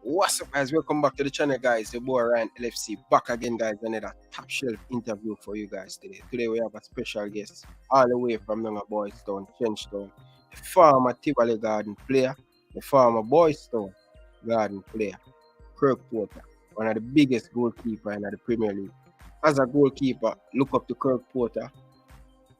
What's up, guys? Welcome back to the channel, guys. The boy Ryan LFC back again, guys. Another top shelf interview for you guys today. Today we have a special guest all the way from Boys Town, Chenchtown, the former Tivoli Garden player, the former Boys Town Garden player, Kirk Porter, one of the biggest goalkeeper in the Premier League. As a goalkeeper, look up to Kirk Porter.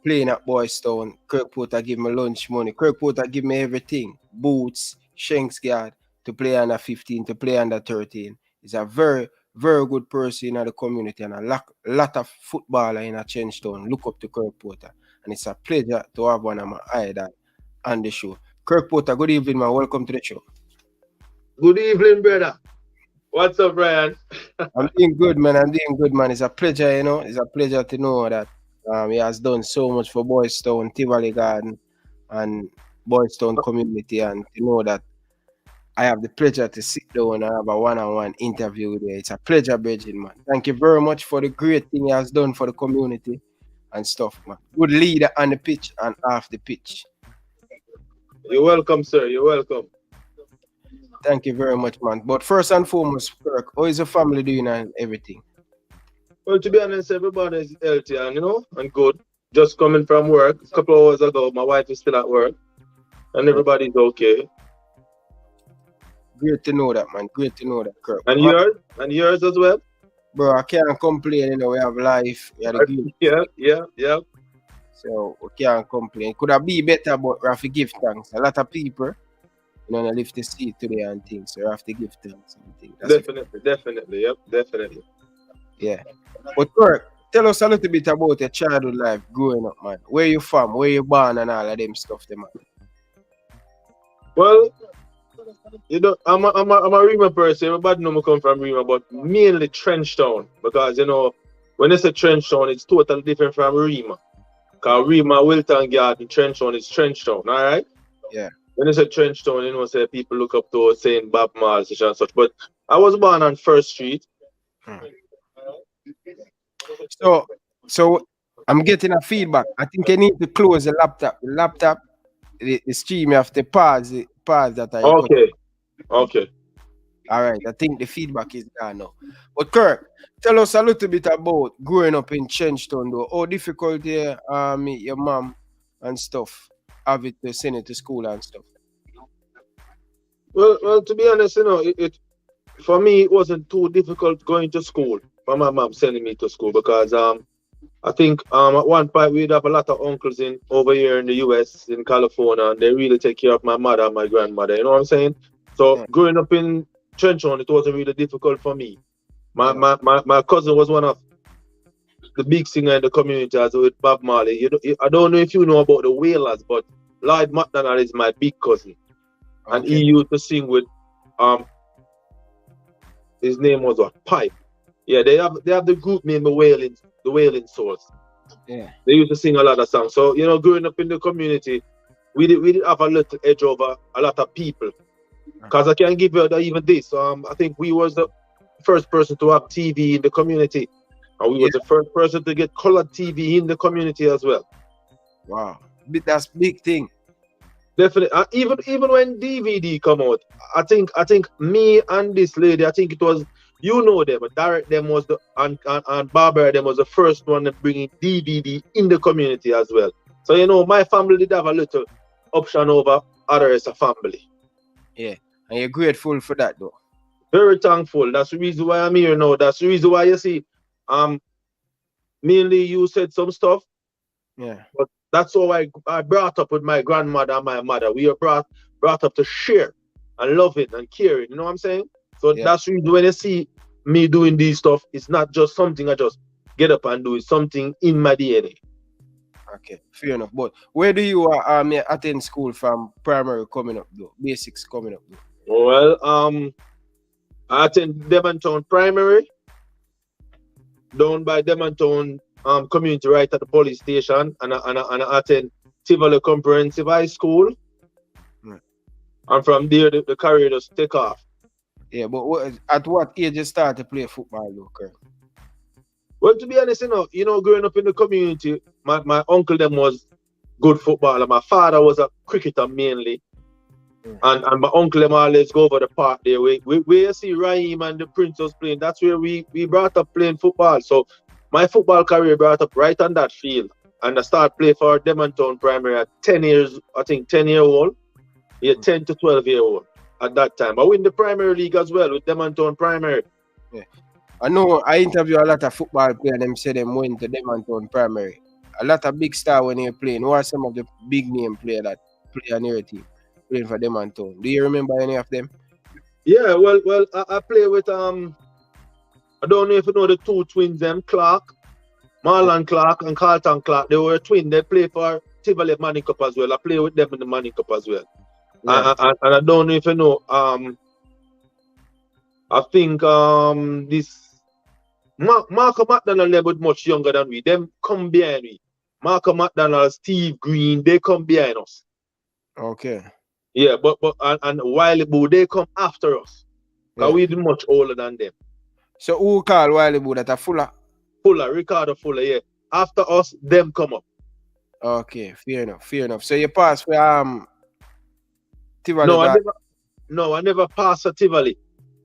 Playing at Boys Town, Kirk Porter give me lunch money. Kirk Porter give me everything: boots, shanks guard, to play under 15, to play under 13. He's a very, very good person in the community, and a lot of footballer in a Chenchtown look up to Kirk Porter. And it's a pleasure to have one of my idols on the show. Kirk Porter, good evening, man. Welcome to the show. Good evening, brother. What's up, Ryan? I'm doing good, man. It's a pleasure, It's a pleasure to know that he has done so much for Boys Town, Tivoli Garden, and Boys Town community, and to know that I have the pleasure to sit down and have a one-on-one interview with you. It's a pleasure, Bridget, man. Thank you very much for the great thing he has done for the community and stuff, man. Good leader on the pitch and off the pitch. You're welcome, sir. You're welcome. Thank you very much, man. But first and foremost, Kirk, how is the family doing and everything? Well, to be honest, everybody is healthy and good. Just coming from work a couple of hours ago. My wife is still at work, and everybody's okay. Great to know that, man. Great to know that, Kirk. And yours? And yours as well? Bro, I can't complain, We have life. We have Yeah. So we can't complain. It could have been better, but we have to give thanks. A lot of people, they live to see today and things. So we have to give thanks and things. Definitely. Yep, definitely. Yeah. But Kirk, tell us a little bit about your childhood life growing up, man. Where you from? Where you born and all of them stuff, man. Well, I'm a Rima person. Everybody know me come from Rima, but mainly Trenchtown. Because, when they say Trenchtown, it's totally different from Rima. Because Rima, Wilton Garden, Trenchtown is Trenchtown, all right? Yeah. When they say Trenchtown, say people look up to saying Bob Marley and such. But I was born on First Street. So I'm getting a feedback. I think I need to close the laptop. The laptop, the stream, you have to pause that. Okay. All right. I think the feedback is gone now. But Kirk, tell us a little bit about growing up in Chenchtown, though. How difficult your mom and stuff have it to send it to school and stuff? Well, to be honest, it for me it wasn't too difficult going to school for my mom sending me to school because I think at one point we'd have a lot of uncles over here in the US, in California, and they really take care of my mother and my grandmother. You know what I'm saying? So growing up in Chenchtown, it wasn't really difficult for me. My cousin was one of the big singers in the community as with Bob Marley. I don't know if you know about the Wailers, but Lloyd McDonald is my big cousin. Okay. And he used to sing with his name was what? Pipe. Yeah, they have the group name the Wailing Souls. Yeah. They used to sing a lot of songs. So, growing up in the community, we did have a little edge over a lot of people. Because I can give you even this. I think we was the first person to have TV in the community. And we was the first person to get colored TV in the community as well. Wow. That's big thing. Definitely. Even when DVD come out, I think me and this lady, I think it was, them, Garrett them was and Barbara them was the first one to bring DVD in the community as well. So my family did have a little option over others a family. Yeah, and you're grateful for that though. Very thankful. That's the reason why I'm here now. That's the reason why you see, mainly you said some stuff. Yeah. But that's how I brought up with my grandmother and my mother. We were brought up to share and love it and care it. You know what I'm saying? So that's the reason when you see me doing these stuff, it's not just something I just get up and do. It's something in my DNA. Okay, fair enough. But where do you attend school from? Primary coming up though, basics coming up though? Well, I attend Demontown Primary, down by Demontown community right at the police station, and I attend Tivoli Comprehensive High School. And from there, the career just take off. Yeah, but at what age you start to play football, though, Kirk? Well, to be honest, growing up in the community, my uncle them was good footballer. My father was a cricketer mainly. And my uncle them always go over the park there. Where you see Ryan and the Prince was playing, that's where we brought up playing football. So my football career brought up right on that field. And I started playing for Demontown Primary at 10 years, I think 10-year-old. Yeah, 10 to 12-year-old at that time. I win the Premier League as well with Demontown Primary. Yeah. I know I interview a lot of football players and them say them went to Demontown Primary. A lot of big stars when you're playing. Who are some of the big name players that play on your team playing for Demontown? Do you remember any of them? Yeah, well, I play with I don't know if you know the two twins them, Clark, Marlon Clark and Carlton Clark. They were twins. They play for Tivoli Money Cup as well. I play with them in the Money Cup as well. Yeah. And I don't know if you know I think this Marco McDonald was much younger than we. Them come behind me. Marco McDonald, Steve Green, they come behind us. Okay. Yeah, but and Wiley Boo, they come after us. Because we're much older than them. So who call Wiley Boo? That a Fuller? Fuller, Ricardo Fuller, yeah. After us, them come up. Okay, fair enough. So you pass for Tivoli? I never pass for Tivoli.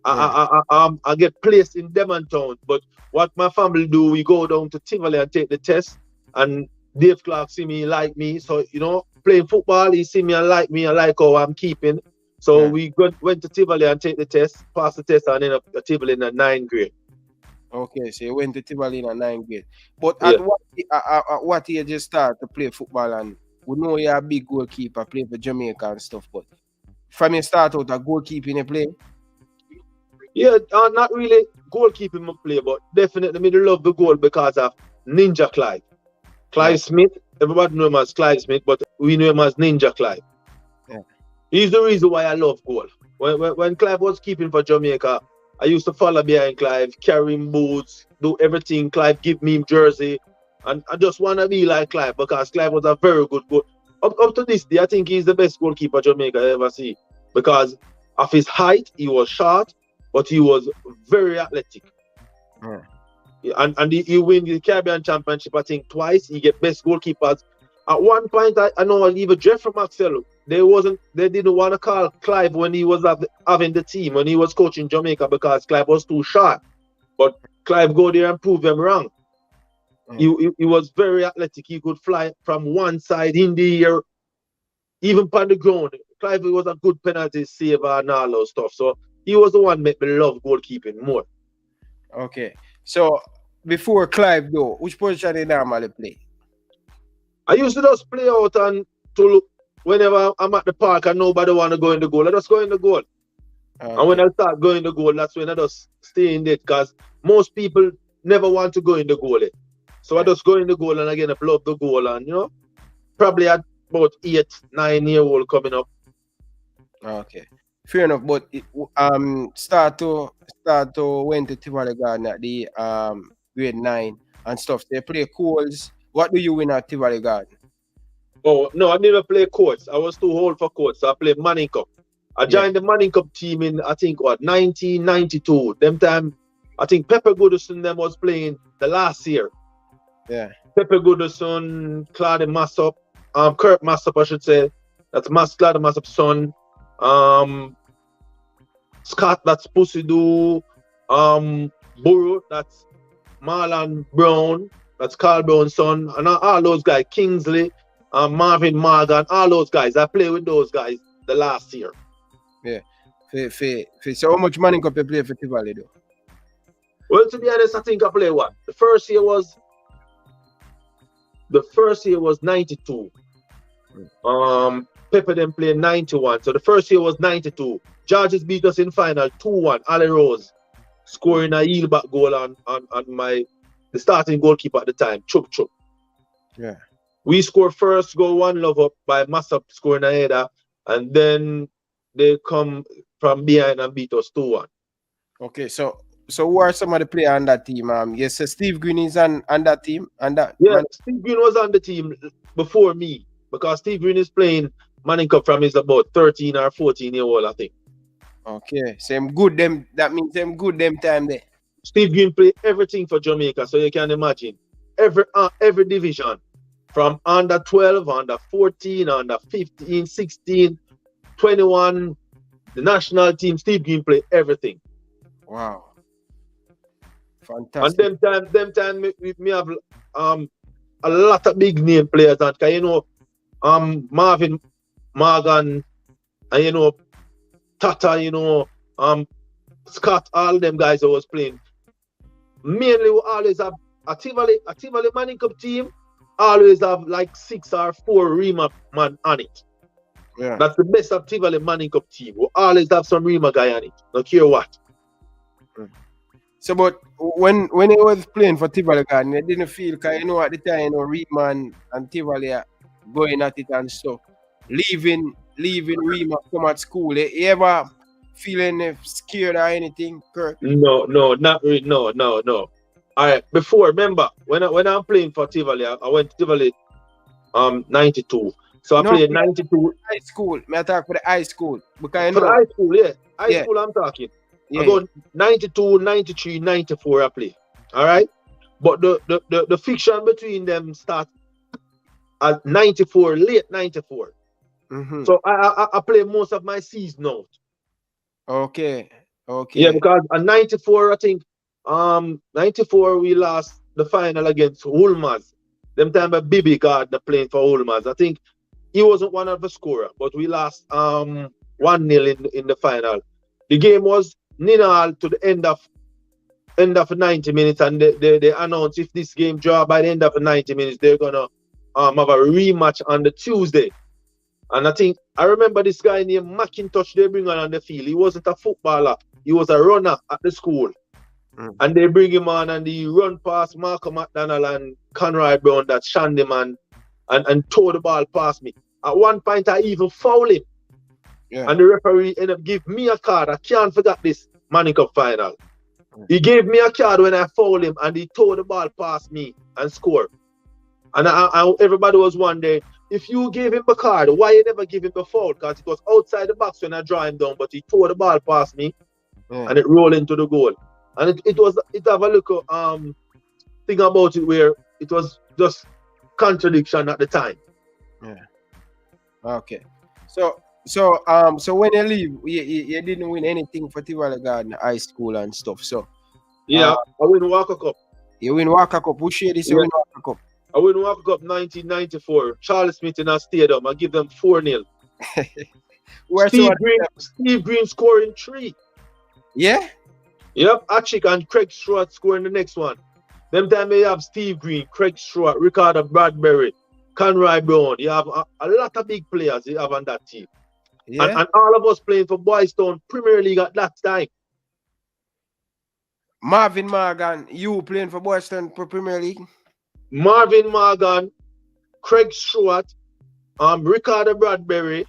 I get placed in Demontown, but what my family do, we go down to Tivoli and take the test, and Dave Clark see me, like me, so you know, playing football, he see me and like me, I like how I'm keeping. So we went to Tivoli and take the test, passed the test, and ended up at Tivoli in the 9th grade. Okay, so you went to Tivoli in the 9th grade. But at what age you start to play football? And we know you're a big goalkeeper, play for Jamaica and stuff, but from you start out a goalkeeping you play? Yeah, not really goalkeeping play, but definitely me love the goal because of Ninja Clive. Clive Smith, everybody know him as Clive Smith, but we know him as Ninja Clive. Yeah. He's the reason why I love goal. When Clive was keeping for Jamaica, I used to follow behind Clive, carry him boots, do everything. Clive give me him jersey, and I just want to be like Clive because Clive was a very good goal. Up to this day, I think he's the best goalkeeper Jamaica ever see because of his height. He was short, but he was very athletic. And he win the Caribbean Championship, I think, twice. He get best goalkeepers. At one point, I know even Jeffrey Maxwell, they didn't want to call Clive when he was having the team, when he was coaching Jamaica, because Clive was too short. But Clive go there and prove them wrong. He was very athletic. He could fly from one side in the air, even on the ground. Clive was a good penalty saver and all those stuff. So he was the one make me love goalkeeping more. Okay. So before Clive though, which position did you normally play? I used to just play out and to look whenever I'm at the park and nobody want to go in the goal. I just go in the goal. Okay. And when I start going in the goal, that's when I just stay in it because most people never want to go in the goal. So I just go in the goal and again I love the goal, and you know, probably at about 8, 9-year-old coming up. Okay. Fair enough, but start to went to Tivoli Gardens at the grade 9 and stuff. They play courts. What do you win at Tivoli Gardens? Oh no, I never play courts. I was too old for courts. So I played Manning Cup. I joined the Manning Cup team in I think 1992. Them time I think Pepper Goodison them was playing the last year. Yeah. Pepper Goodison, Claude Massop, Kirk Massop I should say. That's Claude Massop's son. Scott, that's Pussy Do, Burrow, that's Marlon Brown, that's Carl Brown's son, and all those guys, Kingsley, Marvin Morgan, all those guys. I played with those guys the last year. Yeah. So how much money can you play for Tivoli though? Well, to be honest, I think I played one. The first year was 92. Pepper then played 91. So the first year was 92. Georges beat us in final 2-1. Ali Rose scoring a heel back goal on the starting goalkeeper at the time, Chup Chup. Yeah. We scored first goal 1-0 up by Massop scoring a header, and then they come from behind and beat us 2-1. Okay, so who are some of the players on that team? Yes, so Steve Green is on that team. Steve Green was on the team before me because Steve Green is playing Manning Cup from he's about 13 or 14-year-old, I think. Okay, same good them. That means them good them time there. Steve Green played everything for Jamaica, so you can imagine every division from under 12, under 14, under 15, 16. 21, the national team, Steve Green played everything. Wow. And Fantastic. them time me have a lot of big name players, and you know, Marvin Morgan, and you know, Tata, you know, Scott, all them guys that was playing. Mainly we always have a Tivoli Manning Cup team, always have like 6 or 4 Rima man on it. Yeah. That's the best of Tivoli Manning Cup team. We always have some Rima guy on it. No care what. So, but when he was playing for Tivoli Garden, you didn't feel, because you know at the time, you know, Riemann and Tivoli are going at it and stuff. Leaving Rima, come at school. You ever feeling scared or anything, Kirk? No, not really. No. All right. Before, remember when I'm playing for Tivoli, I went to Tivoli 92. So I played 92. High school. Me talk for the high school. Because I For the know. high school, yeah. High Yeah. school I'm talking. Yeah. I go 92, 93, 94 I play. Alright? But the fiction between them start at 94, late 94. Mm-hmm. So I play most of my season out. Okay. Yeah, because at 94, I think 94 we lost the final against Ulmaz. Them time a Bibi Gardner playing for Ulmaz. I think he wasn't one of the scorer, but we lost 1-0 in the final. The game was 0 to the end of 90 minutes, and they announced if this game draw by the end of the 90 minutes, they're gonna have a rematch on the Tuesday. And I remember this guy named McIntosh they bring on the field. He wasn't a footballer, he was a runner at the school. And they bring him on and he run past Malcolm McDonald and Conroy Brown, that shandy man, and throw the ball past me. At one point I even fouled him. Yeah. And the referee ended up giving me a card. I can't forget this Manning Cup final. He gave me a card when I fouled him and he threw the ball past me and scored. And everybody was wondering, if you gave him the card, why you never give him the foul? Because it was outside the box when I draw him down, but he threw the ball past me and it rolled into the goal. And it have a little thing about it where it was just contradiction at the time. Yeah. Okay. So when you leave, you didn't win anything for Tivoli Garden High School and stuff. So yeah, I win Walker Cup. You win Walker Cup. Who share this? You win Walker Cup. I win Walker Cup 1994. Charles Smith in a stadium. I give them 4-0. Steve Green scoring 3. Yeah. Yep, Achik and Craig Stewart scoring the next one. Them time they have Steve Green, Craig Stewart, Ricardo Bradbury, Conroy Brown. You have a lot of big players you have on that team. Yeah. And all of us playing for Boys Town Premier League at that time. Marvin Morgan, you playing for Boys Town Premier League? Marvin Morgan, Craig Stewart, Ricardo Bradbury,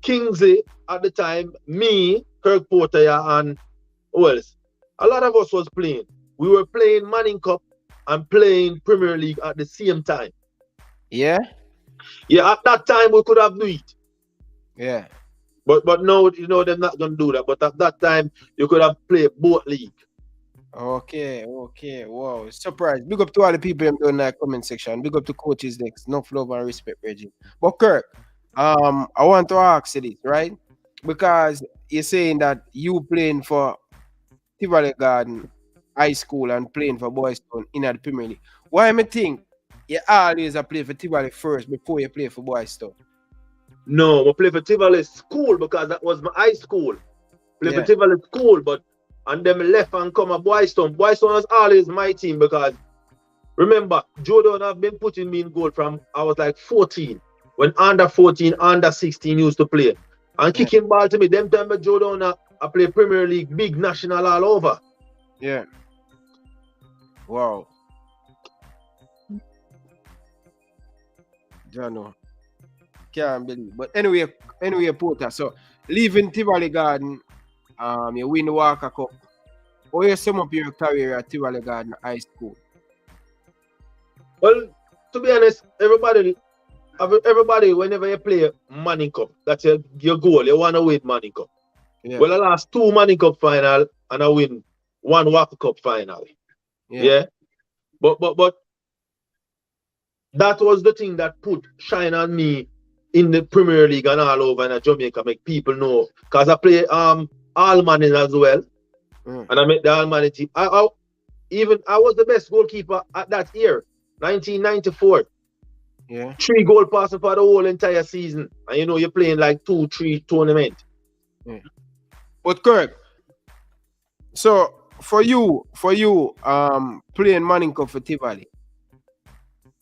Kingsley at the time, me, Kirk Porter, and who else? A lot of us was playing. We were playing Manning Cup and playing Premier League at the same time. Yeah? Yeah, at that time we could have do it. Yeah. But no, you know, they're not going to do that. But at that time, you could have played both league. Okay. Wow. Surprise. Big up to all the people in the comment section. Big up to coaches next. Enough love and respect, Reggie. But Kirk, I want to ask you this, right? Because you're saying that you playing for Tivoli Garden High School and playing for Boys Town in the Premier League. Why I think you always play for Tivoli first before you play for Boys Town? No, I play for Tivoli School because that was my high school. Play for Tivoli School, but and then I left and come at Boys Town. Boys Town was always my team because remember, Joe Down have been putting me in goal from I was like 14. When under 14, under 16 used to play. And kicking ball to me. Them time Joe Down I play Premier League, big national all over. Yeah. Wow. Jano. Can't believe. But anyway, Porter. So leaving Tivoli Garden, you win the Walker Cup. How you sum up your career at Tivoli Garden High School? Well, to be honest, everybody, whenever you play Manning Cup, that's your goal. You want to win Manning Cup. Yeah. Well, I lost 2 Manning Cup final and I win 1 Walker Cup final. Yeah. But that was the thing that put shine on me in the Premier League and all over in Jamaica, make people know. Because I play Allman as well. And I make the Allman team. I was the best goalkeeper at that year, 1994. Yeah. 3 goal passes for the whole entire season. And you know you're playing like 2-3 tournament. Yeah. But Kirk, so for you, playing Manning Cup for Tivoli,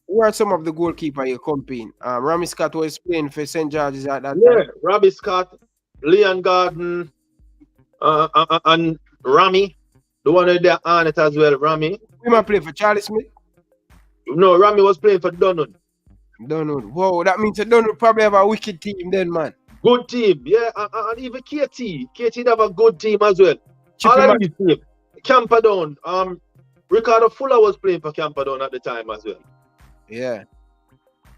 who are some of the goalkeepers you're competing? Rami Scott was playing for St. George's at that time. Robbie Scott, Leon Garden, and Rami, the one there on it as well, Rami. We might play for Charlie Smith. No, Rami was playing for Dunwood. Whoa, that means Dunwood probably have a wicked team then, man. Good team, yeah, and even KT have a good team as well. All of these team. Camperdown, Ricardo Fuller was playing for Camperdown at the time as well. Yeah.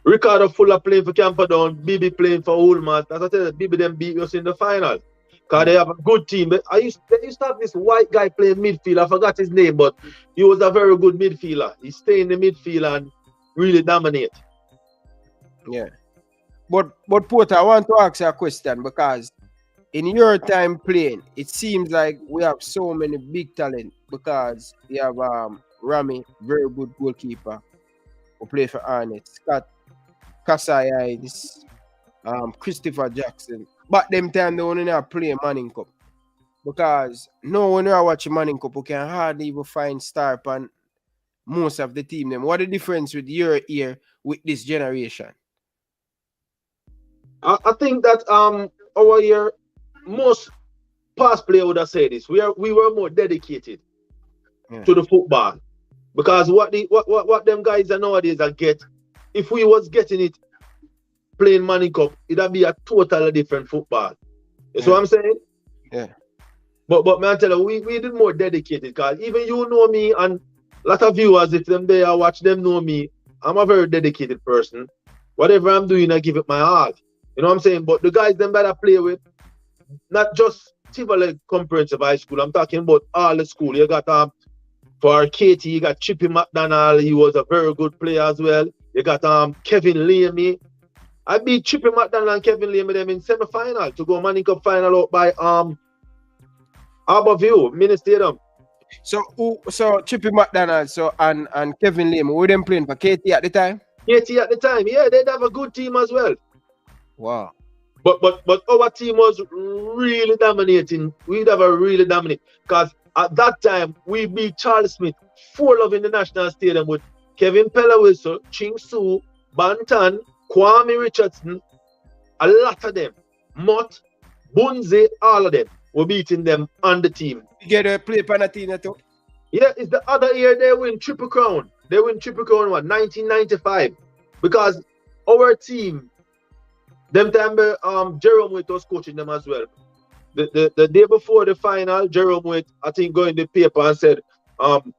Ricardo Fuller playing for Camperdown, Bibi playing for Ulmat. As I tell you, Bibi them beat us in the final. Because they have a good team. But they used to have this white guy playing midfield. I forgot his name, but he was a very good midfielder. He stayed in the midfield and really dominate. Yeah. But Porter, I want to ask you a question, because in your time playing, it seems like we have so many big talent, because you have Rami, very good goalkeeper, who play for Arnett, Scott Kasai, Christopher Jackson. But them time they only not play Manning Cup. Because now when you watch Manning Cup, you can hardly even find star on most of the team. Them. What the difference with your year with this generation? I think that our year, most past players would have said this. We were more dedicated to the football. Because what them guys are nowadays are get, if we was getting it playing Manning Cup, it'd be a totally different football. You see what I'm saying? Yeah. But man, I tell you, we did more dedicated, because even you know me, and a lot of viewers, if them there watch them know me, I'm a very dedicated person. Whatever I'm doing, I give it my all. You know what I'm saying? But the guys them that I play with, not just Tivoli Comprehensive High School, I'm talking about all the school. You got for Katie, you got Chippy McDonald, he was a very good player as well. You got Kevin Lamy. I beat Chippy McDonald and Kevin Lamy them in semi-final to go Manning Cup final out by Harborview, Mini Stadium. So Chippy McDonald and Kevin Lamy, were them playing for Katie at the time? Katie at the time, yeah, they'd have a good team as well. Wow. But our team was really dominating. We'd have a really dominate, because at that time we beat Charles Smith 4-0 in the National Stadium with Kevin Pellawiso, Ching Su, Bantan, Kwame Richardson, a lot of them. Mott, Bunze, all of them were beating them on the team. You get to play Panatina too? Yeah, it's the other year they win Triple Crown. They win Triple Crown, 1995. Because our team, them time Jerome Witt was coaching them as well. The day before the final, Jerome Witt, I think, go in the paper and said the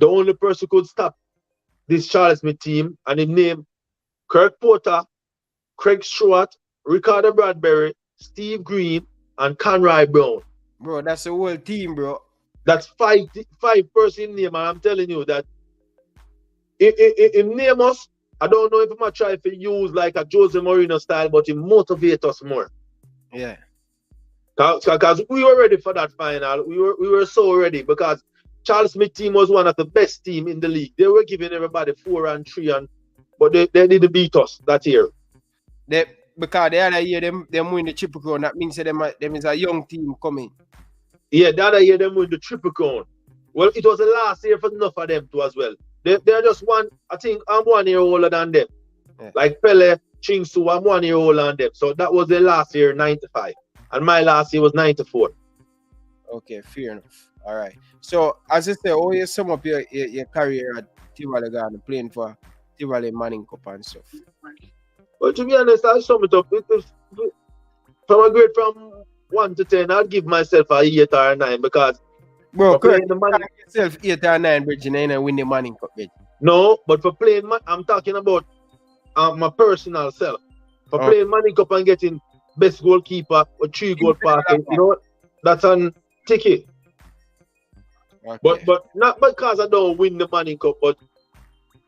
only person who could stop this Charles Smith team, and he named Kirk Porter, Craig Stewart, Ricardo Bradbury, Steve Green, and Conroy Brown. Bro, that's a whole team, bro. That's five person name, and I'm telling you that if name us, I don't know if I'm gonna try to use like a Jose Mourinho style, but it motivate us more. Yeah. Because we were ready for that final. We were so ready, because Charles Smith team was one of the best team in the league. They were giving everybody 4 and 3, but they didn't beat us that year. Because the other year them win the Triple Crown, that means them is a young team coming. Yeah, the other year them win the Triple Crown. Well, it was the last year for enough of them too as well. They're just one, I think I'm 1 year older than them. Yeah. Like Pele, Ching Su, I'm 1 year older than them. So that was the last year, 95. And my last year was 94. Okay, fair enough. All right. So, as I say, how you sum up your career at Tivoli Gardens, playing for Tivoli Manning Cup and stuff? Well, to be honest, I sum it up. From a grade from 1 to 10, I'd give myself a 8 or a 9, because bro, Kirk, you give yourself 8 or 9, Bridge, and win the Manning Cup, Bridge. No, but for playing, I'm talking about my personal self. For playing Manning Cup and getting best goalkeeper with 3 goal passes, you know, that's on ticket. Okay. But not because I don't win the Manning Cup, but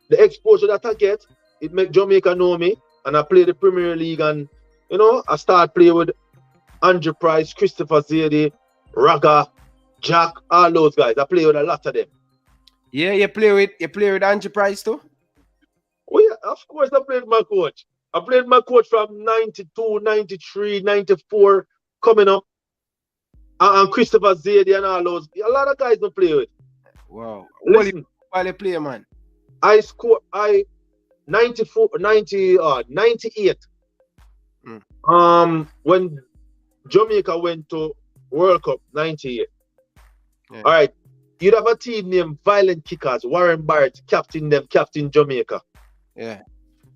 the exposure that I get, it make Jamaica know me. and I played the Premier League, and you know, I started playing with Andrew Price, Christopher Zady, Raga, Jack, all those guys. I play with a lot of them. Yeah, you play with Andrew Price too? Oh yeah, of course I played my coach. I played my coach from 92, 93, 94, coming up. And Christopher Zady and all those. A lot of guys don't play with. Wow. Listen, While you play, man. I 98. When Jamaica went to World Cup 98. Yeah. All right. You'd have a team named Violent Kickers, Warren Barrett, captain Jamaica. Yeah.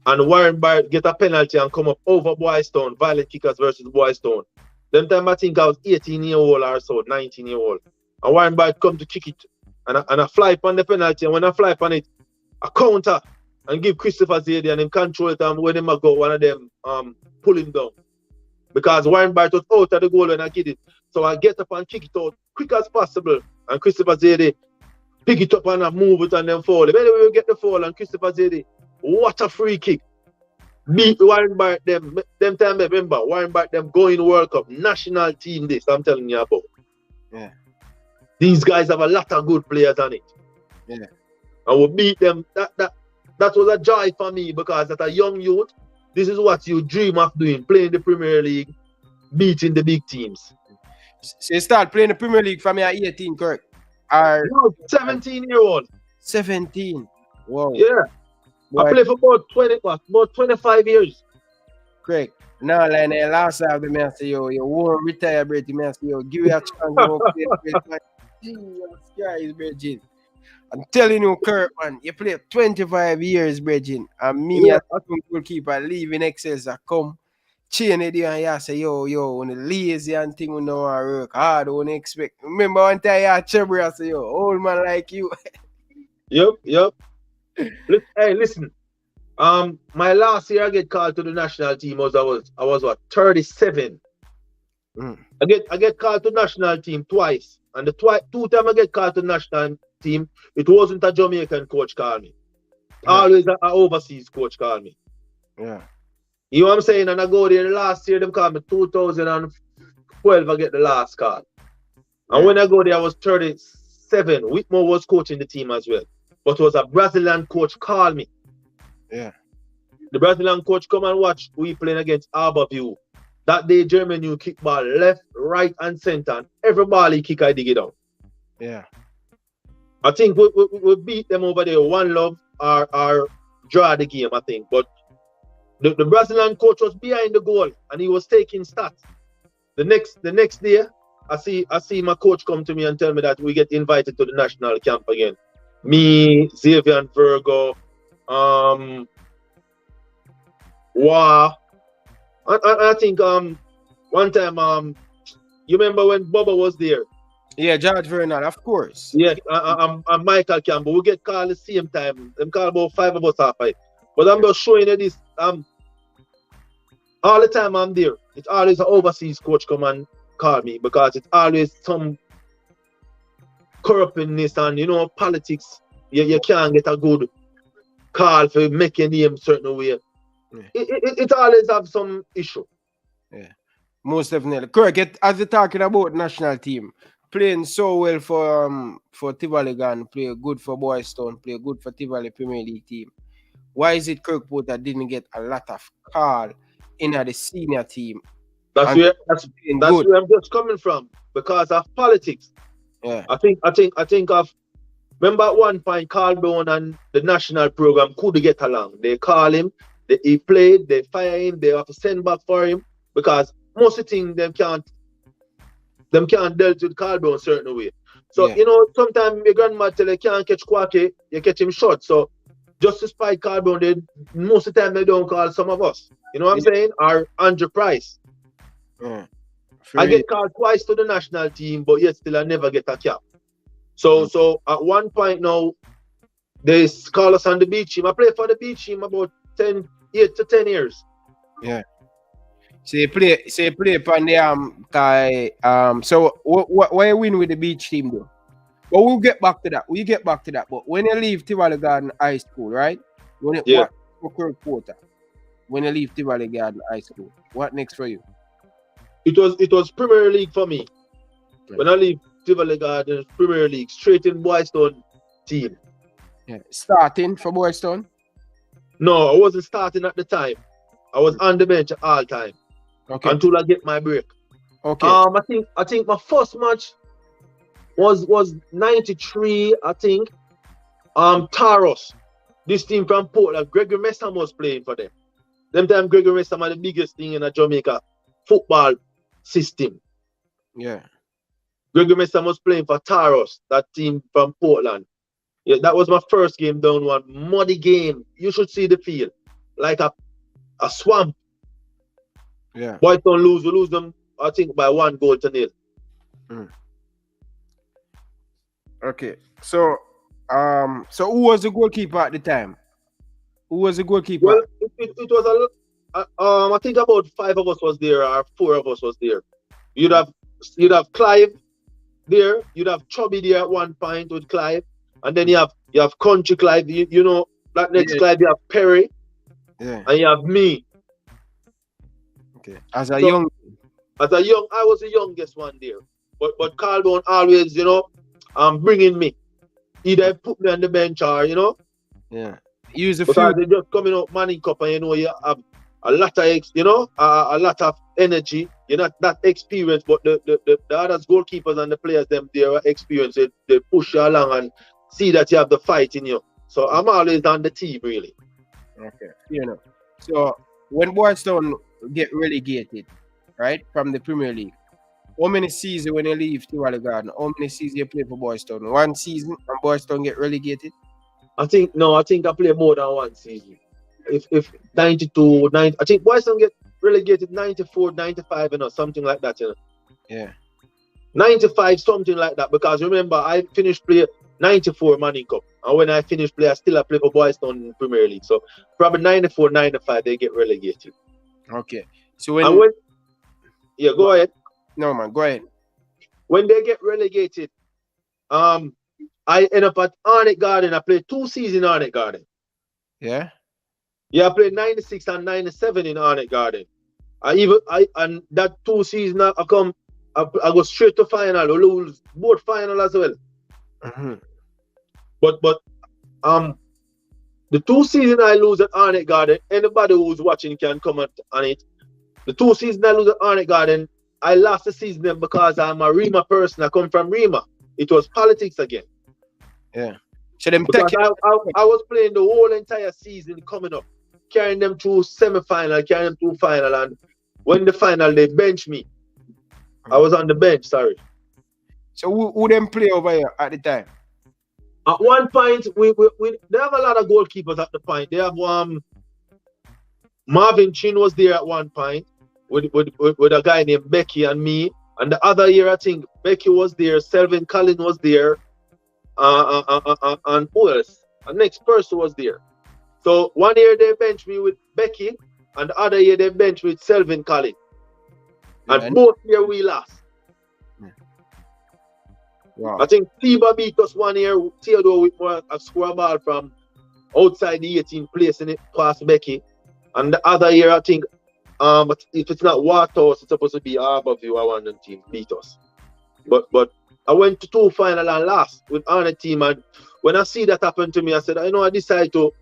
And Warren Barrett get a penalty and come up over Boys Town, Violent Kickers versus Boys Town. Them time I think I was 18-year-old or so, 19-year-old. And Warren Barrett come to kick it. And I fly upon the penalty. And when I fly upon it, I counter and give Christopher Zady and him control it. And when him go, one of them pull him down. Because Warren Barrett was out of the goal when I get it. So I get up and kick it out quick as possible. And Christopher Zady pick it up and I move it and then fall. Anyway, we get the fall and Christopher Zady, what a free kick. Beat Warren Barrett them time, remember, Warren Barrett them going World Cup, national team this, I'm telling you about. Yeah. These guys have a lot of good players on it. Yeah. And we beat them. That was a joy for me because as a young youth, this is what you dream of doing, playing the Premier League, beating the big teams. So you start playing the Premier League from your 18, Kirk? Or no, 17-year-old. 17. Wow. Yeah. Boy, I played for about 25 years. Correct. Now, like last time, the man say, yo, you won't retire, bro. The man say, yo, give you a chance to play. Jesus Christ, Bridget. I'm telling you, Kirk, man, you play 25 years, Bridget. And me, as a goalkeeper, leaving Excel, I come, chain it and you say, yo, when the lazy and thing we know I work hard, don't expect. Remember one time you had Chebra, I say, yo, old man like you. Yep. Hey, listen. My last year I get called to the national team I was what, 37. I get called to the national team twice. And the two times I get called to the national team, it wasn't a Jamaican coach call me. Yeah. Always an overseas coach call me. Yeah. You know what I'm saying? And I go there last year, them called me 2012, I get the last call. And when I go there, I was 37. Whitmore was coaching the team as well. But it was a Brazilian coach call me. Yeah. The Brazilian coach come and watch we playing against Harborview. That day, Germany knew kick ball left, right, and center. And every ball he kick, I dig it out. Yeah. I think we beat them over there 1-0 or draw the game, I think. But the Brazilian coach was behind the goal and he was taking stats. The next day, I see my coach come to me and tell me that we get invited to the national camp again. Me, Xavier and Virgo, I think one time you remember when Bubba was there? Yeah, George Vernal, of course. Yeah, and Michael Campbell. We get called the same time. Them call about 5 of us half fight. But I'm just showing you this. All the time I'm there, it's always an overseas coach come and call me because it's always some corruptness and politics. You can't get a good call for making name certain way. Yeah. It always have some issue. Yeah, most definitely. Correct. As you're talking about national team, playing so well for Tivoli Gardens, play good for Boys Town, play good for Tivoli Premier League team. Why is it Kirk Porter didn't get a lot of call in the senior team? That's where I'm just coming from because of politics. Yeah, I think of. Remember at one point, Carl Brown and the national program couldn't get along. They call him, he played, they fire him, they have to send back for him because most of the things them can't deal with Carl Brown a certain way. So sometimes your grandma tell you can't catch Kwake, you catch him short. So just to spite Carl Brown, most of the time they don't call some of us. You know what I'm saying? Or Andrew Price. I get called twice to the national team, but yet still I never get a cap. So at one point now, they call us on the beach team. I played for the beach team about 8 to 10 years. Yeah. So you play upon the so why you win with the beach team though? But we'll get back to that. But when you leave Tivoli Gardens High School, right? What Kirk Porter? when you leave Tivoli Gardens High School? What next for you? It was Premier League for me. When I leave Tivoli Gardens, Premier League, straight in Boyz Town team. Yeah. Starting for Boyz Town? No, I wasn't starting at the time. I was on the bench at all time. Okay. Until I get my break. Okay. I think my first match was 93, I think. Taros. This team from Portland. Gregory Messam was playing for them. Them time Gregory Messam are the biggest thing in a Jamaica football system. Yeah. Gregory Messam was playing for Taros, that team from Portland. Yeah, that was my first game down one. Muddy game. You should see the field. Like a swamp. Yeah. Boyz Town lose. We lose them, I think, by 1-0. Okay. So who was the goalkeeper at the time? Who was the goalkeeper? Well, it was I think about 5 of us was there, or 4 of us was there. You'd have Clive there. You'd have Chubby there at one point with Clive, and then you have Country Clive. You know that next Clive. You have Perry. Yeah. And you have me. Okay. As a young, I was the youngest one there. But Carlbone always, bringing me. Either put me on the bench or, Yeah. Use a because few. they just coming out manning cup and you have a lot of a lot of energy. You're not that experienced, but the others goalkeepers and the players them they are experienced. They push you along and see that you have the fight in you. So I'm always on the team really. Okay. So when Boyz Town get relegated, right, from the Premier League, how many seasons when you leave Tivoli Gardens? How many seasons you play for Boyz Town? One season and Boyz Town get relegated? I think I play more than one season. If 92, 90, I think Boyz Town get relegated 94, 95, something like that, Yeah. 95, something like that. Because remember, I finished play 94 Manning Cup. And when I finished play, I still play for Boyz Town in Premier League. So probably 94, 95, they get relegated. Okay. So yeah, go ahead. No man, go ahead. When they get relegated, I end up at Arnett Garden. I played 2 seasons in Arnett Garden. Yeah? Yeah, I played 96 and 97 in Arnett Garden. And that 2 seasons I go straight to final. I lose both final as well. Mm-hmm. But the 2 seasons I lose at Arnett Garden, anybody who's watching can comment on it. The 2 seasons I lose at Arnett Garden, I lost the season then because I'm a Rima person. I come from Rima. It was politics again. Yeah. So them because I was playing the whole entire season coming up, carrying them through semi-final, carrying them through final, and when the final they benched me. I was on the bench, sorry. So who them play over here at the time? At one point, we they have a lot of goalkeepers at the point. They have Marvin Chin was there at one point with a guy named Becky and me. And the other year, I think Becky was there, Selvin Collin was there, and who else? The next person was there. So one year they benched me with Becky, and the other year they benched with Selvin Collin. And both year we lost. Wow. I think Tiba beat us one year. Theodore with a score ball from outside the 18th place in it past Becky. And the other year, I think, if it's not Waterhouse, it's supposed to be Harborview. I want them team beat us. But I went to 2 final and lost with Arnett team. And when I see that happen to me, I said, I decide to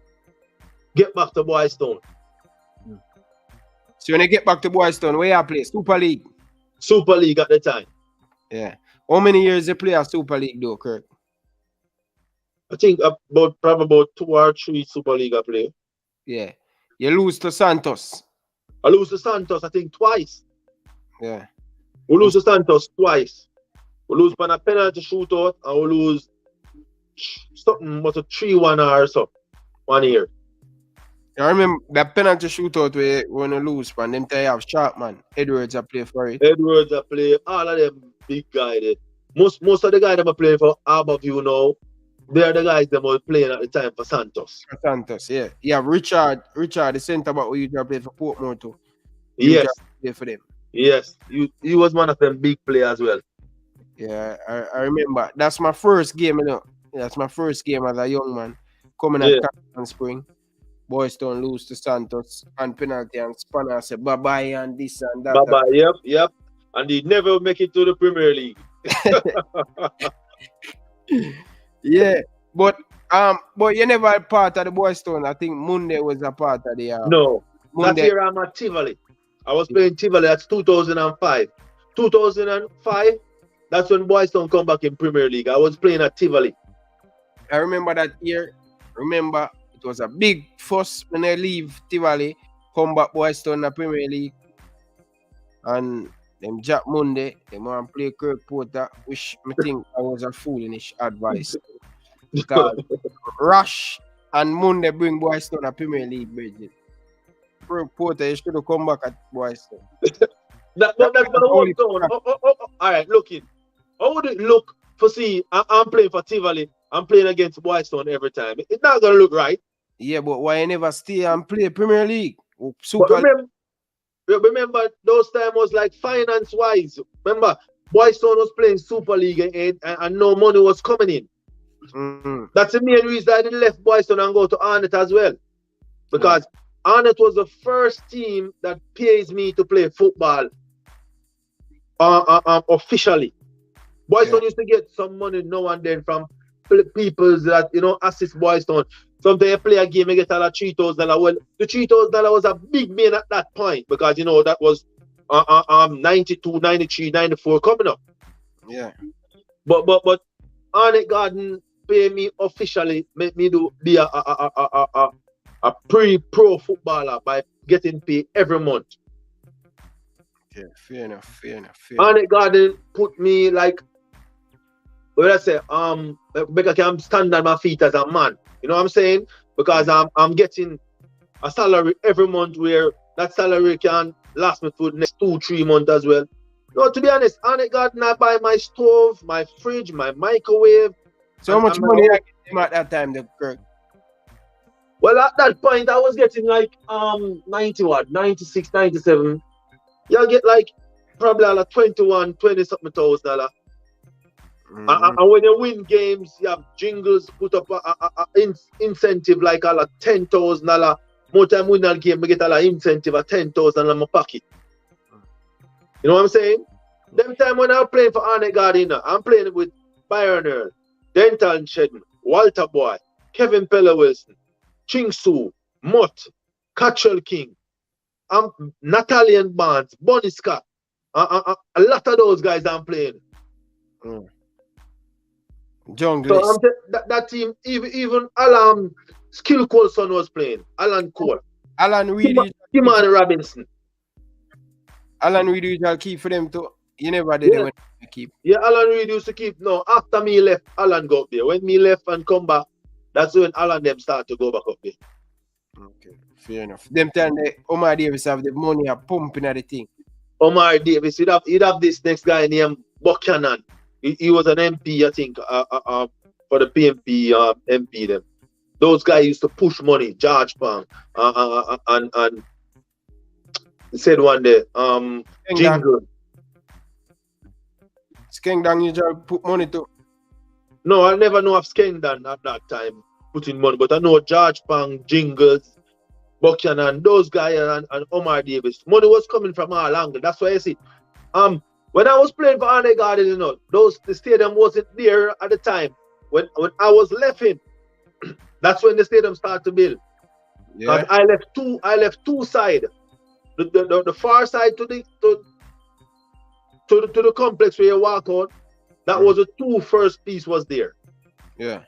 get back to Boyz Town. So when you get back to Boyz Town, where you play? Super League? Super League at the time. Yeah. How many years you play a Super League though, Kirk? I think probably about 2 or 3 Super League I play. Yeah. You lose to Santos. I lose to Santos, I think, twice. Yeah. We lose to Santos twice. We lose on a penalty shootout and we lose something but a 3-1 or so 1 year. I remember that penalty shootout where when you lose, man, them time you have Sharpman. Edwards I play for it. Edwards I play, all of them big guys. Most of the guys that are playing for Harborview now, they are the guys that were playing at the time for Santos. For Santos, yeah. Yeah, Richard, the centre back who you play for Portmore too. Yes. Play for them. Yes. He was one of them big players as well. Yeah, I remember. That's my first game, That's my first game as a young man coming at Caribbean Spring. Boystone lose to Santos and penalty and Spanner say bye-bye and this and that. Bye-bye, yep. And he never make it to the Premier League. Yeah, but you never part of the Boystone. I think Monday was a part of the No. Monday. That year I'm at Tivoli. I was playing Tivoli. That's 2005. 2005, that's when Boystone come back in Premier League. I was playing at Tivoli. I remember that year. Remember, it was a big fuss when I leave Tivoli, come back Boystone in the Premier League. And them Jack Monday, they want to play Kirk Porter, which I think I was a foolish advice. Because Rush and Monday bring Boystone to Premier League, Bridget. Kirk Porter, you should have come back at Boystone. That's what I want to. All right, looking. How would it look for see? I'm playing for Tivoli. I'm playing against Boystone every time. It's not gonna look right. Yeah, but why you never stay and play Premier League? Remember those times was like finance wise. Remember, Boystone was playing Super League and no money was coming in. Mm-hmm. That's the main reason I didn't left Boystone and go to Arnett as well. Because Arnett was the first team that pays me to play football officially. Boystone used to get some money now and then from people that, assist Boystone. Sometimes you play a game, you get a $3,000. Well, the $3,000 was a big man at that point because, that was 92, 93, 94 coming up. Yeah. But Arnett Garden pay me officially, make me be a pre-pro footballer by getting paid every month. Yeah, fair enough. Arnett Garden put me like, what I say, because I can stand on my feet as a man. You know what I'm saying? Because I'm getting a salary every month where that salary can last me for the next 2-3 months as well. No, to be honest, Arnett Garden, I buy my stove, my fridge, my microwave. So how much money I get him at that time, the Kirk? Well, at that point, I was getting like 96, 97. You'll get like probably like 20 something $1,000. Mm-hmm. And when you win games, you have jingles, put up a incentive like a $10,000. More time win that game, I get a incentive of $10,000 in my pocket. You know what I'm saying? Them time when I'm playing for Arnett Garden, I'm playing with Byron Earl, Dental Shedden, Walter Boy, Kevin Pella Wilson, Ching Su, Mott, Catchell King, Natalian Barnes, Bonnie Scott. A lot of those guys I'm playing. Jungle. So that team, even Alan Skill Colson was playing. Alan Cole. Alan Reed. Kimani Robinson. Alan Reed used to keep for them too. You never did it when you keep. Yeah, Alan Reed used to keep. No, after me left, Alan go up there. When me left and come back, that's when Alan them start to go back up there. Okay, fair enough. Them time Omar Davis have the money pumping at the thing. Omar Davis, you'd have this next guy named Buchanan. He was an MP, I think, for the PMP MP them. Those guys used to push money, George Pang, and said one day, Jingle. Skengdang usually put money to. No, I never know of Skengdang at that time putting money, but I know George Pang, Jingles, Buchanan, those guys and Omar Davis. Money was coming from all angles. That's why I see. When I was playing for Arnett Garden, the stadium wasn't there at the time. When I was left him, that's when the stadium started to build. Yeah. I left two sides. The far side to the complex where you walk out, that was the two first piece was there. Yeah.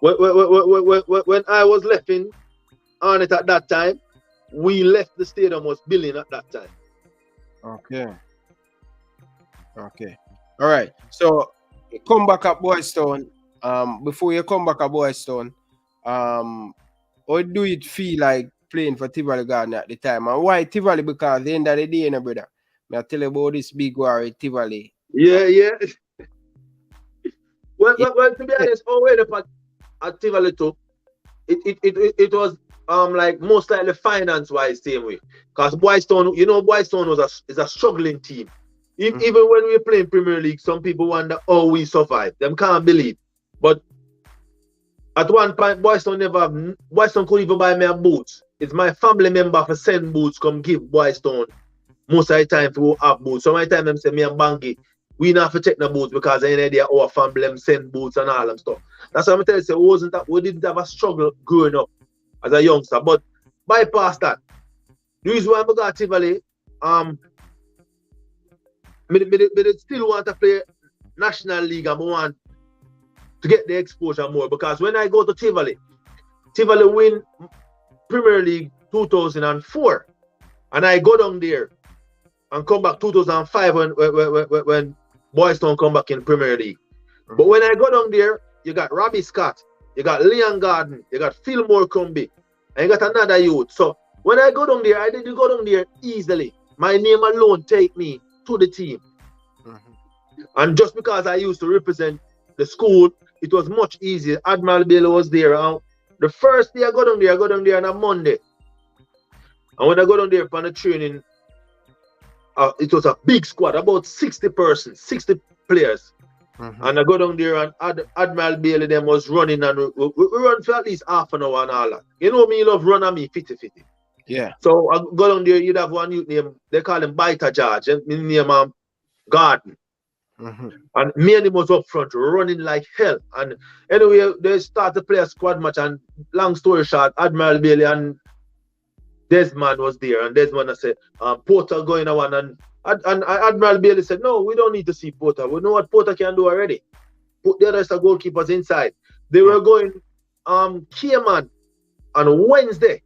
When I was left in Arnett at that time, we left the stadium was building at that time. Okay. All right. So come back at Boystone. Before you come back at Boystone, how do it feel like playing for Tivoli Gardens at the time? And why Tivoli? Because at the end of the day, brother, I tell you about this big war at Tivoli. Yeah. Well, to be honest, at Tivoli too, it was like most likely finance wise same way. Because Boystone, Boystone is a struggling team. Even when we play in Premier League, some people wonder how we survive. Them can't believe. But At one point, Boyston couldn't even buy me a boots. It's my family member for send boots come give Boyston most of the time for have boots. So my time them say me and Bangi, we not have to check the boots because any idea our family them send boots and all them stuff. That's why I'm telling you, we didn't have a struggle growing up as a youngster. But bypass that. The reason why I got Tivoli, I still want to play National League and I want to get the exposure more, because when I go to Tivoli win Premier League 2004 and I go down there and come back 2005 when Boyston come back in Premier League. But when I go down there, you got Robbie Scott, you got Leon Garden, you got Fillmore Cumby, and you got another youth. So when I go down there, I didn't go down there easily. My name alone take me to the team. And just because I used to represent the school, it was much easier. Admiral Bailey was there. The first day I go down there on a Monday. And when I go down there for the training, it was a big squad, about 60 persons, 60 players. And I go down there and Admiral Bailey them was running, and we run for at least half an hour and all that. You know me, love run on me, fitty. Yeah. So I go down there, you'd have one youth name, they call him Biter George, and me name Garden. And me and him was up front running like hell. And anyway, they start to play a squad match, and long story short, Admiral Bailey and Desmond was there, and Desmond I said, Porter going on, and Admiral Bailey said, no, we don't need to see Porter. We know what Porter can do already. Put the rest of goalkeepers inside. They were going Cayman on Wednesday.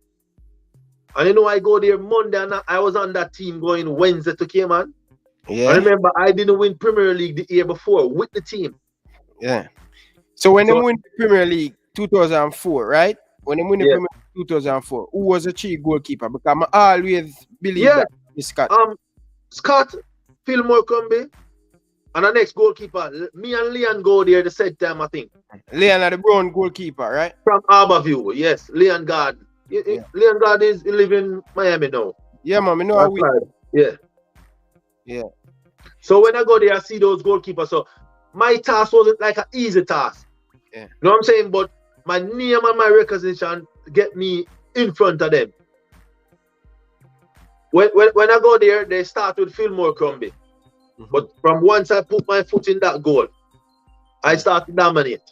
And you know, I go there Monday, and I was on that team going Wednesday to Cayman. Yeah. I remember I didn't win Premier League the year before with the team. Yeah. So when they win the Premier League 2004, right? When they win the Premier League 2004, who was the chief goalkeeper? Because I always believe that it's Scott. Scott, Fillmore Cumby, and the next goalkeeper, me and Leon go there the same time, I think. Leon are the brown goalkeeper, right? From Harborview, yes. Leon Garden. Leon Garden is living in Miami now. Yeah, man, I know how we. Yeah. So when I go there, I see those goalkeepers. So my task wasn't like an easy task. Yeah. You know what I'm saying? But my name and my recognition get me in front of them. When I go there, they start with Fillmore Cumby. But from once I put my foot in that goal, I start to dominate.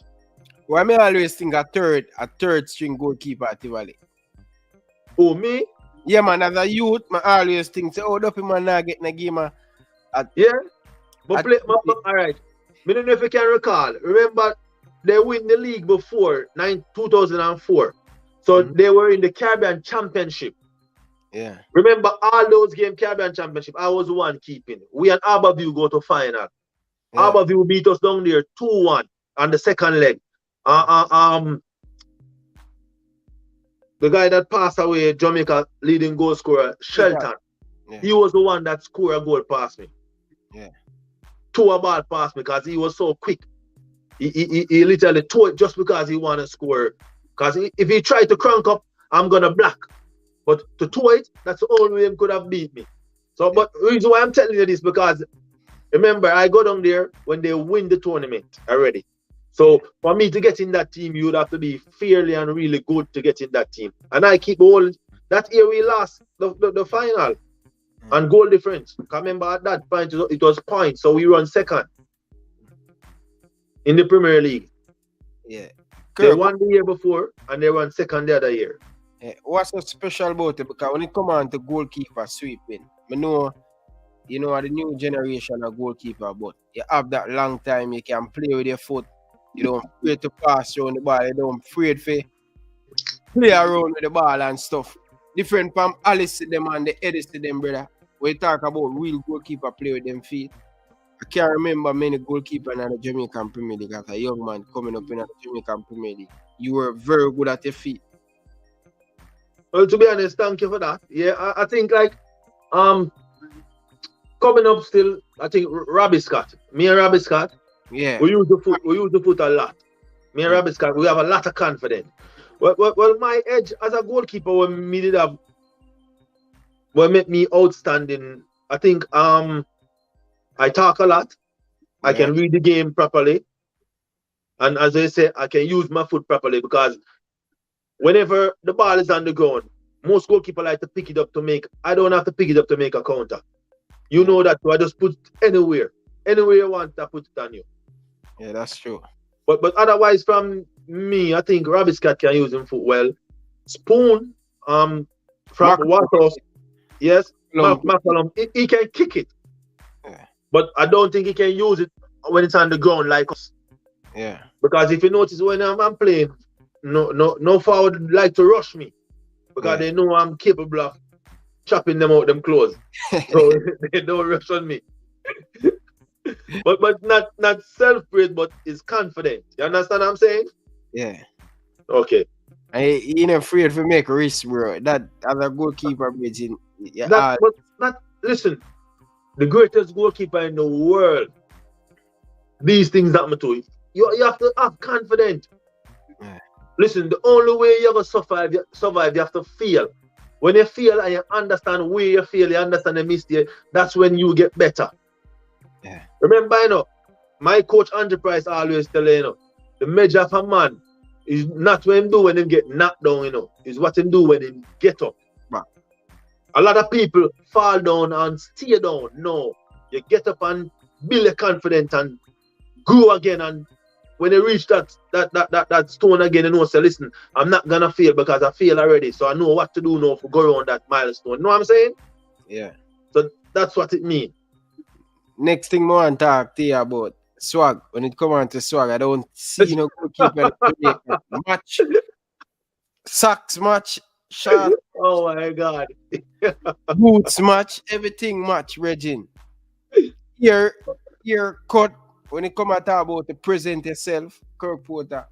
Well, I may always think a third string goalkeeper at Tivoli. Oh, me? Yeah, man, as a youth, I always think, say, oh, Duffy man not getting a game. But all right. I don't know if you can recall. Remember, they win the league before 2004. So they were in the Caribbean Championship. Yeah. Remember all those games, Caribbean Championship, I was the one keeping. We and Harborview go to final. Yeah. Harborview beat us down there 2-1 on the second leg. The guy that passed away, Jamaica leading goal scorer, Shelton. Yeah. He was the one that scored a goal past me. Yeah. Threw a ball past me because he was so quick. He literally threw it just because he wanted to score. Because if he tried to crank up, I'm going to block. But to throw it, that's the only way he could have beat me. So, but the reason why I'm telling you this, because remember, I go down there when they win the tournament already. So for me to get in that team, you would have to be fairly and really good to get in that team. And I keep holding. That year we lost the final and goal difference. Remember at that point it was points, so we run second in the Premier League. Yeah. They won the year before and they won second the other year. Yeah. What's so special about it? Because when it comes on to goalkeeper sweeping, I know you know the new generation of goalkeeper, but you have that long time you can play with your foot. You don't afraid to pass around the ball. You don't afraid to play around with the ball and stuff. Different from Alice to them and the Eddie to them, brother. When you talk about real goalkeeper play with them feet. I can't remember many goalkeepers in the Jamaican Premier League as a young man coming up in the Jamaican Premier League. You were very good at your feet. Well, to be honest, thank you for that. Yeah, I think like coming up still, I think Robbie Scott. Me and Robbie Scott. Yeah. We use the foot a lot. Me and Robbie Scott, we have a lot of confidence. Well, my edge as a goalkeeper when me did have what made me outstanding, I think I talk a lot. I can read the game properly. And as I say, I can use my foot properly because whenever the ball is on the ground, most goalkeepers like to pick it up to make. I don't have to pick it up to make a counter. You know that, so I just put it anywhere. Anywhere you want, I put it on you. Yeah, that's true. But otherwise, from me, I think Rabbit Cat can use him foot well. Spoon, from Waterhouse, yes, McCollum, he can kick it. Yeah. But I don't think he can use it when it's on the ground like us. Yeah. Because if you notice when I'm playing, no forward like to rush me. Because they know I'm capable of chopping them out them clothes. So they don't rush on me. but not self-praise, but is confident. You understand what I'm saying? Yeah. Okay. And he ain't afraid to make risk, bro. That as a goalkeeper, listen, the greatest goalkeeper in the world, these things happen to you. You have to have confidence. Yeah. Listen, the only way you're going to survive, you have to feel. When you feel and you understand where you feel, you understand the mistake, that's when you get better. Yeah. Remember, my coach Andrew Price always tell you, the measure of a man is not what him do when him get knocked down, is what him do when him get up. Right. A lot of people fall down and stay down. No, you get up and build your confidence and grow again. And when you reach that stone again, you know, say, listen, I'm not gonna fail because I fail already. So I know what to do now for go around that milestone. You know what I'm saying? Yeah. So that's what it means. Next thing I want to talk to you about swag. When it comes on to swag, I don't see no goalkeeper match, socks match, shot. Oh my God. Boots match, everything match, Regin. Your cut, when it come to talk about to present yourself, Kirk Porter,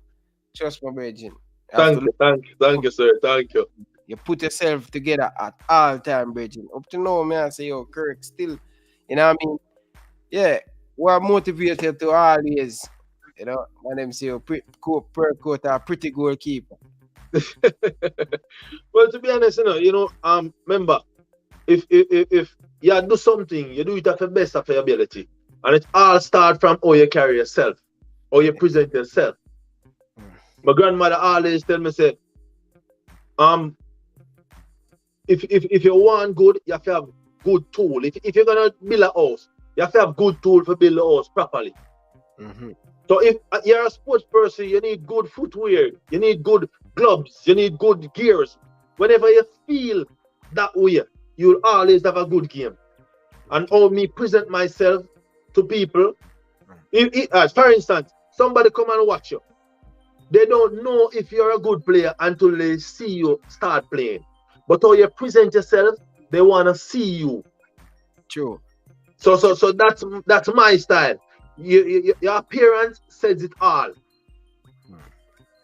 trust my Regin. Thank you, sir. Thank you. You put yourself together at all time, Regin. Up to now, man, I say, yo, Kirk still, you know what I mean? Yeah, we're motivated to always, when them say, Kirk Porter, a pretty goalkeeper. Well, to be honest, remember, if you do something, you do it at the best of your ability. And it all starts from how you carry yourself, how you present yourself. My grandmother always tell me, say, if you want good, you have to have good tool. If you're gonna build a house, you have to have good tool for build a house properly. Mm-hmm. So if you're a sports person, you need good footwear, you need good gloves, you need good gears. Whenever you feel that way, you'll always have a good game. And how me present myself to people, for instance, somebody come and watch you. They don't know if you're a good player until they see you start playing. But how you present yourself, they want to see you. True. So that's my style. Your appearance says it all.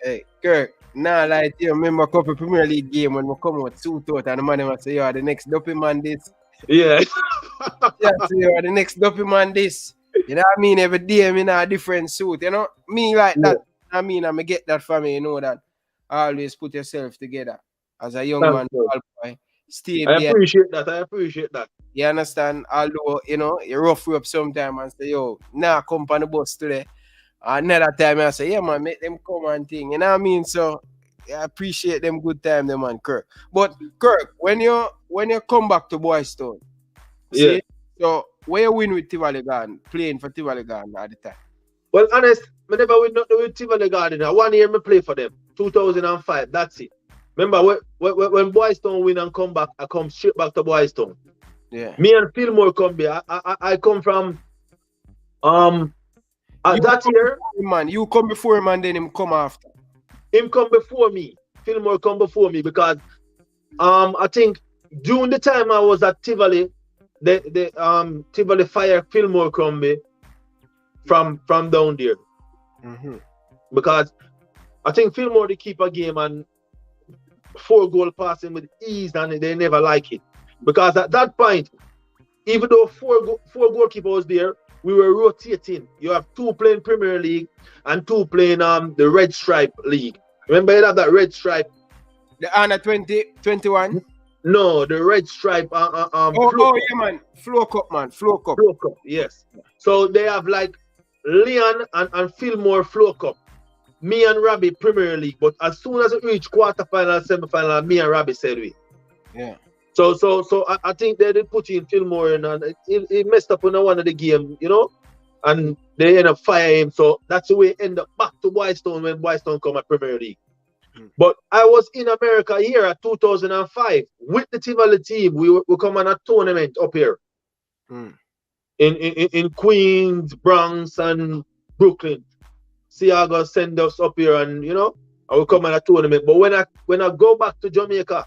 Hey, Kirk, now like you remember a couple Premier League game when we come out suit out and the man will say, the next dopey man this. Yeah. Yeah, so the next dopey man this. You know what I mean? Every day I'm in a different suit. You know? Me like that. I mean, I'm get that from me, you know that. Always put yourself together. As a young man, boy, stay I there. appreciate that. You understand? Although, you rough you up sometime and say, yo, nah, come on the bus today. Another time I say, yeah, man, make them come and thing. You know what I mean? So I appreciate them good time, them man, Kirk. But Kirk, when you come back to Boys Town, see, so where you win with Tivoli Gardens, playing for Tivoli Gardens at the time? Well, honest, I never win nothing with Tivoli Gardens. 1 year I play for them, 2005. That's it. Remember when Boys Town win and come back, I come straight back to Boys Town. Yeah. Me and Fillmore come here. I come from that year. Man, you come before him and then him come after. Him come before me. Fillmore come before me because I think during the time I was at Tivoli, the Tivoli fire Fillmore come me from down there. Mm-hmm. Because I think Fillmore they keep a game and 4 goal passing with ease and they never like it. Because at that point, even though four goalkeepers was there, we were rotating. You have 2 playing Premier League and 2 playing the Red Stripe League. Remember you have that Red Stripe? The under 2021? No, the Red Stripe. Yeah, man. Flow Cup, man. Flow Cup. Flow Cup, yes. So they have like Leon and Fillmore Flow Cup. me and Robbie Premier League, but as soon as it reached quarterfinal, semi-final, me and Robbie said we. Yeah. So I think they did put in Fillmore in, and he messed up on one of the game, you know, and they end up firing him. So that's the way it ended up back to Boystone when Boystone come at Premier League. But I was in America here at 2005 with the Tivoli team. We come on a tournament up here in Queens, Bronx, and Brooklyn. Seago send us up here, and you know, I will come on a tournament. But when I go back to Jamaica,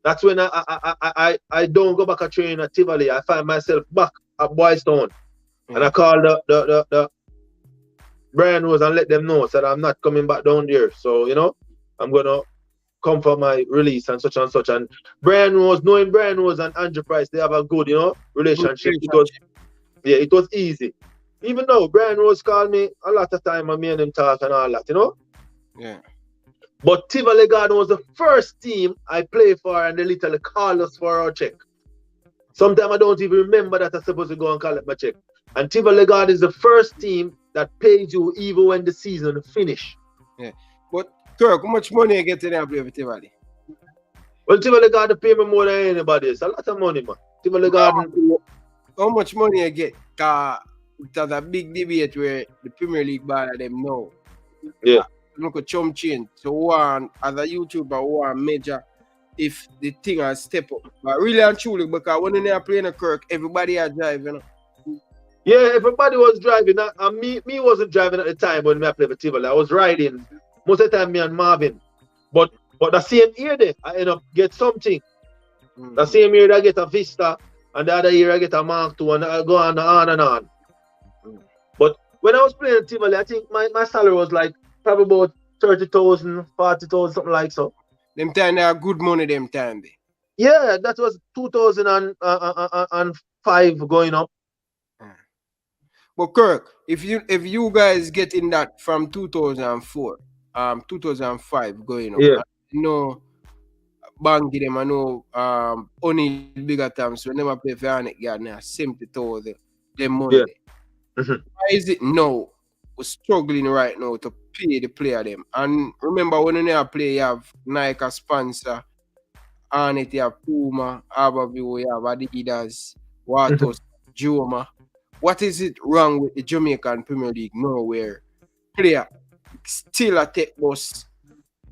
that's when I don't go back a train at Tivoli. I find myself back at Boystone, and I call the Brian Rose and let them know that I'm not coming back down there. So you know, I'm gonna come for my release and such and such. And Brian Rose, knowing Brian Rose and Andrew Price, they have a good, you know, relationship. It was easy. Even though Brian Rose called me a lot of time and me and him talk and all that, you know? Yeah. But Tivoli Gardens was the first team I played for, and they literally called us for our check. Sometimes I don't even remember that I'm supposed to go and collect my check. And Tivoli Gardens is the first team that pays you even when the season finish. Yeah. But Kirk, how much money you get in there play with Tivoli? Well, Tivoli Gardens pay me more than anybody else. A lot of money, man. Tivoli Gardens. How much money you get? There's a big debate where the Premier League bar them know. Yeah. Look at chum change. So one as a YouTuber, one major if the thing has step up. But really and truly, because when they are playing a Kirk, everybody are driving. Yeah, everybody was driving. And me wasn't driving at the time when I played for Tivoli. I was riding. Most of the time me and Marvin. But the same year there, I end up get something. The same year I get a Vista, and the other year I get a Mark II, and I go on and on. But when I was playing at Tivoli, I think my salary was like probably about 30,000, 40,000, something like so. Them time they are good money, them time. Yeah, that was 2005 going up. But Kirk, if you guys get in that from 2004, 2005 going up, yeah, you know, Bangi them, I know, only bigger times, so never play for Anik Gardner, 70,000, them money. Yeah. Why is it now we're struggling right now to pay the player them? And remember when you play, you have Nike sponsor, Arnett, you have Puma, Aberview, you have Adidas, Watos, Joma. What is it wrong with the Jamaican Premier League now where player still a take bus?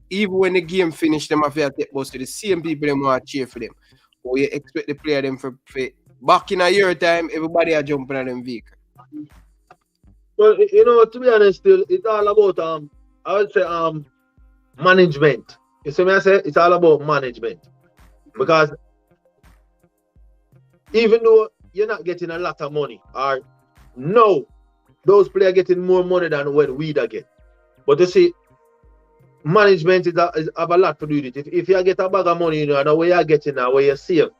Even when the game finish, them have to take bus to the same people them want to cheer for them. Or you expect the player them for back in a year time, everybody are jumping on them vehicle. Well, you know, to be honest, still it's all about I would say management. You see me I say it's all about management. Because even though you're not getting a lot of money, or no, those players getting more money than what we get. But you see, management is have a lot to do with it. If you get a bag of money, you know, and the way you're getting now, where you save.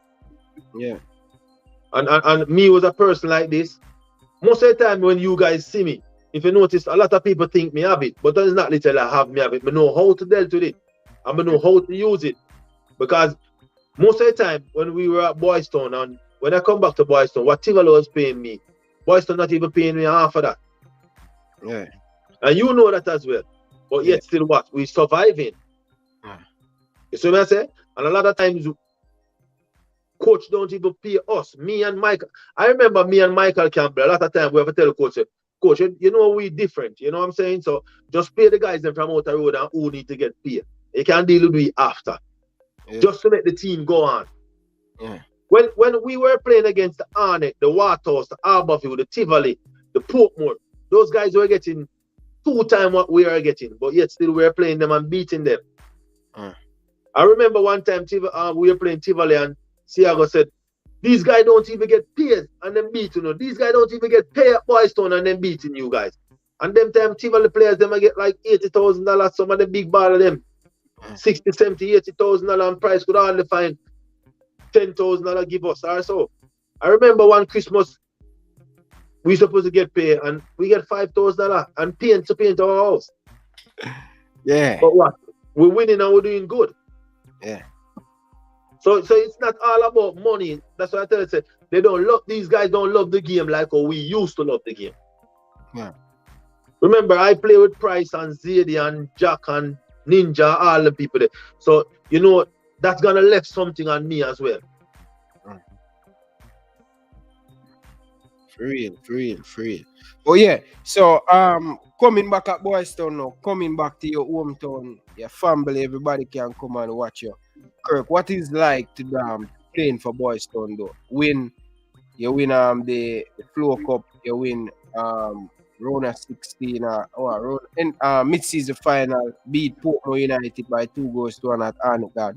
Yeah. And me was a person like this. Most of the time when you guys see me, if you notice, a lot of people think me have it, but that's not literally I have me have it. I know how to deal with it. I know how to use it. Because most of the time when we were at Boystone, and when I come back to Boystone, what Tivoli was paying me, Boystone not even paying me half of that. Yeah. And you know that as well. But yet still what? We surviving. You see what I say? And a lot of times coach don't even pay us. Me and Michael. I remember me and Michael Campbell, a lot of times we have to tell the coach, Coach, you know we different. You know what I'm saying? So just pay the guys them from out the road and who need to get paid. You can deal with it after. Yeah. Just to make the team go on. Yeah. When we were playing against the Arnett, the Watos, the Aberview, the Tivoli, the Portmore, those guys were getting 2 times what we are getting, but yet still we were playing them and beating them. I remember one time we were playing Tivoli and Seago said, these guys don't even get paid and then beating you. These guys don't even get paid at Boystone and then beating you guys. And them time Tivoli players, them get like $80,000, some of the big ball of them. $60,000, $70,000, $80,000 and price could hardly find $10,000 give us or so. I remember one Christmas we supposed to get paid and we get $5,000 and paint our house. Yeah. But what? We're winning and we're doing good. Yeah. So it's not all about money. That's what I tell you. These guys don't love the game like how we used to love the game. Yeah. Remember, I play with Price and Zadie and Jack and Ninja, all the people there. So, you know, that's going to left something on me as well. For real. Oh yeah, so coming back at Boys Town now, coming back to your hometown, your family, everybody can come and watch you. Kirk, what is like to playing for Boys Town though? You win the Flow Cup, you win round of 16 mid-season final, beat Portmore United by 2-1 at Arnett.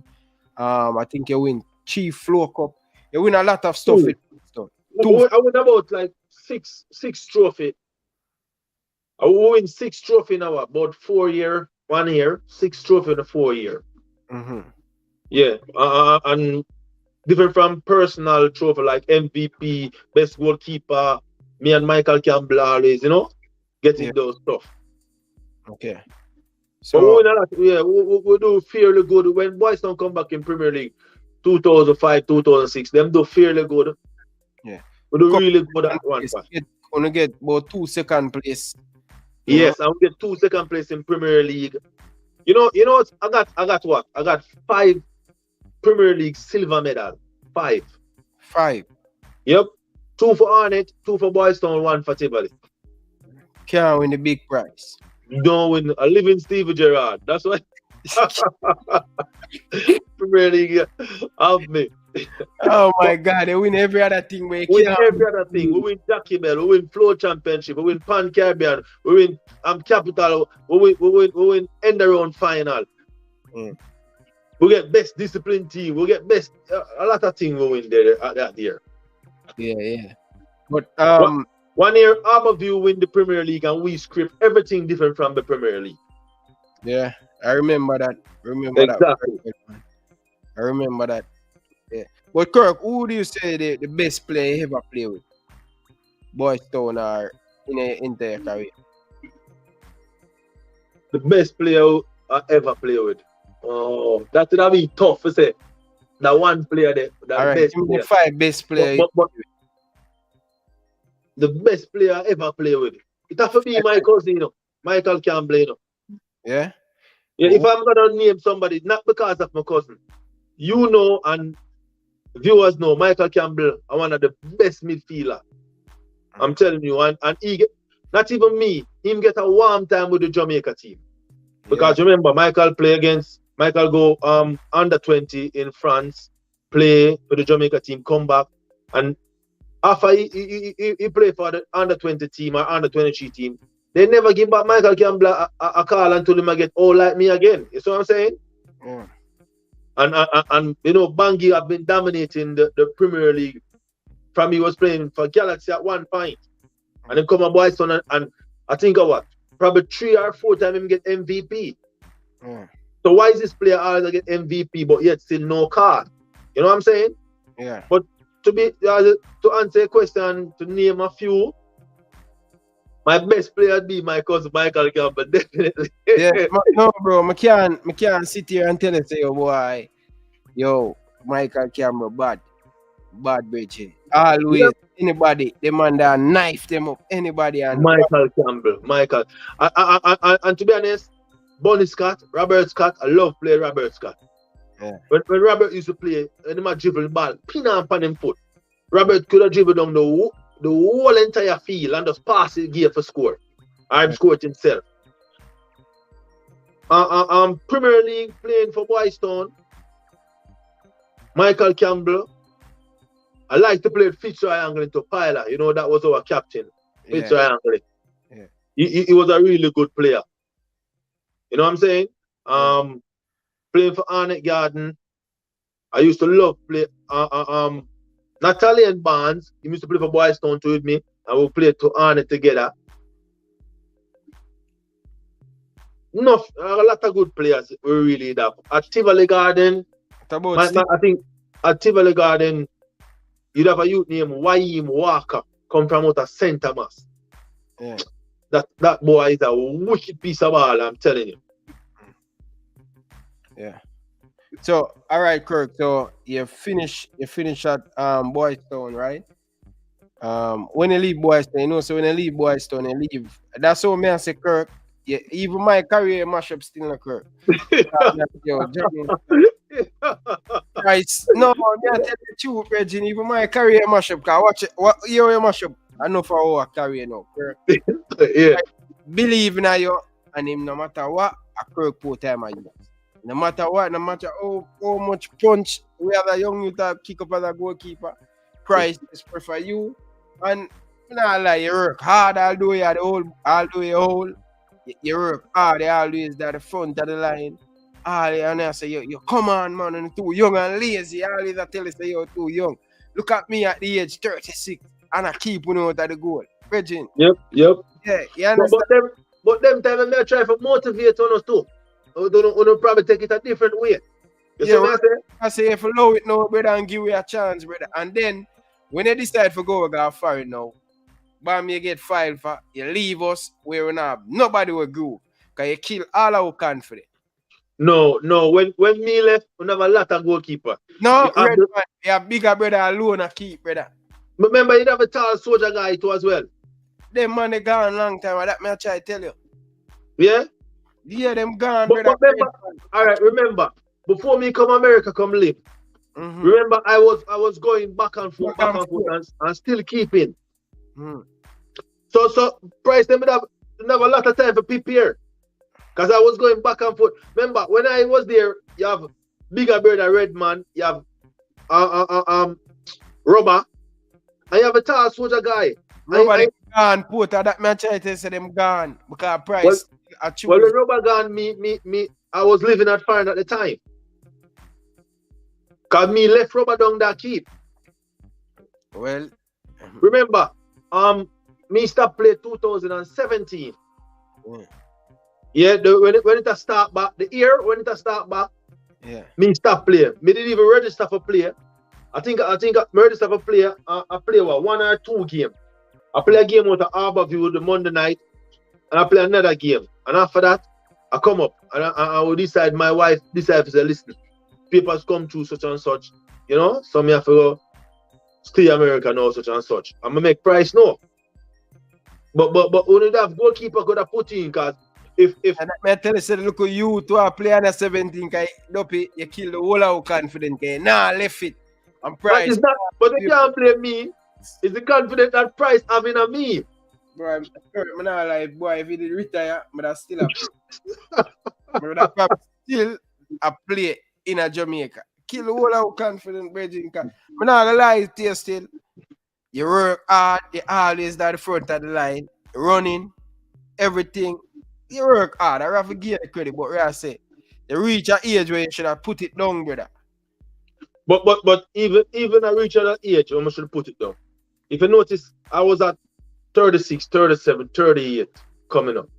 I think you win Chief Flow Cup. You win a lot of stuff in Boys Town. I win about like six trophy. I win 6 trophy now, about 1 year, 6 trophy in a 4 year. Mm-hmm. Yeah, and different from personal trophy like MVP, best goalkeeper. Me and Michael Campbell always, you know, getting those stuff. Okay. So we do fairly good when Boys Town come back in Premier League 2005, 2006. Them do fairly good. Yeah. We do really good at one part. Gonna get about 2 second place. Yes, and we get 2 second place in Premier League. You know what? I got what? I got 5 Premier League silver medal. 5. Yep. 2 for Arnett, 2 for Boys Town, 1 for Tivoli. Can't win the big prize. Don't win a living Steve Gerrard. That's why Premier League have me. Oh my God, they win every other thing. We win every other thing. We win Jackie Bell, we win Flow Championship, we win Pan Caribbean, we win Capital, we win end around final. We get best discipline team, we get best a lot of things we win there at that year. Yeah. But 1 year Arborview win the Premier League and we script everything different from the Premier League. Yeah, I remember that. Exactly. I remember that. Yeah. But Kirk, who do you say the best player you ever play with? Boys Town or in your career? The best player I ever play with. Oh, that would be tough to say. That one player there. All right, give me the 5 best players. But the best player I ever play with. It has to be my cousin, you know, Michael Campbell, you know. Yeah? Yeah, if I'm gonna name somebody, not because of my cousin, you know, and viewers know Michael Campbell are one of the best midfielder. I'm telling you, and he get, not even me, him get a warm time with the Jamaica team. Because remember, Michael go under 20 in France, play for the Jamaica team, come back, and after he play for the under 20 team or under 23 team, they never give back Michael Campbell a call until him get all like me again. You see what I'm saying? Yeah. And you know, Bangi have been dominating the Premier League from he was playing for Galaxy at one point. And then come a Boys Town and I think of what? Probably 3 or 4 times him get MVP. So why is this player always get MVP but yet still no card? You know what I'm saying? Yeah. But to answer your question, to name a few, my best player would be my cousin Michael Campbell, definitely. Yeah, no, bro, I can't sit here and tell you, say, boy, Michael Campbell, bad bridge. Always, anybody, the man that knife them up, anybody. And Michael Campbell, and to be honest, Bonnie Scott, Robert Scott, I love playing Robert Scott. Yeah. When Robert used to play, and him dribble the ball, pin on him foot. Robert could have dribbled down the whole entire field and just pass it gear for score. I'm scored himself. Premier League playing for Boys Town. Michael Campbell. I like to play Fitz Triangle into Pilot. You know, that was our captain. Fitz Triangle. Yeah. He was a really good player. You know what I'm saying? Playing for Arnett Garden. I used to love play Natalie and Barnes. He used to play for Boys Town too with me. And we played to Arnett together. A lot of good players we really have. At Tivoli Garden, I think at Tivoli Garden, you'd have a youth named Wayim Walker, come from out of St. Thomas. Yeah. That boy is a wicked piece of ball, I'm telling you. Yeah. So, all right, Kirk. So you finish at Boys Town, right? when you leave Boys Town, you know, so when you leave Boys Town, you leave. That's how me I say Kirk. Yeah, even my career mash up still in Kirk. Yo, Johnny, Christ. No, me I tell you the truth, Reggie. Even my career mash up. Cause watch it. What year you mash up? I know for our career now, Kirk. Yeah. Believe in you, and him no matter what, a Kirk put time at you. No matter what, no matter how much punch we have a young youth that kick up as a goalkeeper, Christ is prefer you. And nah lie, you work hard, I'll do you at the whole, I'll do your whole. You work hard, you always at the front of the line. And I say, you come on, man, and too young and lazy. I always tell you, say you're too young. Look at me at the age 36, and I keep winning out of the goal. Virgin. Yep. Yeah, you understand? But them time I try to motivate on us too. We don't probably take it a different way. You see what I say? If you allow it now, brother, and give you a chance, brother. And then, when you decide to go foreign now, bam, you get filed for, you leave us where we not, nobody will go. Because you kill all our confidence. No. When me left, we have a lot of goalkeeper. No, Red man, you have bigger brother alone to keep, brother. Remember, you have a tall soldier guy too as well. Them man, they gone long time. That me I try to tell you. Yeah? Yeah, them gone, but brother. Remember, all right, remember, before me come America, come live. Mm-hmm. Remember, I was going back and forth and still keeping. Mm. So Price, them have a lot of time for prepare. Because I was going back and forth. Remember, when I was there, you have bigger brother Redman, you have Rubber, and you have a tall soldier guy. Rubber gone, Porter, that man try to say them gone. Because Price, well, the Rubber gone, me, I was living at foreign at the time. Because me left Rubber down that keep. Well, remember, me stopped play 2017. Yeah, when it start back, the year when it start back, yeah, me stop playing. Me didn't even register for play. I think I register for play. I play what, 1 or 2 games. I play a game with the Harborview the Monday night, and I play another game. And after that, I come up and I will decide. My wife decides to say, listen, papers come through such and such, you know. So me have to go stay America now, such and such. I'm gonna make price no. But only that goalkeeper could have put in, because if and I tell you, say, look at you to play under 17, Dopey, you kill the whole of confidence. Nah, left it. I'm Price. But they can't play me. It's the confidence that Price having on me. Bro, I'm not like, boy, if he did retire, but I still have but still a play in a Jamaica. Kill the whole of confidence, Bridging. I'm not gonna lie to you still. You work hard, you always at the front of the line, running, everything. You work hard. I have to give the credit, but I say, you reach an age where you should have put it down, brother. But even I reach that age, I should put it down. If you notice, I was at 36, 37, 38 coming up.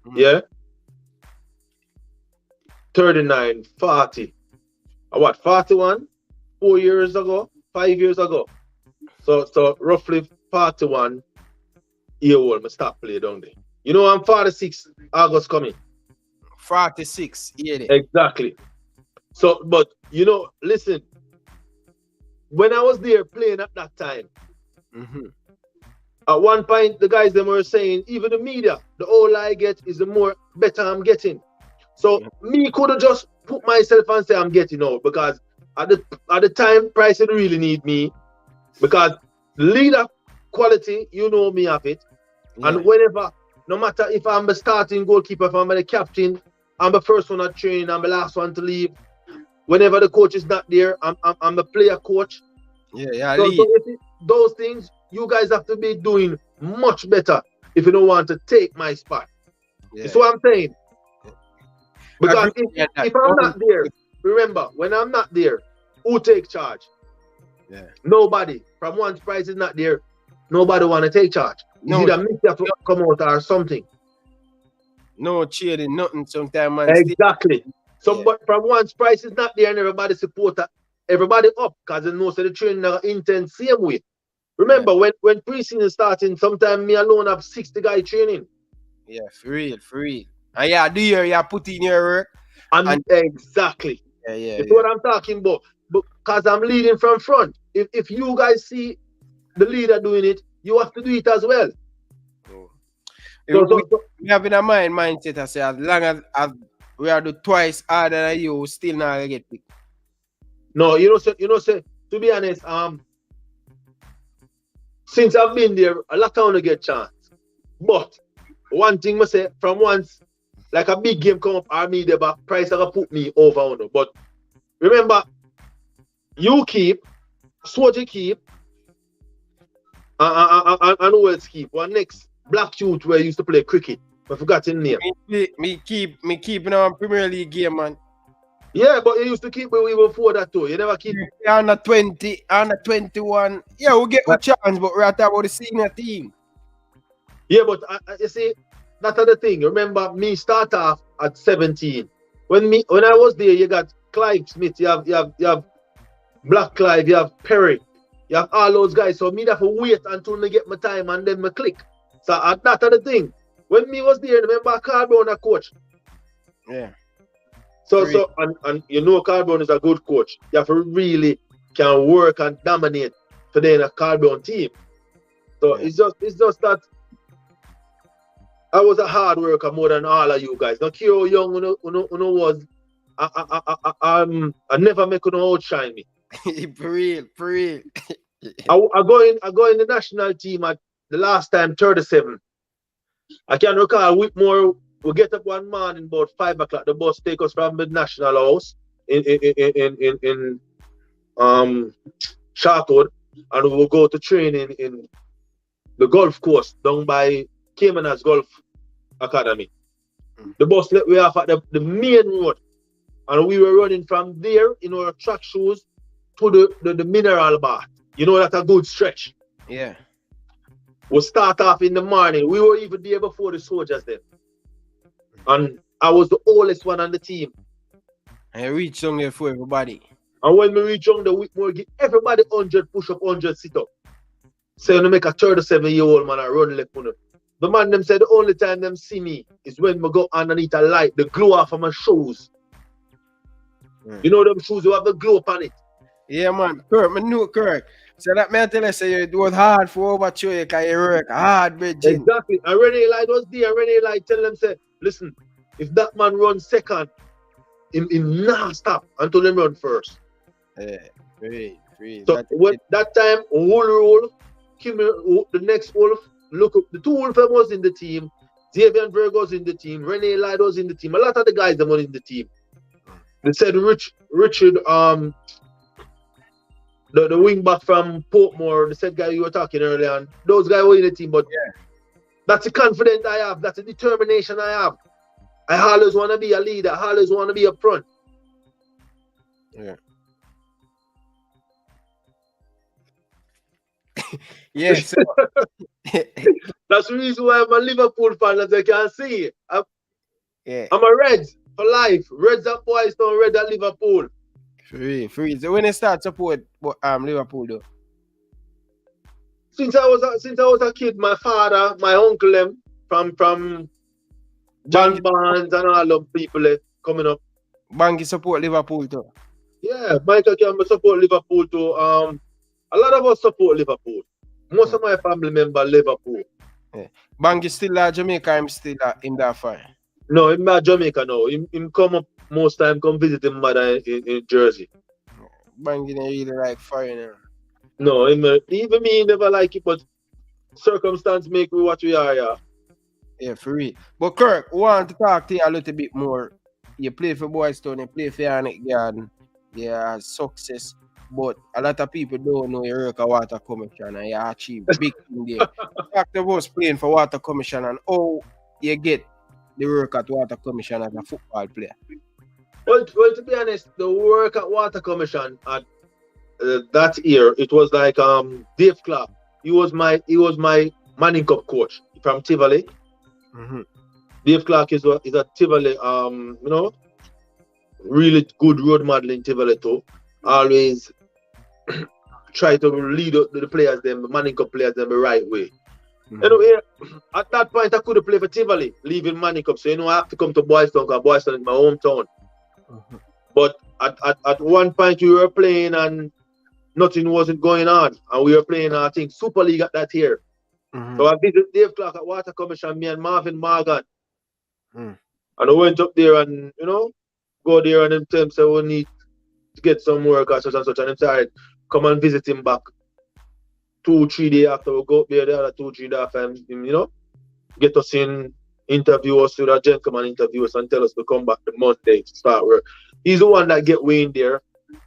Mm-hmm. Yeah? 39, 40. What, 41? 4 years ago? 5 years ago? So roughly 41 year old, I start playing down there. You know, I'm 46 August coming. 46, yeah. Exactly. So, but, you know, listen, when I was there playing at that time, mm-hmm, at one point, the guys them were saying, even the media, the all I get is the more better I'm getting. So, me could have just put myself and say I'm getting out, because at the time, Price didn't really need me, because leader quality, you know me of it. Yeah. And whenever, no matter if I'm the starting goalkeeper, if I'm the captain, I'm the first one at training, I'm the last one to leave. Whenever the coach is not there, I'm the player coach. Yeah. So those things, you guys have to be doing much better if you don't want to take my spot. Yeah. That's what I'm saying. Because if I'm not there, remember, when I'm not there, who takes charge? Yeah. Nobody. From once Price is not there, nobody want to take charge. No, either me have to come out or something. No cheering, nothing sometimes, man. Exactly. So, but from once Price is not there and everybody support everybody up, because they know so the training are intense same way. Remember, when pre-season starting, sometimes me alone have 60 guys training. Yeah, for real. And you put in your work. And exactly. Yeah. That's what I'm talking about. Because I'm leading from front. If you guys see the leader doing it, you have to do it as well. We have in a mindset I say as long as we are do twice harder than you, we still not gonna get picked. No, you know, to be honest, since I've been there, a lot of get chance. But one thing I say, from once like a big game come up, I me the back price that put me over on. But remember, you keep, Soldier keep, and who else keep? One next black youth where I used to play cricket. I forgot his name. Me keep now Premier League game, man. Yeah, but you used to keep me even before that too. You never keep under 20, under 21. Yeah, we get a chance, but we're talking about the senior team. Yeah, but you see, that's the thing. Remember, me start off at 17. When I was there, you got Clive Smith, you have Black Clive, you have Perry, you have all those guys. So me have to wait until I get my time and then I click. So that's the thing. When me was there, remember Carl Brown a coach. Yeah. So and you know Carl Brown is a good coach. You have to really can work and dominate for the Carl Brown team. So it's just that I was a hard worker more than all of you guys. Not care how young you was. I never make you outshine me. For real. I go in the national team at the last time 37. I can recall Whitmore. We get up one morning about 5 o'clock. The bus take us from the national house in Sharkwood, and we will go to training in the golf course down by Caymanas Golf Academy. The bus let we off at the main road, and we were running from there in our track shoes to the mineral bath. You know, that's a good stretch. Yeah. We start off in the morning. We were even there before the soldiers then. And I was the oldest one on the team. And you reach down there for everybody. And when we reach on the Whitmore, give everybody 100 push-up, 100 sit-up. So you make a 37-year-old man and run left on it. The man them said the only time them see me is when we go underneath a light, the glow off of my shoes. You know them shoes, you have the glow up on it. Yeah, man. Kirk, I know Kirk. So that man tell us it was hard for overture because you work hard, bridging. Exactly. And Renee Light was there. And Renee Light tell them, say, listen, if that man runs second, him not stop until them run first. Yeah, great. So that time, Wolf, the next Wolf, look up, the two Wolf was in the team, Xavier Berg was in the team, Renee Light was in the team, a lot of the guys that were in the team. They said Richard, the wing back from Portmore, the said guy you were talking earlier, and those guys were in the team, but that's the confidence I have, that's the determination I have. I always want to be a leader, I always want to be up front. Yeah. Yes. That's the reason why I'm a Liverpool fan, as I can see. I'm a Reds for life. Reds at Boystown, Reds at Liverpool. Free. So when you start support Liverpool though? Since I was a kid, my father, my uncle them from John Barnes and all them people coming up. Banky support Liverpool too. Yeah, Michael can support Liverpool too. A lot of us support Liverpool. Most of my family members Liverpool. Yeah. Banky still at Jamaica, I'm still in that fire. No, I'm at Jamaica now. Him come up most time, come visit his mother in Jersey. Banky really like fire now. No, even me never like it, but circumstance make me what we are, yeah. Yeah, for real. But Kirk, we want to talk to you a little bit more. You play for Boystown, you play for Garrett Garden, yeah, success. But a lot of people don't know you work at Water Commission and you achieve big thing there. Talk to us playing for Water Commission and how you get the work at Water Commission as a football player. Well, to be honest, the work at Water Commission at that year, it was like Dave Clark. He was my Manning Cup coach from Tivoli. Dave Clark is a Tivoli, really good road model in Tivoli too. Always try to lead the players, the Manning Cup players, the right way. Anyway, at that point I couldn't play for Tivoli, leaving Manning Cup. So I have to come to Boystown because Boystown is my hometown. But at one point we were playing and nothing wasn't going on, and we were playing, I think, Super League at that year. So I visited Dave Clark at Water Commission, me and Marvin Morgan. And I went up there and, you know, go there and them tell him, say, we need to get some work or such and such. And them said, come and visit him back 2-3 days after we go up there, the other 2-3 days after him, you know, get us in, interview us with a gentleman, interview us and tell us to come back the Monday to start work. He's the one that get Wayne there.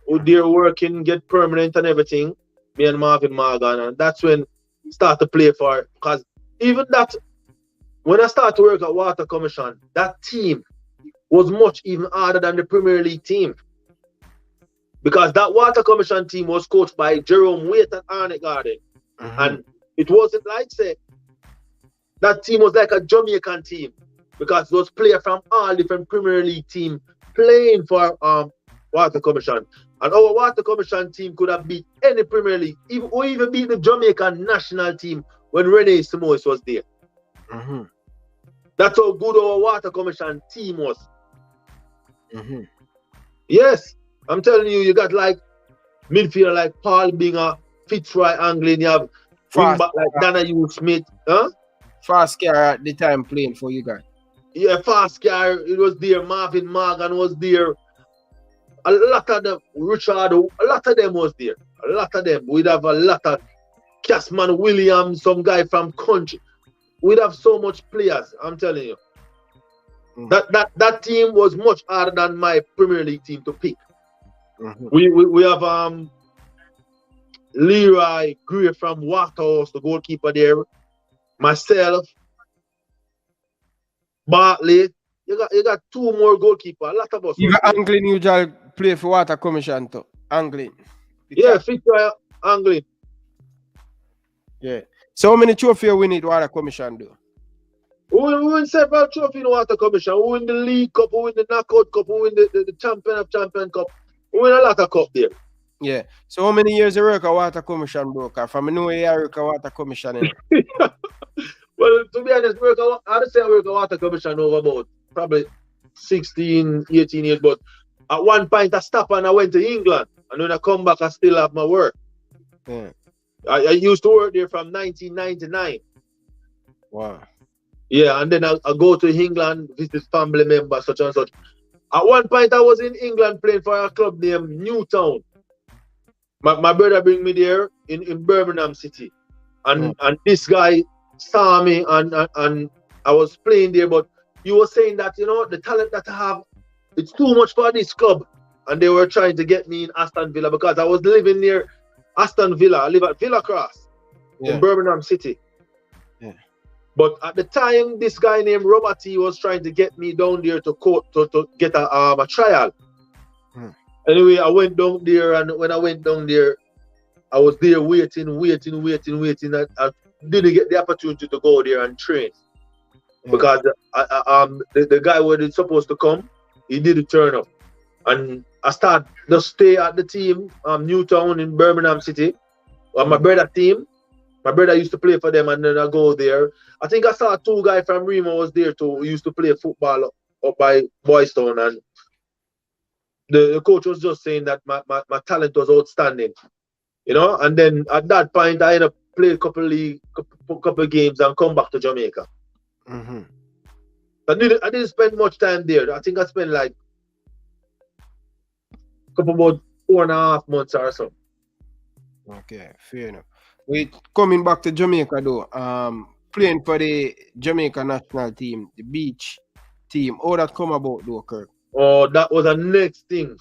Who there working, get permanent and everything. Me and Marvin Morgan. And that's when start to play for it. Because even that, when I started to work at Water Commission, that team was much even harder than the Premier League team. Because that Water Commission team was coached by Jerome Waite and Arnett Garden. And it wasn't like, say, that team was like a Jamaican team. Because those players from all different Premier League teams playing for Water Commission. And our Water Commission team could have beat any Premier League, or even beat the Jamaican national team when Rene Simoes was there. That's how good our Water Commission team was. Yes, I'm telling you, you got like midfielder like Paul Binger, Fitzroy Anglin, you have wing back like Donahue Smith. Fast car at the time playing for you guys. Yeah, fast car, it was there. Marvin Morgan was there. A lot of them, Richard, a lot of them was there. A lot of them. We'd have a lot of Casman Williams, some guy from country. We'd have so much players, I'm telling you. That team was much harder than my Premier League team to pick. We have Leroy Gray from Waterhouse, the goalkeeper there. Myself, Bartley. You got 2 more goalkeepers. A lot of us. Even Anglin usually play for Water Commission too. Anglin. Yeah, Fitzroy Anglin. Yeah. So how many trophies we need Water Commission do? We win several trophies in Water Commission. We win the League Cup, we win the Knockout Cup, we win the Champion of Champion Cup. We win a lot of cup there. Yeah. So how many years you work at Water Commission, bro? From new year I work at Water Commission. Well, to be honest, I'd say I work at Water Commission over about probably 16, 18 years. But at one point I stopped and I went to England. And when I come back, I still have my work. Yeah. I used to work there from 1999. Wow. Yeah, and then I go to England, visit family members, such and such. At one point, I was in England playing for a club named Newtown. My brother bring me there in Birmingham City. And this guy saw me and I was playing there, but he was saying that, you know, the talent that I have, it's too much for this club. And they were trying to get me in Aston Villa because I was living near Aston Villa. I live at Villa Cross in Birmingham City. Yeah. But at the time, this guy named Robert T was trying to get me down there to get a trial. Anyway, I went down there, and when I went down there, I was there waiting. I didn't get the opportunity to go there and train because the guy who was supposed to come, he didn't turn up. And I started to stay at the team, Newtown in Birmingham City. My brother team. My brother used to play for them, and then I go there. I think I saw 2 guys from Remo was there too, who used to play football up by Boys Town, and the coach was just saying that my talent was outstanding, you know. And then at that point, I ended up playing a couple games and come back to Jamaica. I didn't spend much time there. I think I spent like about 4.5 months or so. Okay, fair enough. We coming back to Jamaica though. Playing for the Jamaica national team, the beach team. How that come about though, Kirk? Oh, that was the next thing.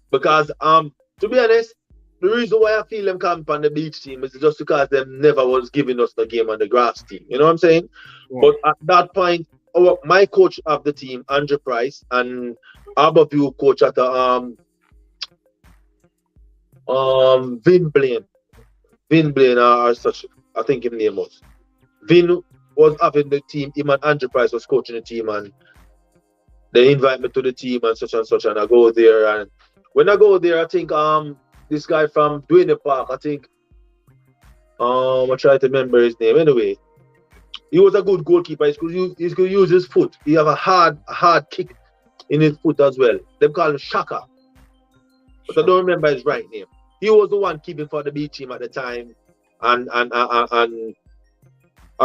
Because to be honest, the reason why I feel them come on the beach team is just because them never was giving us the game on the grass team. You know what I'm saying? Yeah. But at that point, my coach of the team, Andrew Price, and Aberview coach at the Vin Blaine or such, I think his name was. Vin was having the team, him and Andrew Price was coaching the team, and they invite me to the team and such, and I go there. And when I go there, I think this guy from Dwayne Park, I think I try to remember his name. Anyway, he was a good goalkeeper. He could use his foot. He have a hard kick in his foot as well. They call him Shaka. But I don't remember his right name. he was the one keeping for the B team at the time, and I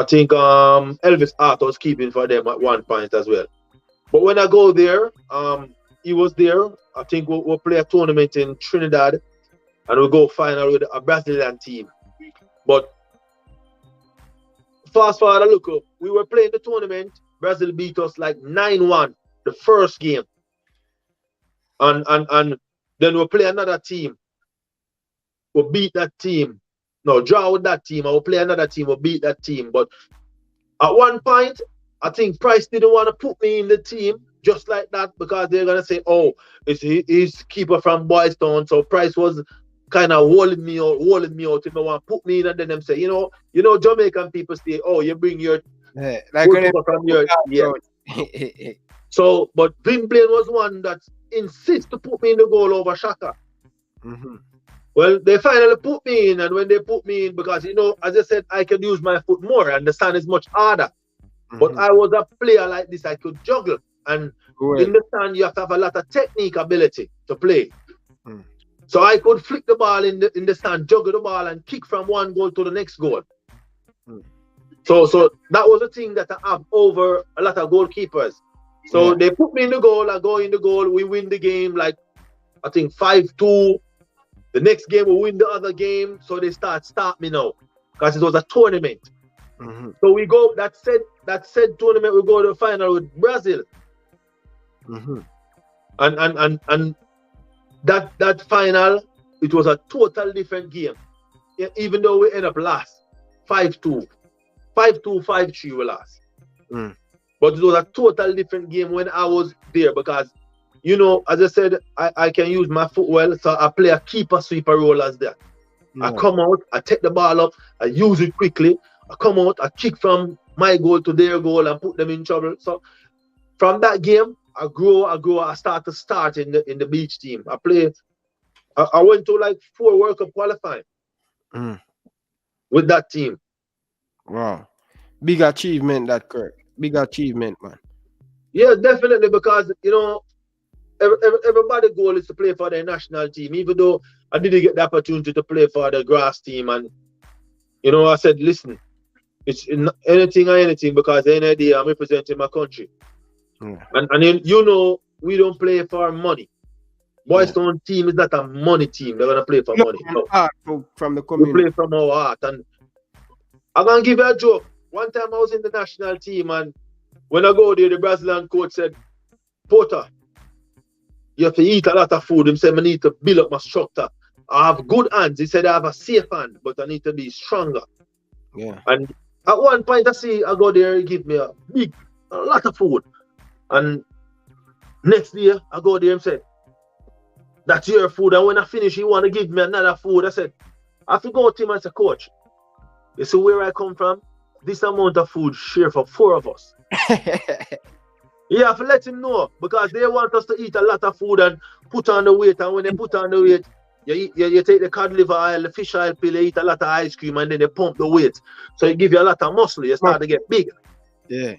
think Elvis Arthur was keeping for them at one point as well. But when I go there, he was there. I think we'll play a tournament in Trinidad, and we'll go final with a Brazilian team. But fast forward, look up, we were playing the tournament. Brazil beat us like 9-1 the first game, and then we'll play another team. We'll beat that team. No, draw with that team. I will play another team. We'll beat that team. But at one point, I think Price didn't want to put me in the team just like that because they're gonna say, "Oh, he's keeper from Boys Town." So Price was kind of walling me out. If they want to put me in, and then them say, you know, Jamaican people say, "Oh, you bring your like keeper from your So, but Vin Blaine was one that insists to put me in the goal over Shaka. Well, they finally put me in, and when they put me in, because, you know, as I said, I can use my foot more, and the stand is much harder. But I was a player like this, I could juggle. And in the stand, you have to have a lot of technique ability to play. So I could flick the ball in the stand, juggle the ball, and kick from one goal to the next goal. So that was a thing that I have over a lot of goalkeepers. So they put me in the goal, I go in the goal, we win the game, like, I think 5-2. The next game, we win the other game, so they start me now, because it was a tournament. So we go, that said tournament, we go to the final with Brazil. And that final, it was a total different game. Even though we end up last, 5-2. 5-2, 5-3 we lost. But it was a total different game when I was there, because, you know, as I said, I can use my foot well, so I play a keeper sweeper role as that. I come out, I take the ball up, I use it quickly, I come out, I kick from my goal to their goal and put them in trouble. So from that game, I grow, I start in the beach team. I went to like 4 World Cup qualifying with that team. Wow. Big achievement, that, Kirk. Big achievement, man. Yeah, definitely, because, you know, everybody's goal is to play for their national team, even though I didn't get the opportunity to play for the grass team. And, you know, I said, listen, it's anything, because at the end of the day, I'm representing my country. And you know, we don't play for money. Boys Town team is not a money team. They're going to play for money. No. From the community. We play from our heart. And I'm going to give you a joke. One time I was in the national team, and when I go there, the Brazilian coach said, Porter, you have to eat a lot of food. He said, I need to build up my structure. I have good hands. He said, I have a safe hand, but I need to be stronger. Yeah. And at one point, I go there, he give me a lot of food. And next day, I go there and said, that's your food. And when I finish, you want to give me another food. I said, I have to go to him and say, coach, you see where I come from? This amount of food share for 4 of us. You have to let him know, because they want us to eat a lot of food and put on the weight. And when they put on the weight, you take the cod liver oil, the fish oil pill, you eat a lot of ice cream, and then they pump the weight. So it give you a lot of muscle. You start to get big. Yeah.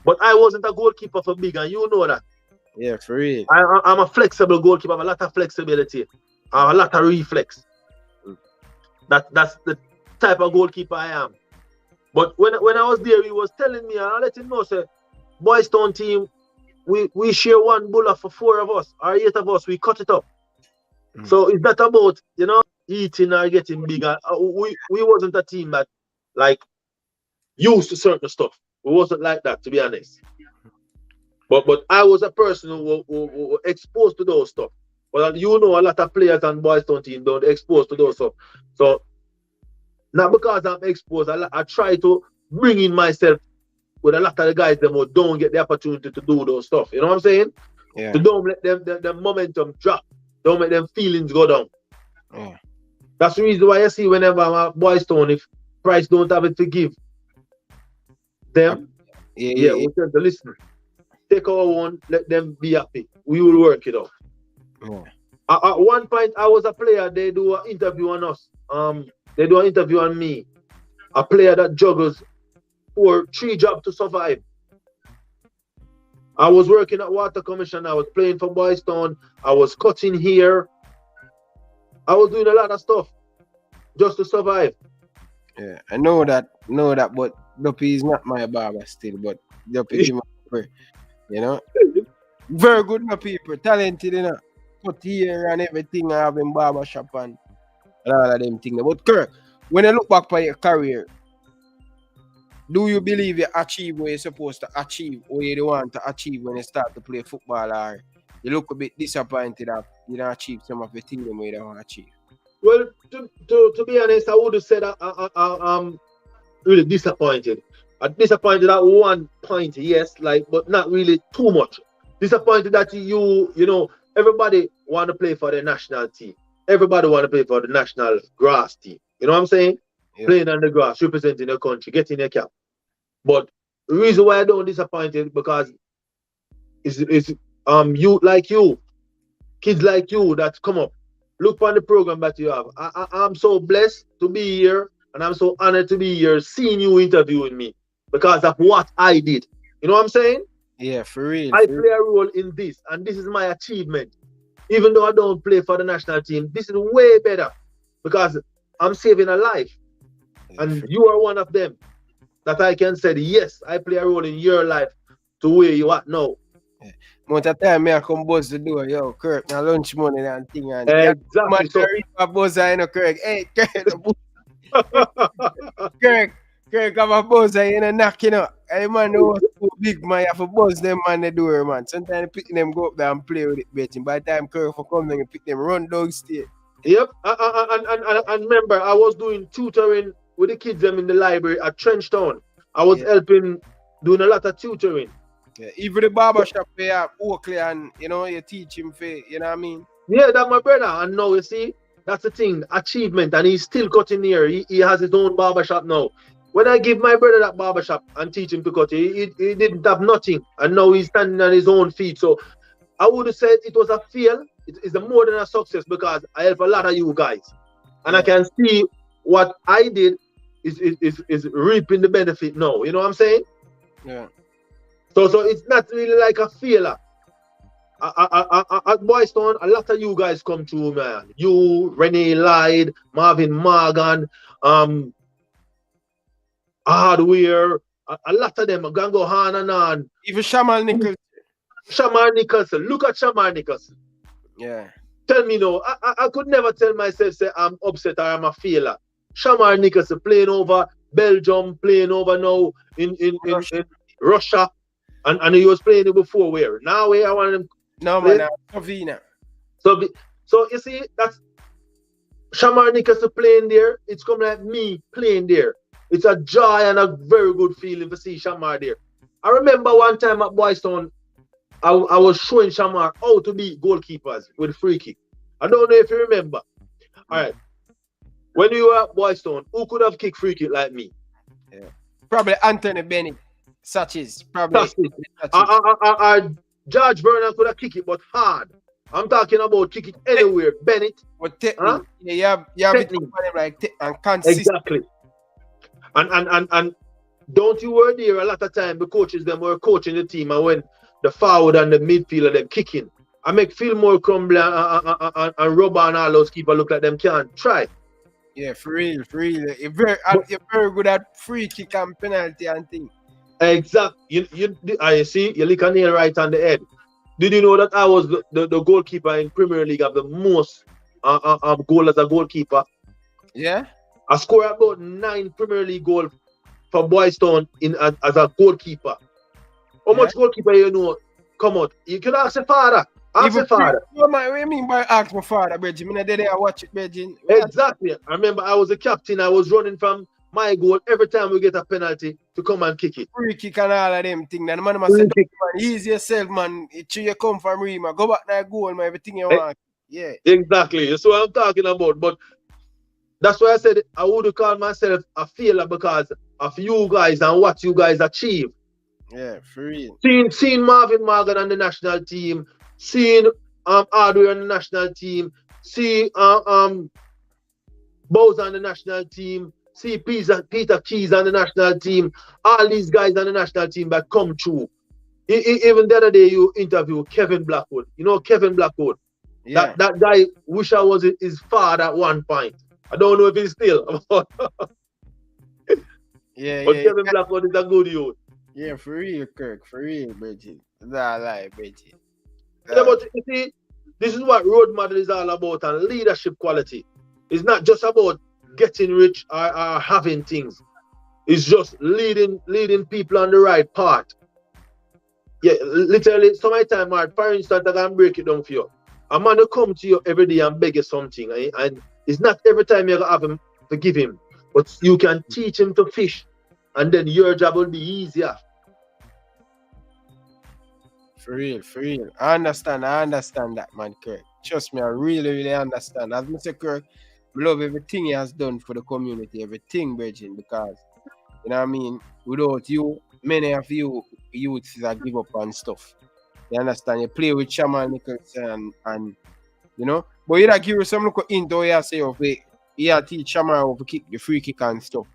But I wasn't a goalkeeper for big, and you know that. Yeah, for real. I'm a flexible goalkeeper. I have a lot of flexibility. I have a lot of reflex. That's the type of goalkeeper I am. But when I was there, he was telling me, and I let him know, say, Boys Town team, we share one bullet for 4 of us, or 8 of us, we cut it up. So it's not about, you know, eating or getting bigger. We wasn't a team that, like, used to certain stuff. We wasn't like that, to be honest. But I was a person who was exposed to those stuff. But you know, a lot of players on Boys Town team don't expose to those stuff. So not because I'm exposed, I try to bring in myself with a lot of the guys that don't get the opportunity to do those stuff. You know what I'm saying? Yeah. So don't let them the momentum drop. Don't make them feelings go down. Yeah. That's the reason why I see whenever I'm at Boys Town, if Price don't have it to give them, we tell to listen. Take our one, let them be happy. We will work it out. Yeah. At one point, I was a player. They do an interview on us. They do an interview on me. A player that juggles 3 jobs to survive. I was working at Water Commission. I was playing for Boys Town. I was cutting here. I was doing a lot of stuff just to survive. Yeah, I know that, but Duppy is not my barber still, but Duppy give me prayer, you know. Very good my people, talented, you know. Cut hair and everything, having barber shop and all of them things. But Kirk, when you look back on your career, do you believe you achieve what you're supposed to achieve or you want to achieve when you start to play football, or you look a bit disappointed that you don't achieve some of the things you want to achieve? Well, to be honest, I would have said I'm really disappointed. I'm disappointed at one point, yes, like, but not really too much. Disappointed that you know, everybody want to play for the national team. Everybody want to play for the national grass team. You know what I'm saying? Yeah. Playing on the grass, representing your country, getting your cap. But the reason why I don't disappointed because it's youth like you, kids like you that come up. Look on the program that you have. I'm so blessed to be here, and I'm so honored to be here, seeing you interviewing me because of what I did. You know what I'm saying? Yeah, for real. I play a role in this, and this is my achievement. Even though I don't play for the national team, this is way better because I'm saving a life. Yeah, and you are one of them that I can say, yes, I play a role in your life to where you are now. Yeah. Most of the time, I come buzz the door, yo, Kirk, now lunch money and thing. And exactly. So, buzz, I know, Kirk. Hey, Kirk, have a buzz, I ain't knocking up. Hey, man, know too big, man, you have to buzz them on the door, man. Sometimes pick them go up there and play with it, betting. By the time Kirk for come, then pick them run dog state. Yep, and remember, I was doing tutoring with the kids them in the library at Trenchtown. I was helping, doing a lot of tutoring. Yeah, even the barbershop there, Oakley, and you know, you teach him for, you know what I mean? Yeah, that's my brother. And now you see, that's the thing, achievement, and he's still cutting here. He has his own barbershop now. When I give my brother that barbershop and teach him to cut, he didn't have nothing, and now he's standing on his own feet. So I would have said it was a fail. It's more than a success because I help a lot of you guys, and I can see what I did is reaping the benefit now. You know what I'm saying? Yeah. So it's not really like a failure. At Boystown, a lot of you guys come through, man. You, Renee Lyde, Marvin Morgan, Hardware, a lot of them are gonna go on and on. Even Shaman Nicholson. Shaman Nicholson. Look at Shaman Nicholson. Yeah. Tell me no, I could never tell myself say I'm upset or I'm a failure. Shaman Nicholson playing over Belgium, playing over now in Russia. And he was playing it before where? Now where I want him. No man, Slovenia. So you see, that's Shamar Nicholson playing there. It's coming like me playing there. It's a joy and a very good feeling to see Shamar there. I remember one time at Boystown, I was showing Shamar how to be goalkeepers with free kick. I don't know if you remember. All right. When you were at Boystown, who could have kicked free kick like me? Yeah. Probably Anthony Bennett. Such probably. George Vernon could have kicked it, but hard. I'm talking about kick it anywhere. Bennett. But technique. Yeah, you have it like and consistent. Exactly. And don't you were there a lot of time the coaches them were coaching the team, and when the forward and the midfielder them kicking, I make Fillmore Crumble and Robber and all those keepers look like them can't try. Yeah, for real. You're very good at free kick and penalty and things. Exactly. I see you lick a nail right on the head. Did you know that I was the goalkeeper in Premier League of the most goal as a goalkeeper? Yeah. I scored about 9 Premier League goals for Boystown as a goalkeeper. How much goalkeeper you know come out? You can ask your father. Ask your father. What do you mean by ask my father, Bridget? I did I watch it, Bridget. Exactly. I remember I was a captain. I was running from my goal every time we get a penalty to come and kick it. Free kick and all of them things. And the man must say, man, ease yourself, man. It's you come from Rima. Go back to goal, man. Everything you want. Yeah. Exactly. That's what I'm talking about. But that's why I said I would call myself a failure because of you guys and what you guys achieve. Yeah, for real. Seeing Marvin Morgan on the national team, seeing Hardware on the national team, see Bowser on the national team, see Peter Keys on the national team, all these guys on the national team that come through. Even the other day you interview Kevin Blackwood. You know Kevin Blackwood? Yeah. That guy wish I was his father at one point. I don't know if he's still. Yeah, But yeah, Kevin Blackwood is a good youth. yeah, for real, Kirk, for real, Bridget. That lie, Bridget. Yeah, but you see, this is what role model is all about, and leadership quality. It's not just about getting rich or having things. It's just leading people on the right path. Yeah, literally, sometimes, Mark, for instance, I can break it down for you. A man will come to you every day and beg you something, and it's not every time you're gonna have him to give him, but you can teach him to fish, and then your job will be easier. For real, for real. I understand that, man, Kirk. Trust me, I really, really understand. As Mr. Kirk, I love everything he has done for the community, everything, Bridget, because, you know what I mean, without you, many of you youths that give up on stuff. You understand? You play with Shaman Nicholson and you know, but you like give some look into you say of it. You teach Shaman how to kick the free kick and stuff.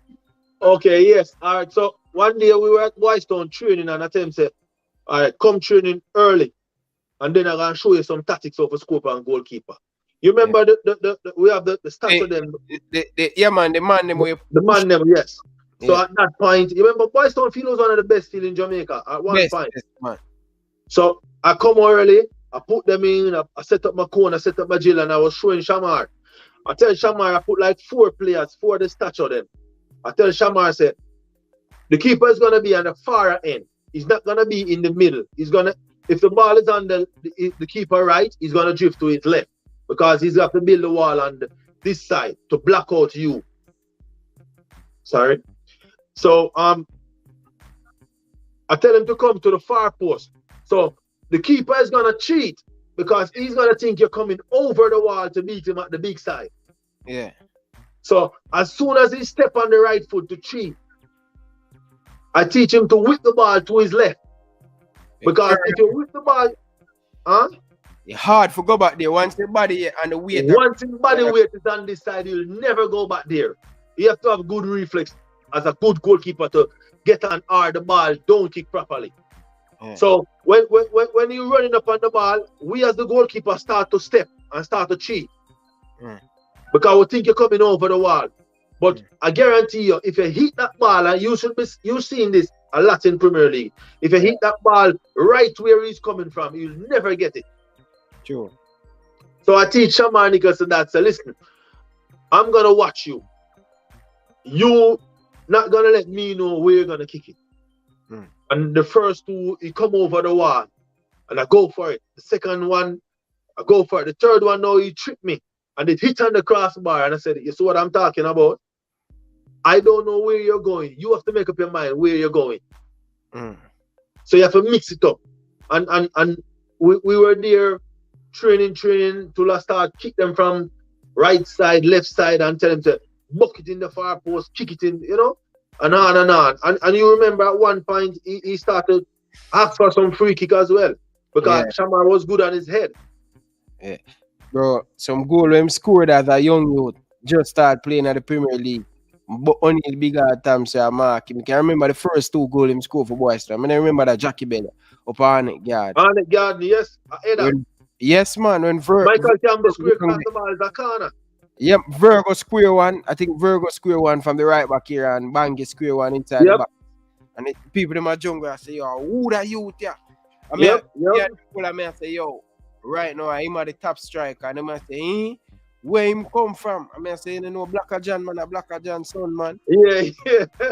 Okay, yes. All right. So one day we were at Whitestone training, and I tell him, say, all right, come training early, and then I'm gonna show you some tactics of a scope and goalkeeper. You remember the we have the stats of them. Yeah, man, the man them the man them, yes. So Yeah. at that point, you remember Whitestone Field was one of the best field in Jamaica at one point. Yes, man. So I come early, I put them in, I set up my cone, I set up my drill, and I was showing Shamar. I tell Shamar I put like 4 players, 4 the stature of them. I tell Shamar, I said, the keeper is gonna be on the far end. He's not gonna be in the middle. He's gonna, if the ball is on the keeper right, he's gonna drift to his left because he's got to build the wall on this side to block out you. Sorry. So I tell him to come to the far post. So the keeper is gonna cheat because he's gonna think you're coming over the wall to beat him at the big side. Yeah. So as soon as he step on the right foot to cheat, I teach him to whip the ball to his left. Because if you whip the ball, it's hard for go back there. Once the body and the weight. Once the body weight is on this side, you'll never go back there. You have to have good reflex as a good goalkeeper to get on the ball, don't kick properly. Yeah. So when you're running up on the ball, we as the goalkeeper start to step and start to cheat. Because we think you're coming over the wall. But I guarantee you, if you hit that ball, and you've seen this a lot in Premier League, if you hit that ball right where he's coming from, you'll never get it. Sure. So I teach Shaman Nicholson that, say, listen, I'm going to watch you. You not going to let me know where you're going to kick it. And the first 2, he come over the wall, and I go for it. The second one, I go for it. The third one, now he tripped me, and it hit on the crossbar, and I said, you see what I'm talking about? I don't know where you're going. You have to make up your mind where you're going. So you have to mix it up. And we were there training to start kick them from right side, left side, and tell them to buck it in the far post, kick it in, you know, and on and on. And you remember at one point he started ask for some free kick as well because Shamar was good on his head. Yeah. Bro, some goal him scored as a young youth, just started playing at the Premier League. But only the bigger times I mark him. I can remember the first 2 goals him scored for Boys. I remember that Jackie Bell up on it guard. On it guard, yes. Yes, man. When Michael Campbell square past the ball is a corner. Yep, Virgo square one. I think Virgo square one from the right back here and Bangi square one inside the back. And people in my jungle I say, yo, who that youth yeah? I mean, people I say, yo, right now I'm at the top striker. And I say, where him come from? I say, you know, Blacker John, man, a Blacker John son, man. Yeah.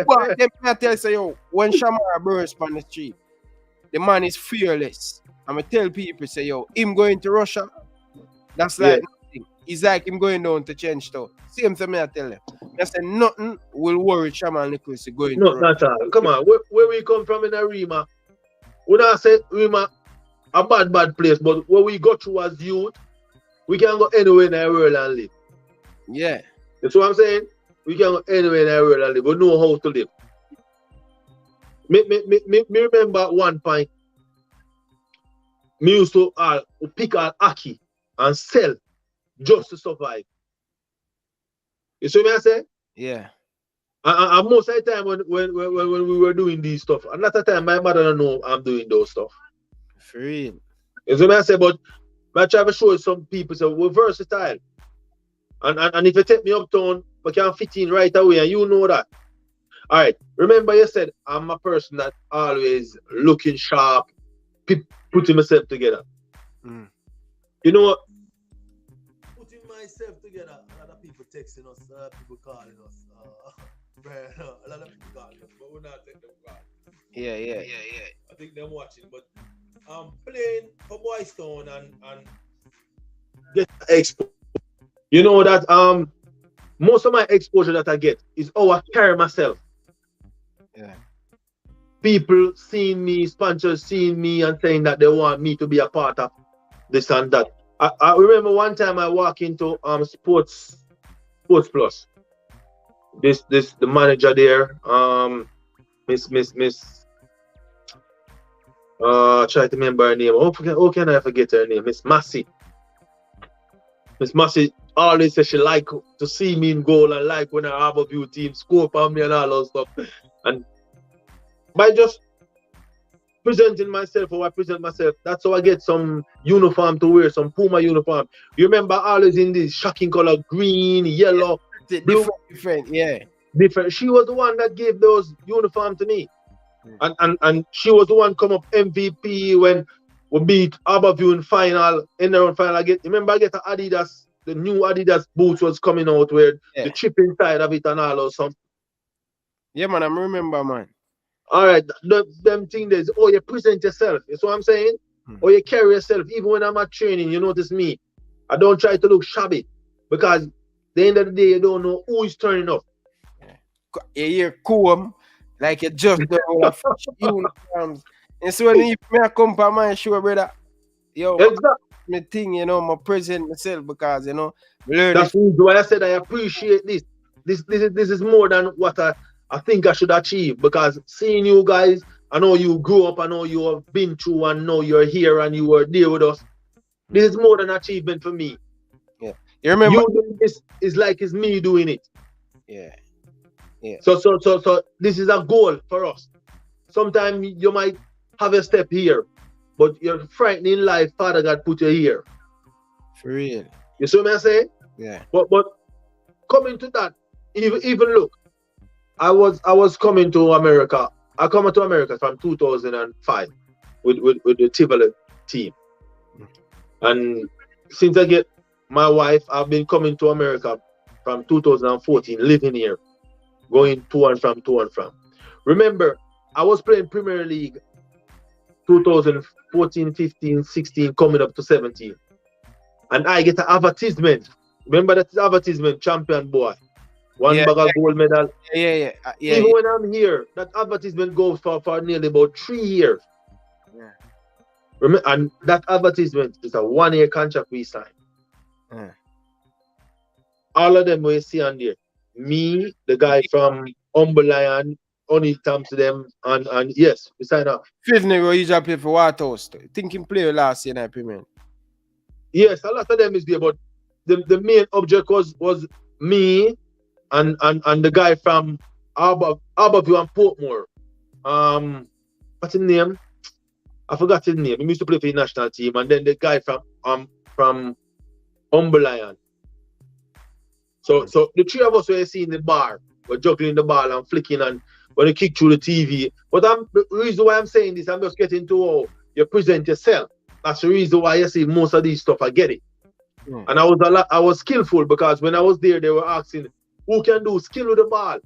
But them I tell you, yo, when Shamar bursts on the street, the man is fearless. I'm going to tell people, say, yo, him going to Russia, that's like nothing. It's like him going down to change though. Same thing I tell him. I say, nothing will worry Shaman Nicholas going to Russia. Not at all. Come on, where we come from in Rima, we not say Rima a bad place, but where we go through as youth, we can go anywhere in the world and live. Yeah. That's what I'm saying. We can go anywhere in the world and live. We know how to live. Me remember at one point, me used to pick out Aki and sell just to survive. You see what I say? Yeah. And most of the time when we were doing these stuff, and at the time my mother don't know I'm doing those stuff. For real. You see what I say? But I try to show some people, so we're versatile. And if you take me uptown, I can fit in right away, and you know that. All right. Remember, you said I'm a person that always looking sharp, putting myself together. Mm. You know what? Putting myself together. A lot of people texting us, a lot of people calling us. A lot of people calling us, but we're not taking them calls. Yeah. I think they're watching, but I'm playing for Boys Town and get exposure. You know that most of my exposure that I get is how I carry myself. Yeah. People seeing me, sponsors seeing me and saying that they want me to be a part of this and that. I remember one time I walked into Sports Plus. The manager there, Miss try to remember her name. How can I forget her name? Miss Massey. Miss Massey always says she like to see me in goal and like when I have a few teams score for me and all that stuff. And by just presenting myself how I present myself, that's how I get some uniform to wear, some Puma uniform. You remember always in this shocking color, green, yellow, blue. Different, yeah. Different. She was the one that gave those uniform to me. And she was the one come up MVP when we beat Aberview in the round final. I get the Adidas, the new Adidas boots was coming out where the chip inside of it and all or something. Yeah, man, I remember, man. All right, them thing is, you present yourself. You see what I'm saying? Or you carry yourself. Even when I'm at training, you notice me. I don't try to look shabby because at the end of the day, you don't know who is turning up. You hear cool, like you just don't have uniforms. And so when you come to my show, brother, yo, exactly. My thing, I present myself because, that's why I said I appreciate this. This is more than what I think I should achieve, because seeing you guys, I know you grew up, I know you have been through, and know you're here and you were there with us. This is more than achievement for me. Yeah. You remember? You doing this is like it's me doing it. Yeah. So this is a goal for us. Sometimes you might have a step here, but you're frightened in life, Father God put you here. For real. You see what I'm saying? Yeah. But coming to that, even look, I was coming to America. I come to America from 2005 with the Tivoli team. And since I get my wife, I've been coming to America from 2014, living here, going to and from. Remember, I was playing Premier League 2014, 15, 16, coming up to 17. And I get an advertisement. Remember that advertisement, champion boy. One bag of gold medal. Yeah. Even when I'm here, that advertisement goes for nearly about 3 years. Yeah. Remember, and that advertisement is a 1-year contract we signed. Yeah. All of them we see on there. Me, the guy from Lion, only comes to them, and yes, we signed up. Fifth nigga usually play for Waterhouse. Thinking play last year in Premier. Yes, a lot of them is there, but the main object was me and the guy from Aberview and Portmore. What's his name? I forgot his name. He used to play for the national team, and then the guy from Lion. So the three of us were seeing the bar, we're juggling the ball and flicking and when you kick through the TV. But the reason why I'm saying this, I'm just getting to how you present yourself. That's the reason why you see most of these stuff. I get it. And I was skillful because when I was there, they were asking who can do skill with the ball.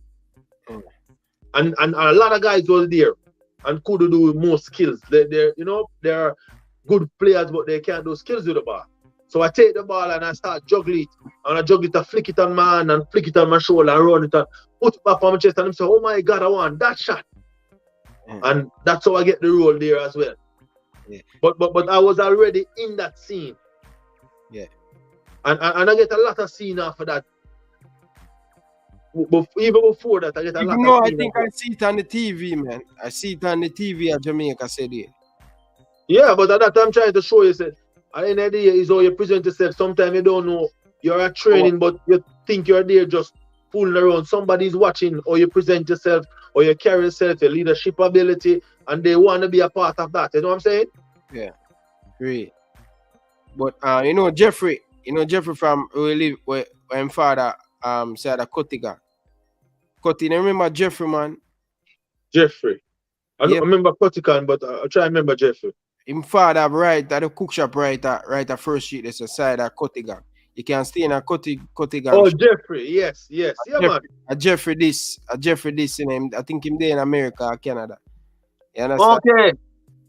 And a lot of guys was there and could do more skills. They're good players, but they can't do skills with the ball. So I take the ball and I start juggling it. And I juggle it, I flick it on my hand and flick it on my shoulder and run it and put it back on my chest. And I'm saying, oh my God, I want that shot. And that's how I get the role there as well. Yeah. But I was already in that scene. Yeah. And I get a lot of scene after that. Even before that, I get a lot of scene. I think I see it on the TV, man. I see it on the TV at Jamaica, said it. Yeah, but at that time, I'm trying to show you, said, an idea is how you present yourself. Sometimes you don't know you're at training, but you think you're there just fooling around. Somebody's watching how you present yourself, or you carry yourself, your leadership ability, and they want to be a part of that. You know what I'm saying? Yeah. Great. But you know Jeffrey from where we live, where my father said a Kotiga. Koti, you remember Jeffrey, man? Jeffrey. I Yep. remember Kotikan, but I try to remember Jeffrey. Him father right at the cook shop right at First Street. There's a side at Kotiga. You can stay in a Kotiga. Oh, Jeffrey. Yes. Yeah, man. A Jeffrey this in him. I think him there in America or Canada. You understand? Okay.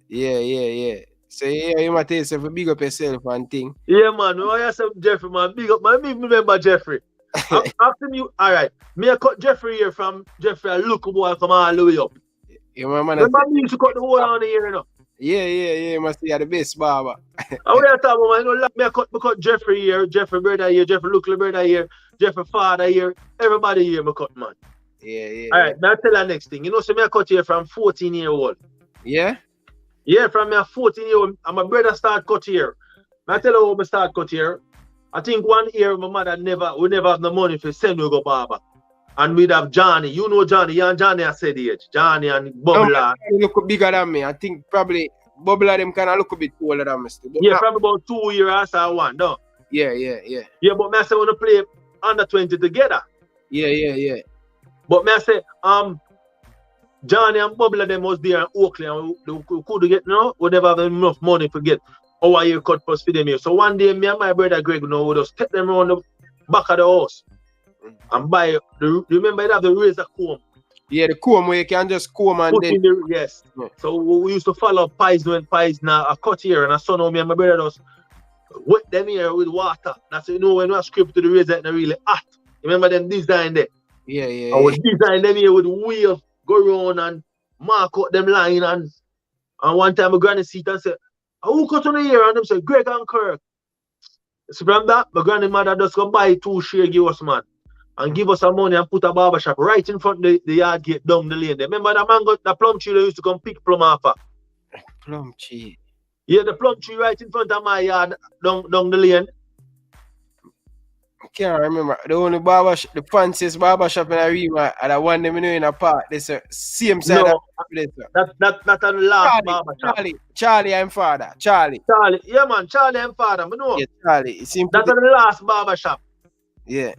Yeah. So you might tell yourself big up yourself and thing. Yeah, man. No, I said Jeffrey, man. Big up, man. Me remember Jeffrey. After you, all right. Me I cut Jeffrey here from Jeffrey. I look boy come all the way up. Yeah, man. Remember me used to cut the whole on the ear, you know. Yeah. You must be the best barber. I want to talk about, man. You know, me I cut Jeffrey here, Jeffrey brother here, Jeffrey Luke brother here, Jeffrey father here. Everybody here, me cut, man. Yeah. All right. Now tell you the next thing. You know, so me I cut here from 14-year-old. Yeah. Yeah, from me a 14-year-old, and my brother start cut here. I tell you how I start cut here. I think one year my mother we never have the money for send we go barber. And we'd have Johnny. You know Johnny. You and Johnny I said age. Johnny and Bubbler. He look bigger than me. I think probably Bubbler them kind of look a bit older than me still. Yeah, probably about 2 years or one, no? Yeah. Yeah, but me I say we want to play under 20 together. Yeah. But me I say, Johnny and Bubbler them was there in Oakley and we could get, we never have enough money to get our year cut first for them here. So one day me and my brother Greg, we just take them around the back of the house and buy remember they have the razor comb. Yeah, the comb where you can just comb and put then in the, yes. Yeah. So we used to follow pies when pies now a cut here and I saw me and my brother just wet them here with water. That's when we scrape to the razor it's really hot. Remember them design there? Yeah. I would design them here with wheel. Go around and mark out them line and one time my granny seat and said, who cut on the ear? And them say, Greg and Kirk. So from that, my grandmother just go buy 2 share give us man and give us some money and put a barber shop right in front of the yard gate down the lane there. Remember that man got the plum tree that used to come pick plum off of? Plum tree. Yeah, the plum tree right in front of my yard down the lane. I can't remember. The only the fanciest barber shop in Arima and the one them in a park. There's a same side no, of place. That's the last barber shop. Charlie and father. Charlie. Yeah man, Charlie and father. I know. Yeah, Charlie. That's the last barber shop. Yeah.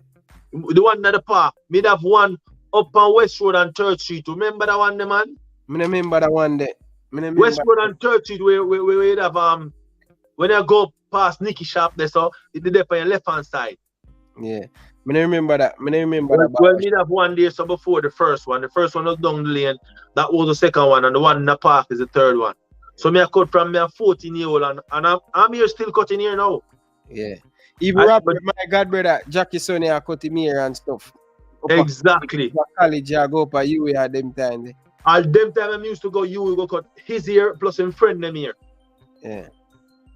The one at the park. We'd have one up on West Road and 3rd Street. Remember that one there, man? I remember that one there. West Road and 3rd Street where we'd have when I go past Nicky shop there, so it's there on your left hand side. Yeah, I remember that. Well, we have one there, so before the first one. The first one was down the lane. That was the second one, and the one in the park is the third one. So me I cut from me a 14-year-old, and I'm here still cutting here now. Yeah. Even Robert, my god brother, Jackie Sonny, I cut him here and stuff. Exactly. College, I go up at UA at them time. At them time I used to go UA, go cut his ear plus him friend them here. Yeah.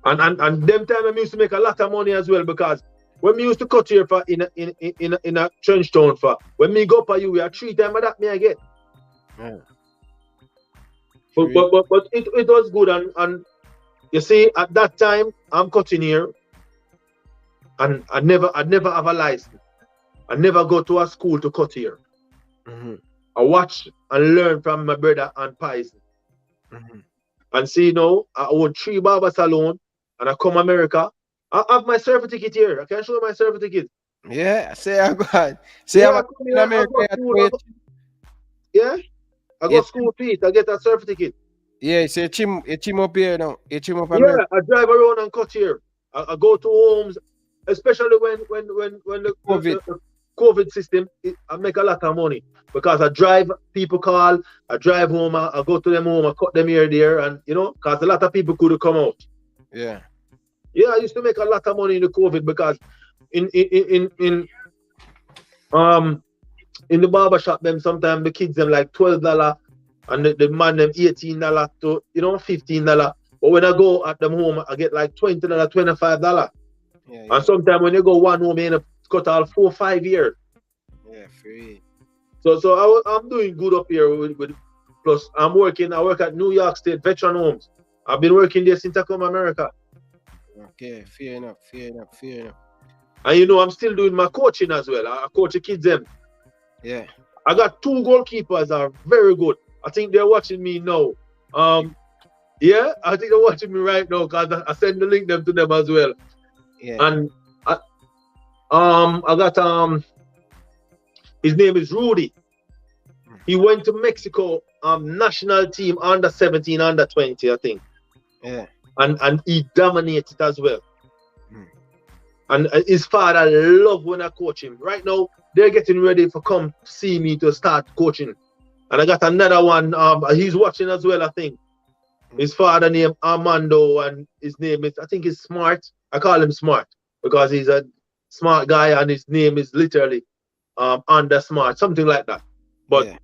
And them time I used to make a lot of money as well because when we used to cut here for in a trench town for when me go up at UA 3 times of that me I get. Yeah. But it was good and you see at that time I'm cutting here and I never have a license. I never go to a school to cut here. Mm-hmm. I watch and learn from my brother and pies. Mm-hmm. And see now I own 3 barber salon and I come America. I have my certificate here. I can show you my certificate. Yeah, say I got. Say yeah, I got in America. I got school fees. I get a certificate. Yeah, say chim up here now. Chim up America. Yeah, I drive around and cut here. I go to homes, especially when the COVID system, I make a lot of money because I drive, people call, I drive home, I go to them home, I cut them here, there, and because a lot of people could come out. Yeah. Yeah, I used to make a lot of money in the COVID because in the barber shop them sometimes the kids them like $12 and the man them $18 to $15. But when I go at them home, I get like $20, $25. Yeah. And sometimes when you go one home, you end up cut all 4 or 5 years. Yeah, free. So I'm doing good up here with plus I work at New York State Veteran Homes. I've been working there since I come to America. Okay, fair enough. And I'm still doing my coaching as well. I coach the kids them. Yeah. I got 2 goalkeepers are very good. I think they're watching me now. Yeah, I think they're watching me right now because I send the link them to them as well. Yeah. And I got his name is Rudy. He went to Mexico national team under 17, under 20, I think. Yeah. And he dominated as well. Mm. And his father loved when I coach him. Right now, they're getting ready for come see me to start coaching. And I got another one. He's watching as well, I think. His father named Armando, and his name is, I think he's Smart. I call him Smart because he's a smart guy, and his name is literally under Smart, something like that. But yeah.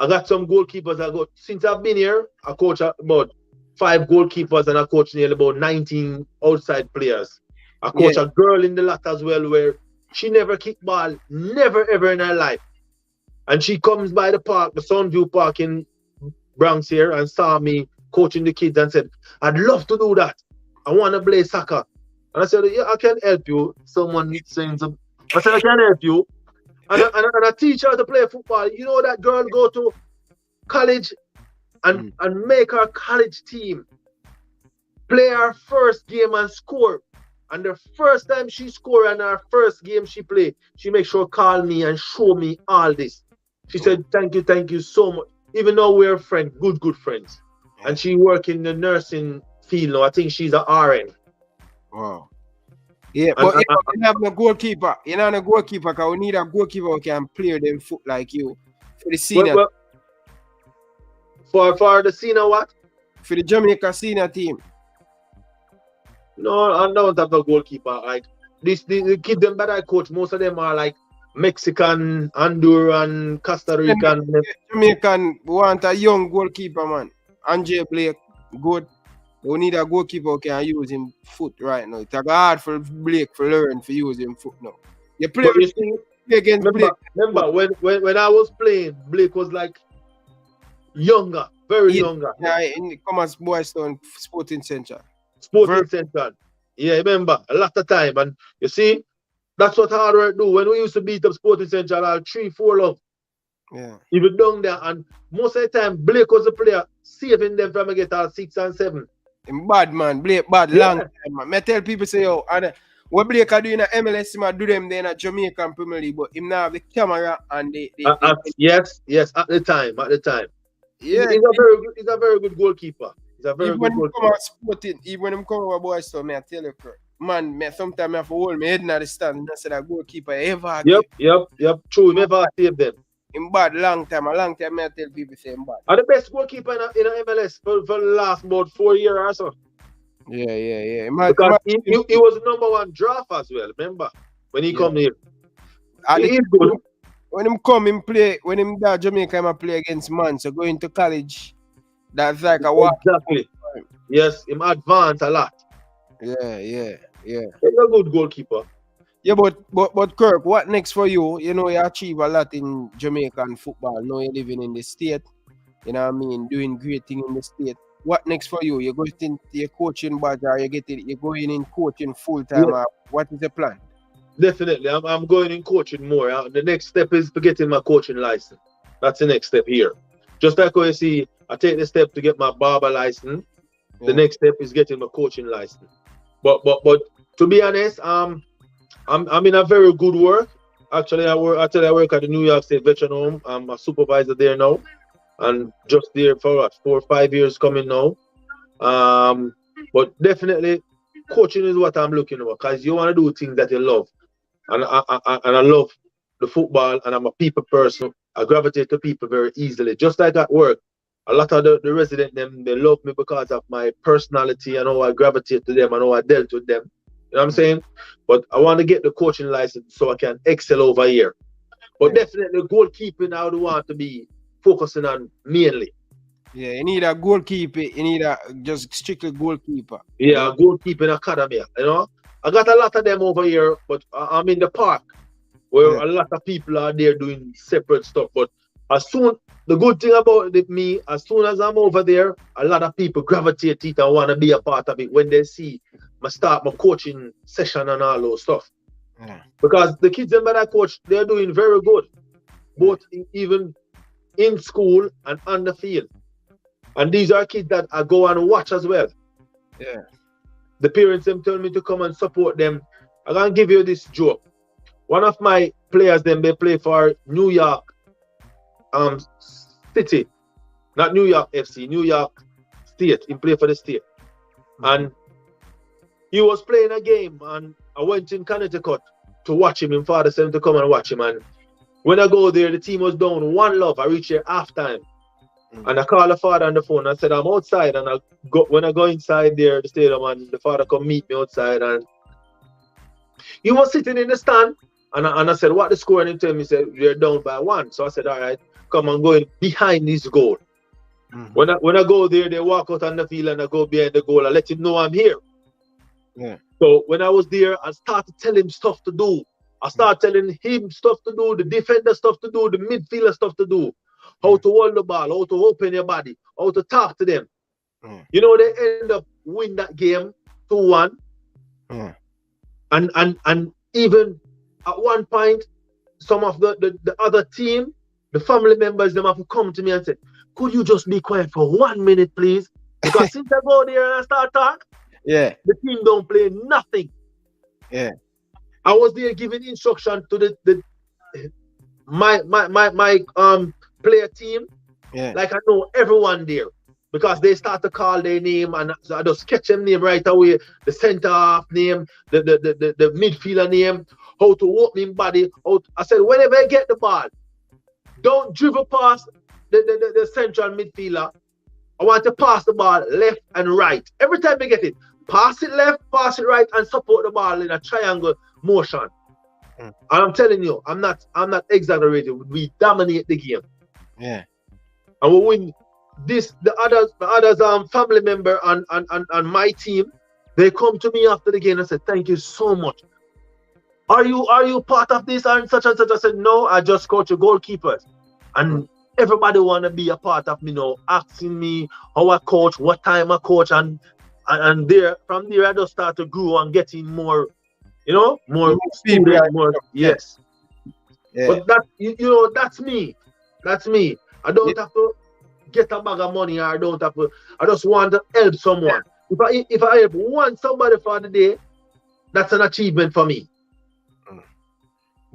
I got some goalkeepers. Since I've been here, I coach about 5 goalkeepers, and I coach nearly about 19 outside players. I coach a girl in the lot as well, where she never kicked ball, never ever in her life. And she comes by the park, the Sunview Park in Bronx here, and saw me coaching the kids and said, I'd love to do that. I want to play soccer. And I said, yeah, I can help you. Someone saying something. I said, I can help you. And I teach her to play football. You know, that girl go to college and make her college team play her first game and score. And the first time she scored and her first game she played, she make sure call me and show me all this. She said, thank you so much. Even though we're friends, good friends. And she work in the nursing field now. I think she's an RN. Wow. Yeah, but you have no goalkeeper. You know, no goalkeeper, because we need a goalkeeper who can play them foot like you. For the senior. For the senior what? For the Jamaica senior team. No, I don't have a goalkeeper. Like the kids them that I coach, most of them are like Mexican, Honduran, Costa Rican. Jamaican want a young goalkeeper, man. Andre Blake, good. We need a goalkeeper who can use him foot right now. It's hard for Blake to learn to use him foot now. You play, against Blake. Remember when I was playing, Blake was like younger, very younger. Yeah, in Commerce Boys Town Sporting Centre. Central. Yeah, remember, a lot of time. And you see, that's what hard work do. When we used to beat up Sporting Central, 3-4 love. Yeah. He was down there, and most of the time, Blake was the player saving them from get all 6 and 7. Him bad, man. Blake bad, long time, man. I tell people, say, yo, and what Blake are doing at MLS, he do them there in Jamaican Premier League, but him now have the camera and yes, at the time. Yeah. He's a very good goalkeeper. He's a very good goalkeeper. Even when him come over Boys Town, I tell you, man, sometimes I have to hold my head in the stand and say that goalkeeper ever. Yep. True, never save them. Him bad a long time I tell people say him bad. Are the best goalkeeper in MLS for the last about 4 years or so. Yeah. Because he was the #1 draft as well, remember? When he come here. He's good. When him come, him play, when him down Jamaica, him play against man, so going to college, that's like a walk. Exactly. Yes, him advance a lot. Yeah. He's a good goalkeeper. Yeah, but Kirk, what next for you? You know, you achieve a lot in Jamaican football. Now you're living in the state. You know what I mean? Doing great thing in the state. What next for you? You're going into your coaching badge, or you're going in coaching full time. Yeah. What is the plan? Definitely, I'm going in coaching more. The next step is to getting my coaching license. That's the next step here. Just like how you see, I take the step to get my barber license. Yeah. The next step is getting my coaching license. But to be honest, I'm in a very good work. Actually, I work at the New York State Veteran Home. I'm a supervisor there now, and just there for 4 or 5 years coming now. But definitely, coaching is what I'm looking for, because you want to do things that you love, and I love the football, and I'm a people person. I gravitate to people very easily. Just like at work, a lot of the residents, they love me because of my personality and how I gravitate to them and how I dealt with them. You know what I'm saying? But I want to get the coaching license so I can excel over here. But definitely goalkeeping, I would want to be focusing on mainly. Yeah, you need a goalkeeper. You need a just strictly goalkeeper. Yeah, goalkeeping academy. You know, I got a lot of them over here, but I'm in the park where a lot of people are there doing separate stuff. But the good thing about me, as soon as I'm over there, a lot of people gravitate to it and want to be a part of it when they see me start my coaching session and all those stuff. Yeah. Because the kids that I coach, they're doing very good, both even in school and on the field. And these are kids that I go and watch as well. Yeah. The parents them tell me to come and support them. I'm gonna give you this joke. One of my players, them they play for New York City, not New York FC, New York State. He played for the state, and he was playing a game, and I went in Connecticut to watch him. His father sent me to come and watch him, and when I go there, the team was down 1-0. I reached there half time. And I called the father on the phone. I said, I'm outside. And when I go inside there, the stadium, and the father come meet me outside. And he was sitting in the stand. And I said, what the score? And he told me, he said, you're down by 1. So I said, all right, come and go in behind this goal. When I go there, they walk out on the field and I go behind the goal. I let him know I'm here. Yeah. So when I was there, I started telling him stuff to do. I started telling him stuff to do, the defender stuff to do, the midfielder stuff to do. How to hold the ball, how to open your body, how to talk to them. You know, they end up win that game 2-1. And even at one point, some of the other team, the family members, them have to come to me and say, could you just be quiet for 1 minute, please? Because since I go there and I start talking, the team don't play nothing. Yeah. I was there giving instruction to my player team. Yeah. Like I know everyone there. Because they start to call their name and so I just catch them name right away. The center half name, the midfielder name, how to walk in body. I said, whenever I get the ball, don't dribble past the central midfielder. I want to pass the ball left and right. Every time I get it, pass it left, pass it right, and support the ball in a triangle motion. And I'm telling you, I'm not exaggerating. We dominate the game. Yeah. And we win. The others family member and my team, they come to me after the game and said, thank you so much. Are you part of this and such and such? I said, no, I just coach your goalkeepers. And everybody wanna be a part of me now, asking me how I coach, what time I coach, and there from there I just start to grow and getting more, more students, more yes. Yeah. But that that's me. That's me. I don't have to get a bag of money, or I don't have to. I just want to help someone. If I help somebody for the day, that's an achievement for me.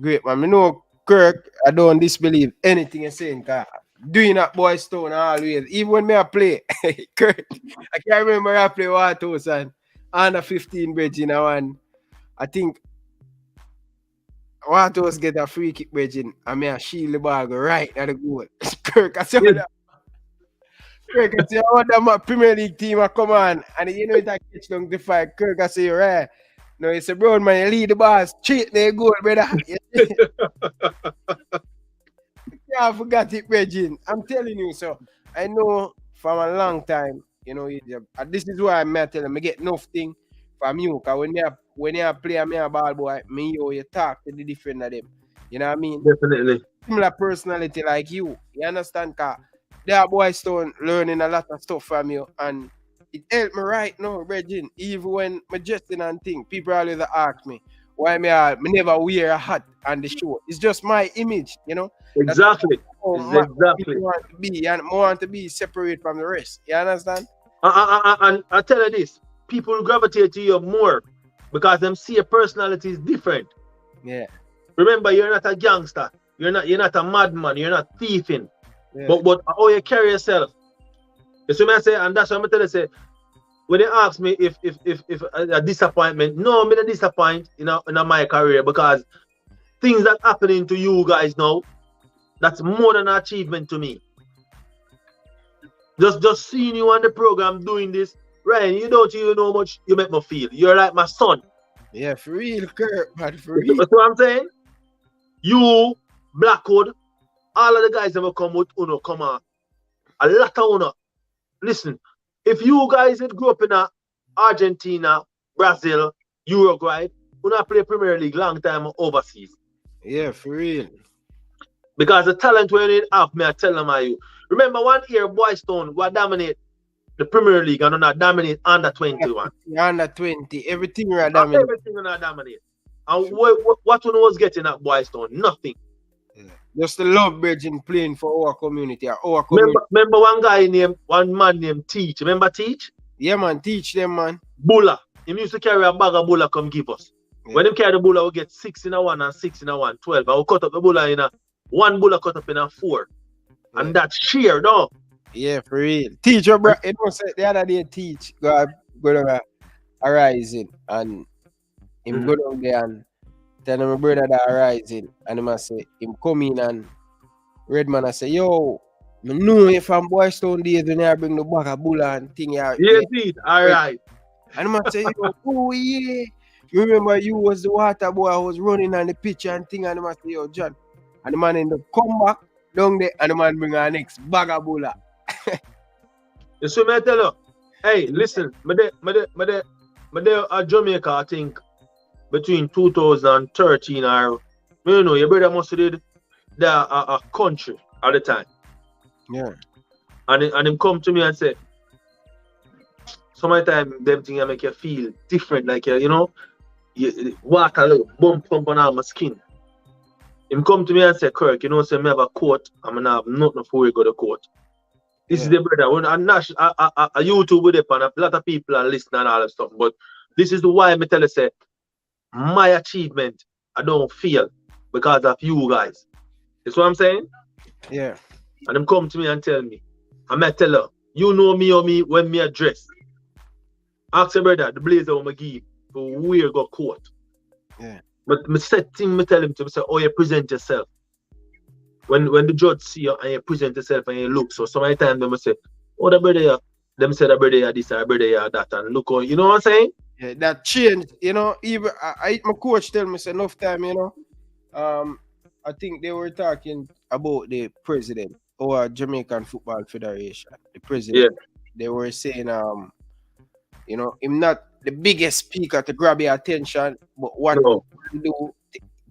Great, man. I know Kirk, I don't disbelieve anything you're saying. Doing that boy stone always. Even when I play, Kirk, I can't remember I play Watos and under 15 bridge in one. I think Watos get a free kick bridge in. I mean, I shield the ball go right at the goal. Kirk, I said that. Kirk, I say, I want my Premier League team to come on. And it I catch down the fight. Kirk, I say, right. No, it's a brown man, you lead the ball straight there, goal, brother. I forgot it, Reggie. I'm telling you, so I know from a long time, this is why I'm telling you, I get nothing from you. Because when you play a ball boy, you talk to the defender them. You know what I mean? Definitely. Similar personality like you. You understand? Because that boy still learning a lot of stuff from you. And it helped me right now, Reggie. Even when I'm jesting and things, people always ask me why me never wear a hat on the show. It's just my image, Exactly. Exactly. I want to be separate from the rest. You understand? And I tell you this, people gravitate to you more because them see your personality is different. Yeah. Remember, you're not a gangster. You're not a madman. You're not thieving. Yeah. But how you carry yourself. You see what I say? And that's what I'm telling you. Say, when they ask me if a disappointment, no, I'm not disappointed in my career because things that happening to you guys now, that's more than an achievement to me. Just seeing you on the program doing this, Ryan, you don't even know how much you make me feel. You're like my son. Yeah, for real, Kirk, man, for real. That's what I'm saying. You, Blackwood, all of the guys that will come with Uno, come on. A lot of Uno. Listen, if you guys had grew up in Argentina, Brazil, Uruguay, you not play Premier League long time overseas. Yeah, for real. Because the talent we need have, me I tell them you. Remember one year Boystone will dominate the Premier League and not dominate under 21. Under 20, everything we dominate. Everything we dominate. And what one was getting at Boystone? Nothing. Yeah. Just the love bridging playing for our community. Our community. Remember one man named Teach. Remember Teach? Yeah, man. Teach them, man. Bulla. He used to carry a bag of bulla come give us. Yeah. When him carry the bulla, we get 6 in a 1 and 6 in a 1, 12. I will cut up the bulla in a 1 bulla cut up in a 4. Yeah. And that's sheer, no? Yeah, for real. Teacher, bro. You know, the other day, Teach go to Arising and him go down there and tell my brother that Arising and him say him come in and Redman I say, yo, I know you from Boys Town days when I bring the bag of bulla and thing here. Yeah, Pete, alright. And I say, yo, oh yeah. Remember you was the water boy I was running on the pitch and thing and I say, yo, John. And the man end up come back down there and the man bring our next bag of bulla. You see me I tell you? Hey, listen, me there at Jamaica, I think between 2013 or you know, your brother must have did a country at the time. Yeah. And him come to me and say, sometimes them things make you feel different, like you know, you walk a little bump on all my skin. Him come to me and say, Kirk, you know, say me have a coat, I'm gonna have nothing before we go to court. This is the brother. When I YouTube with it, and a lot of people are listening and all that stuff. But this is the why I tell you, say, my achievement, I don't feel because of you guys. You see what I'm saying? Yeah. And them come to me and tell me, I might tell her, you know me or me when me address. Ask your brother, the blazer I'm give for where go court. Yeah. But me set thing, me tell him to say, oh, you present yourself. When the judge see you and you present yourself and you look, so many times they say, oh, the brother here, them say the brother here this or the brother here that, and look on, you know what I'm saying? Yeah, that changed, you know. Even my coach tell me say enough time, you know. I think they were talking about the president or Jamaican Football Federation, the president. Yeah. They were saying, you know, him not the biggest speaker to grab your attention, but what he do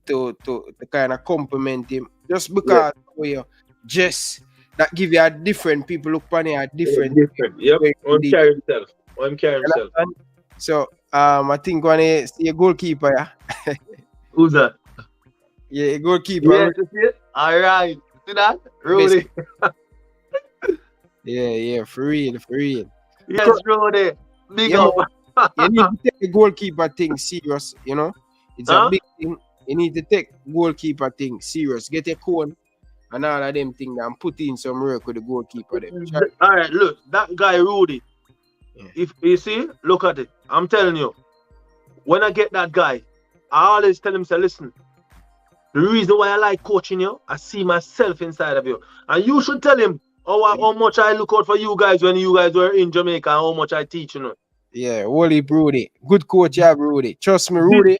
to kind of compliment him, just because you just that give you a different people look upon you a different. Yep. I'm carrying himself. So I think when I see a goalkeeper, yeah. Who's that? Yeah, a goalkeeper. Yeah, you see it? All right. See that? Rudy. yeah, for real. Yes, Rudy. Big up. You need to take the goalkeeper thing serious, you know. It's a big thing. You need to take goalkeeper thing serious. Get a cone and all of them things and put in some work with the goalkeeper. All right, look, that guy Rudy. Yeah. If you see, look at it. I'm telling you, when I get that guy, I always tell him, say, listen, the reason why I like coaching you, I see myself inside of you. And you should tell him how much I look out for you guys when you guys were in Jamaica and how much I teach, you know. Yeah, holy Rudy. Good coach, yeah, Rudy. Trust me, Rudy.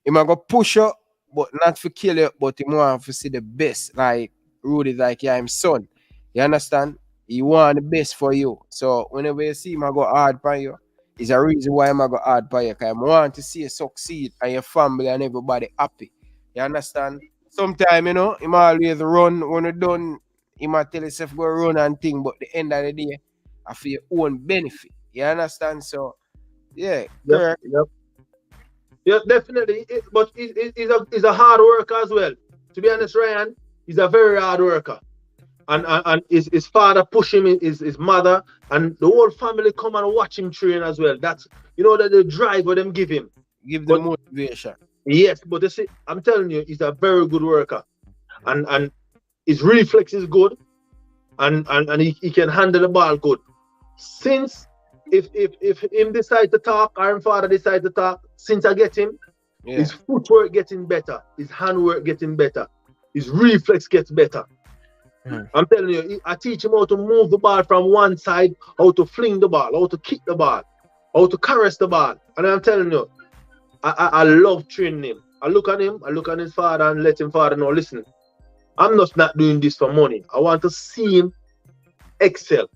He might go push you, but not for kill you, but he want to see the best. Like Rudy, like I'm son. You understand? He want the best for you. So whenever you see him I go hard by you, it's a reason why I'm go hard by you. Because I want to see you succeed and your family and everybody happy. You understand? Sometimes, you know, he might always run when you're done. He might tell himself go run and thing, but the end of the day, I for your own benefit. You understand? So, yeah. Yep. Yeah, definitely. But he's a hard worker as well. To be honest, Ryan, he's a very hard worker. And his father push him, his mother, and the whole family come and watch him train as well. That's, you know, that the drive what them give him. Give them motivation. Yes, but you see, I'm telling you, he's a very good worker. And his reflex is good. And he can handle the ball good. Since if him decide to talk or him father decide to talk, since I get him, his footwork getting better, his handwork getting better, his reflex gets better. I'm telling you, I teach him how to move the ball from one side, how to fling the ball, how to kick the ball, how to caress the ball. And I'm telling you, I love training him. I look at his father and let him father know, listen, I'm just not doing this for money. I want to see him excel.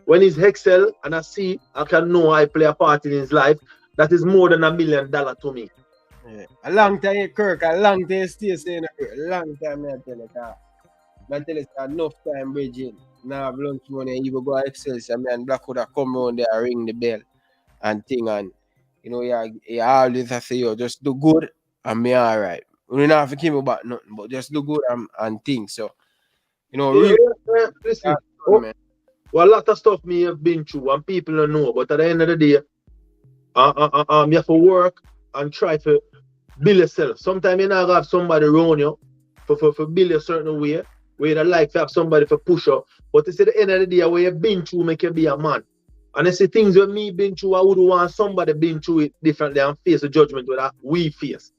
When he's excel and I can know I play a part in his life, that is more than $1 million to me. Yeah. A long time, Kirk, a long time still saying a long time, I tell you that. I tell you enough time, bridging. Now have lunch money and you will go excel, so man, Black would have come around there and ring the bell and thing, and you know, you always have to say, yo, just do good and me alright. We don't have to keep about nothing, but just do good and things. So, you know, Yeah, really, listen. man. Well, a lot of stuff me have been through and people don't know, but at the end of the day, you have to work and try to build yourself. Sometimes you not have somebody around you for build a certain way, where you like to have somebody for push up. But it's at the end of the day, where you've been through make you be a man. And it's the things that me been through, I would want somebody been through it differently and face the judgment that we face.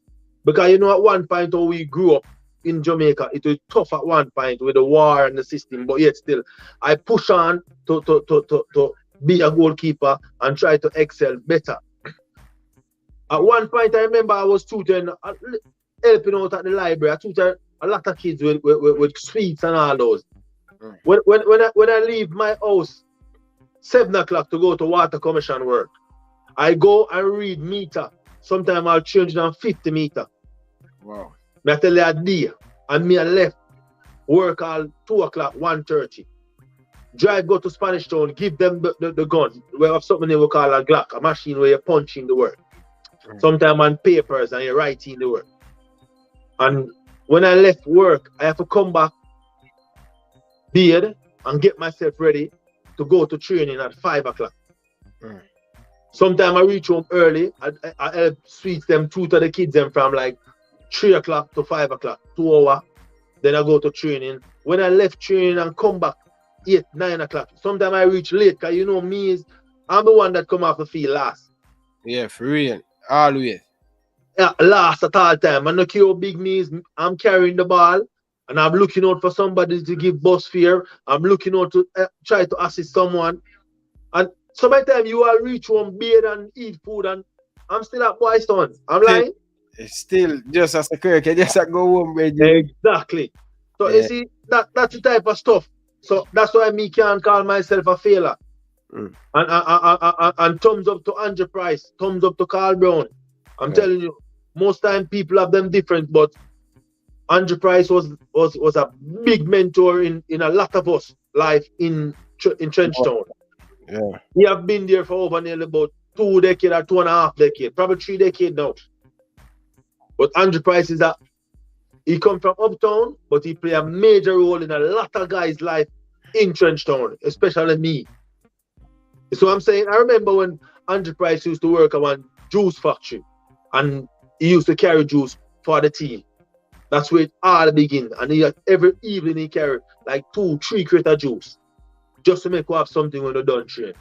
Because you know at one point how we grew up in Jamaica, it was tough at one point with the war and the system, but yet still I push on to be a goalkeeper and try to excel better. At one point I remember I was tutoring, helping out at the library. I tutored a lot of kids with sweets and all those. When I leave my house 7 o'clock to go to water commission work, I go and read meter. Sometimes I'll change down 50 meter. Wow. I tell you a day, and me I left work all 2 o'clock, 1:30. Drive, go to Spanish Town, give them the gun. We have something they will call a Glock, a machine where you punch in the work. Sometimes on papers and you write in the work. And when I left work, I have to come back, bathe, and get myself ready to go to training at 5 o'clock. Sometimes I reach home early. I help sweets them, tutor the kids them from like 3 o'clock to 5 o'clock, 2 hours. Then I go to training. When I left training and come back 8, 9 o'clock, sometimes I reach late because you know me, I'm the one that come off the field last. Yeah, for real. Always. Yeah, last at all time. I don't care how big me is, I'm carrying the ball and I'm looking out for somebody to give bus fare. I'm looking out to try to assist someone. And sometimes you will reach home, bathe and eat food, and I'm still at Boys Town. I'm lying. It's still just as a Kirk, just a go home, baby. Exactly. So you see, that's the type of stuff. So that's why me can't call myself a failure. And thumbs up to Andrew Price, thumbs up to Carl Brown. I'm telling you, most time people have them different, but Andrew Price was a big mentor in a lot of us life in Trenchtown. Yeah. He have been there for over nearly about 2 decades or 2.5 decades, probably 3 decades now. But Andrew Price is he come from uptown, but he play a major role in a lot of guys' life in Trenchtown, especially me. So I'm saying, I remember when Andrew Price used to work at one juice factory, and he used to carry juice for the team. That's where it all began. And every evening he carried like 2-3 crates of juice, just to make us have something when they're done train.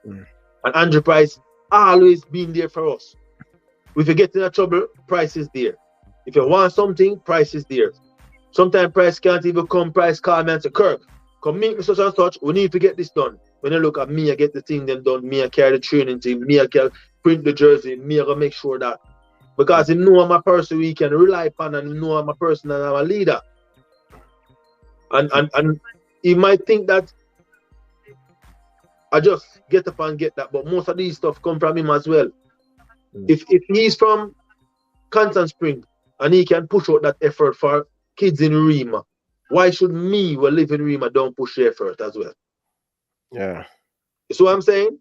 And Andrew Price always been there for us. If you get in trouble, Price is there. If you want something, Price is there. Sometimes Price can't even come. Price call me and say, Kirk, come meet me such and such. We need to get this done. When you look at me, I get the thing them done. Me, I carry the training team. Me, I can print the jersey. Me, I can make sure that. Because he know I'm a person we can rely upon, and he know I'm a person and I'm a leader. And he might think that I just get up and get that, but most of these stuff come from him as well. If he's from Constant Spring and he can push out that effort for kids in Rima, why should me who live in Rima don't push the effort as well? Yeah. So I'm saying,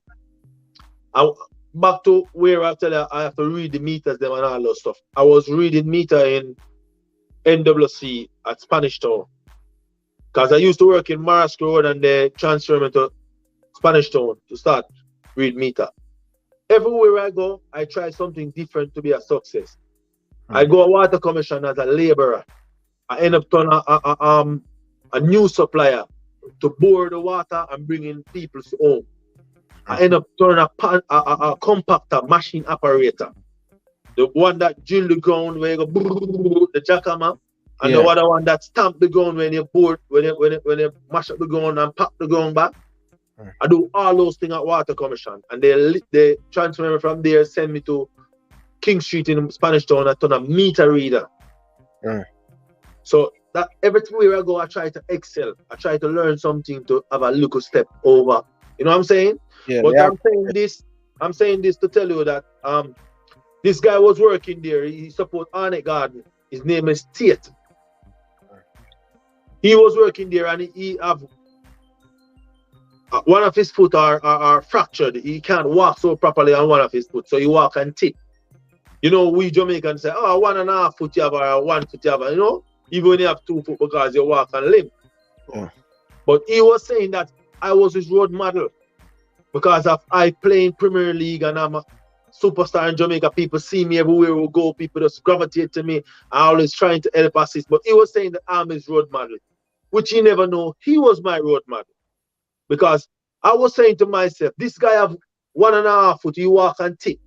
back to where I tell you I have to read the meters them and all that stuff. I was reading meter in NWC at Spanish Town. Because I used to work in Marask Road and they transferred me to Spanish Town to start read meter. Everywhere I go, I try something different to be a success. I go a water commission as a laborer. I end up turning a new supplier to bore the water and bring in people home. I end up turning a compactor machine operator. The one that drill the ground where you go the jackhammer, and the other one that stamp the ground when you board, when you mash up the ground and pack the ground back. I do all those things at Water Commission, and they transfer me from there, send me to King Street in Spanish Town. I turn a meter reader. So that everywhere I go, I try to excel. I try to learn something to have a little step over. You know what I'm saying? Yeah, but I'm saying this to tell you that this guy was working there. He support Arnett Garden. His name is Tate. He was working there, and he have one of his foot are fractured. He can't walk so properly on one of his foot, so he walk and tip. You know, we Jamaicans say, oh, 1.5 foot you have or 1 foot you have, you know, even when you have 2 foot because you walk and limp. Yeah. But he was saying that I was his road model because of I play in Premier League and I'm a superstar in Jamaica. People see me everywhere we go. People just gravitate to me. I always trying to help assist. But he was saying that I'm his road model, which he never know. He was my road model. Because I was saying to myself, this guy have 1.5 foot, he walk and tick.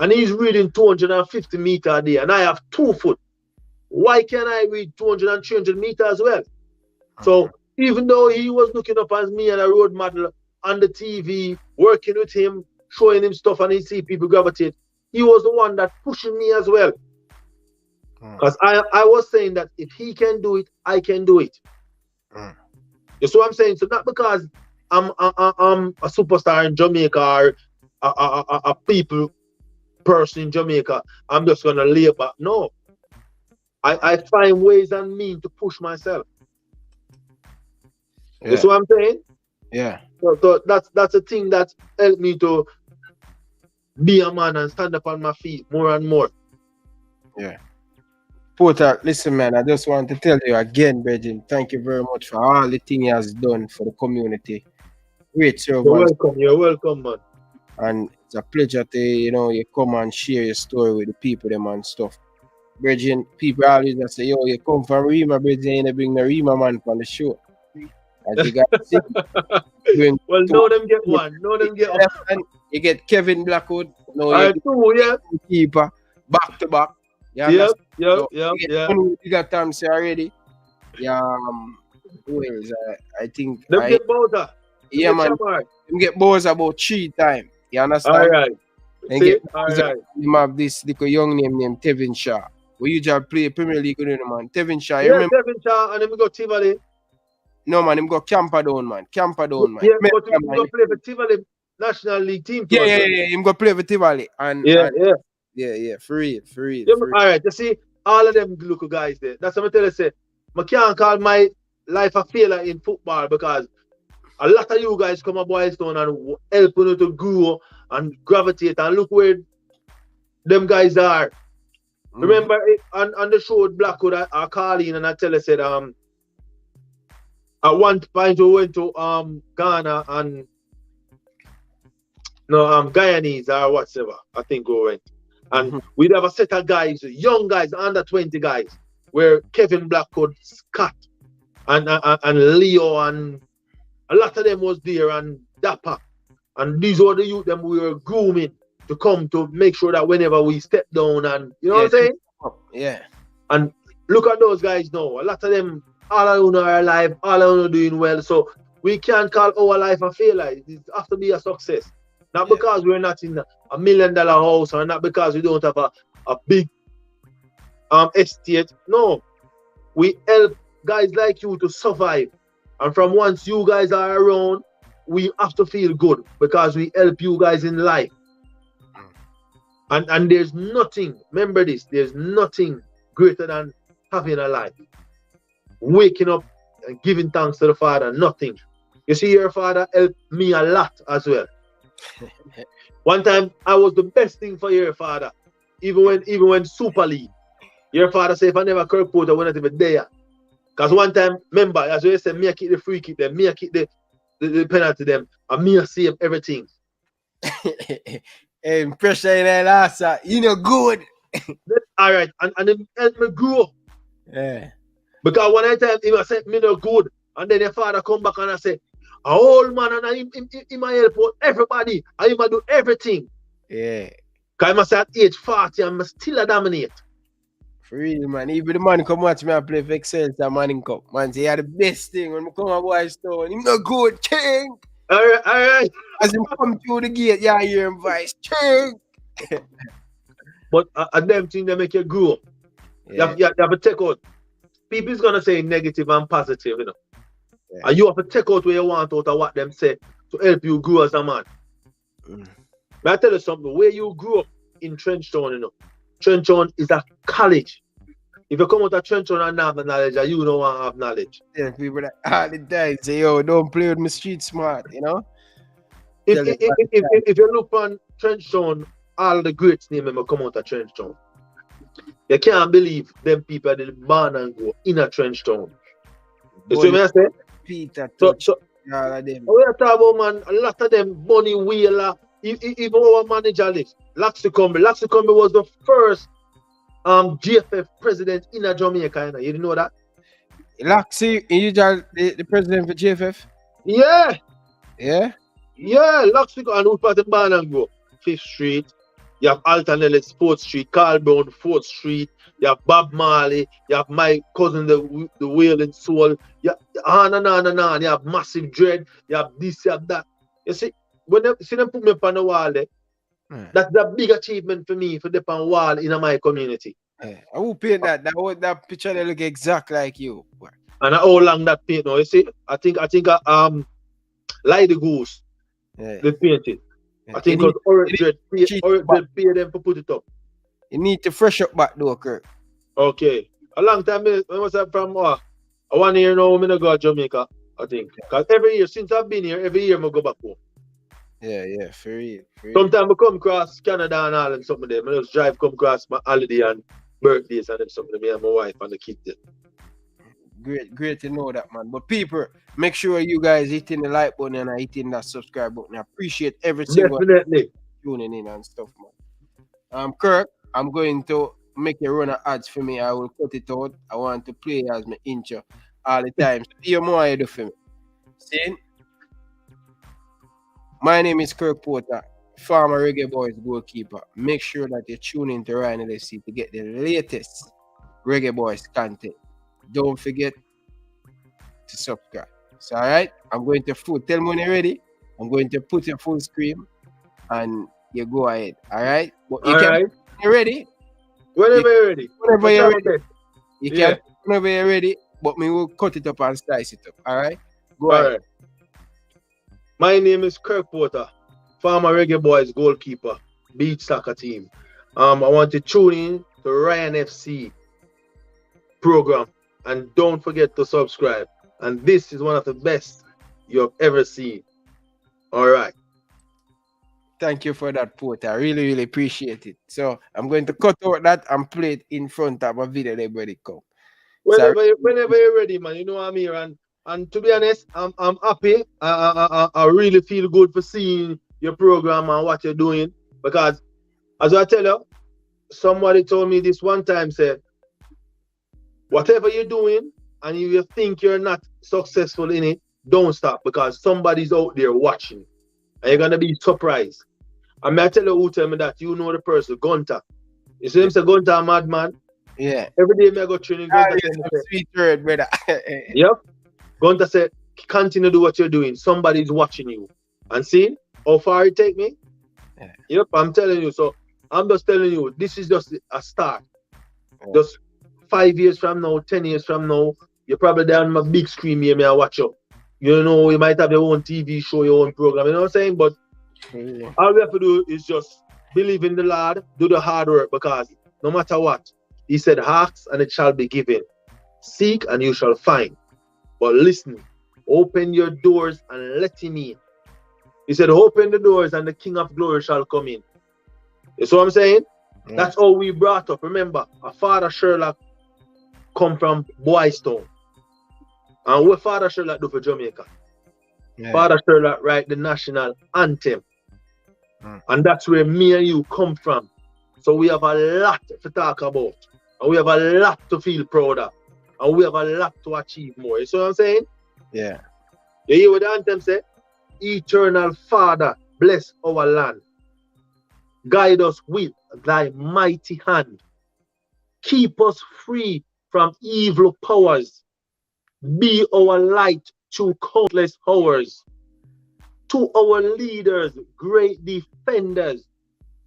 And he's reading 250 meters a day, and I have 2 foot. Why can't I read 200 and 300 meters as well? So even though he was looking up as me and a road model on the TV, working with him, showing him stuff, and he see people gravitate, he was the one that pushing me as well. Because I was saying that if he can do it, I can do it. You see what I'm saying? So not because I'm a superstar in Jamaica or a people person in Jamaica, I'm just gonna lay back. No. I find ways and means to push myself. Yeah. You see what I'm saying? Yeah. So that's a thing that helped me to be a man and stand up on my feet more and more. Yeah. Porter, listen, man, I just want to tell you again, Bridget, thank you very much for all the things he has done for the community. Great service. You're welcome, man. And it's a pleasure to, you come and share your story with the people them and stuff. Bridget, people always just say, yo, you come from Rima, Bridget, you bring the Rima man on the show. And you got well, know them get one. Know them get one. And you get Kevin Blackwood. No, you get keeper back to back. Yeah. You got Thompson already. Yeah, who else? I think. Them get Bowser. Yeah, man. Them get Bowser about 3 times. You understand? All right. And get him have this little young name named Tevin Shaw. We usually play Premier League with him, man. Tevin Shaw. Yeah, Tevin Shaw, and then we go Tivoli. No, man, him go Camperdown, man. Camperdown, man. Yeah, but him go play for Tivoli National League team. Yeah. Him go play for Tivoli. Yeah, for real. Yeah, all right, you see, all of them local guys there. That's what I tell you, say, I can't call my life a failure in football because a lot of you guys come up Boys Town and help you to grow and gravitate and look where them guys are. Remember on the show with Blackwood, I call in and I tell you, said, at one point we went to Ghana and Guyanese or whatever, I think we went. And we'd have a set of guys, young guys, under 20 guys, where Kevin Blackwood, Scott, and Leo, and a lot of them was there, and Dapper. And these were the youth them we were grooming to come to make sure that whenever we step down and, you know what I'm saying? Yeah. And look at those guys now. A lot of them, all of them are alive, all of them are doing well. So we can't call our life a failure. It has to be a success. Not because we're not in a $1 million house or not because we don't have a big estate. No. We help guys like you to survive. And from once you guys are around, we have to feel good because we help you guys in life. And there's nothing, remember this, there's nothing greater than having a life. Waking up and giving thanks to the Father, nothing. You see, your father helped me a lot as well. One time I was the best thing for your father, even when Super League. Your father said if I never Kirk Porter, I wouldn't even there. Because one time, remember, as you said, me I keep the free kick them, me I keep the penalty them, and me I save everything. Hey, pressure in the last, you know, good. All right, and then help me grow. Yeah. Because one time he said me no good, and then your father come back and I say, a old man and him help out everybody, and him do everything. Yeah. Because I say at age 40, I'm still a dominate. For real, man. Even the man come watch me and play for Excelsior Manning Cup. Man, say, he had the best thing when I come to Boys Town. Him no good, king. All right. As him come through the gate, you hear him voice, king. But a damn thing that make you grow. Yeah. You have to take out. People's going to say negative and positive, you know. Yeah. And you have to take out what you want out of what them say to help you grow as a man. But I tell you something, where you grew up in Trenchtown, you know, Trenchtown is a college. If you come out of Trenchtown and not have knowledge, you don't want to have knowledge. Yeah, people that all the time say, yo, don't play with me street smart, you know? If you look on Trenchtown all the greats name them come out of Trench Town. You can't believe them people that born and go in a Trench Town. You see what I say? Peter So all of them. we are talking about, man, a lot of them, Bunny Wheeler, even our manager list, Laxicombe. Laxicombe was the first GFF president in a Jamaica. You know? You didn't know that? Laxi, you just the president for GFF? Yeah. Yeah? Yeah, Laxicombe, and who part of born and go? 5th Street. You have Alton Ellis, 4th Street, Carl Brown, 4th Street. You have Bob Marley. You have my cousin, the Wailing Soul. You have, on. You have Massive Dread. You have this, you have that. You see, when they see them put me up on the wall there, that's a big achievement for me for the on wall in my community. I will paint that. That picture they look exact like you. And how long that paint now? You see, I think Light the Goose. Yeah. They painted. I think because Orange Dread pay them to put it up. You need to fresh up back though, Kirk. Okay. A long time, I must have from 1 year now, I'm going to go to Jamaica, I think. Because every year, since I've been here, every year I go back home. Yeah, for real. Sometimes I come across Canada and all and some of them. I just drive come across my holiday and birthdays and them, some of them, me and my wife and the kids. Great to know that, man. But people, make sure you guys hitting the like button and hitting that subscribe button. I appreciate every single Definitely. tuning in and stuff, man. Kirk, I'm going to make a run of ads for me. I will cut it out. I want to play as my intro all the time. So hear more I do for me. See? My name is Kirk Porter, former Reggae Boyz goalkeeper. Make sure that you tune in to Ryan LFC to get the latest Reggae Boyz content. Don't forget to subscribe. So, all right, I'm going to tell me when you're ready. I'm going to put your full screen and you go ahead. All right, but you you're ready. Whenever you're ready. Whenever you're ready. You can whenever you're ready, but we will cut it up and slice it up. All right, go ahead. Right. My name is Kirk Porter, former Reggae Boyz goalkeeper, beach soccer team. I want to tune in to Ryan FC program. And don't forget to subscribe. And this is one of the best you have ever seen. All right. Thank you for that, Porter. I really appreciate it. So I'm going to cut out that and play it in front of my video. Everybody come. Whenever you're ready, man. You know I'm here. And to be honest, I'm happy. I really feel good for seeing your program and what you're doing. Because as I tell you, somebody told me this one time, said, whatever you're doing and you think you're not successful in it, don't stop because somebody's out there watching. And you're going to be surprised. And may I tell you who tell me that you know the person, Gunter. You see him say Gunter a madman? Yeah. Every day me I go training, Gunter sweet word, brother. Yep. Gunter said, continue to do what you're doing. Somebody's watching you. And see how far it take me? Yeah. Yep, I'm telling you. So I'm just telling you, this is just a start. Yeah. Just 5 years from now, 10 years from now, you're probably there on my big screen here, me I watch you. You know, you might have your own TV show, your own program, you know what I'm saying? But all we have to do is just believe in the Lord, do the hard work, because no matter what, he said, ask and it shall be given. Seek and you shall find. But listen, open your doors and let him in. He said, open the doors and the King of Glory shall come in. You see what I'm saying? Yeah. That's how we brought up. Remember, our father Sherlock come from Boys Town. And what Father Sherlock do for Jamaica? Yeah. Father Sherlock write the national anthem. And that's where me and you come from. So we have a lot to talk about. And we have a lot to feel proud of. And we have a lot to achieve more. You see what I'm saying? Yeah. You hear what the anthem say? Eternal Father, bless our land. Guide us with thy mighty hand. Keep us free from evil powers. Be our light through countless hours. To our leaders, great defenders,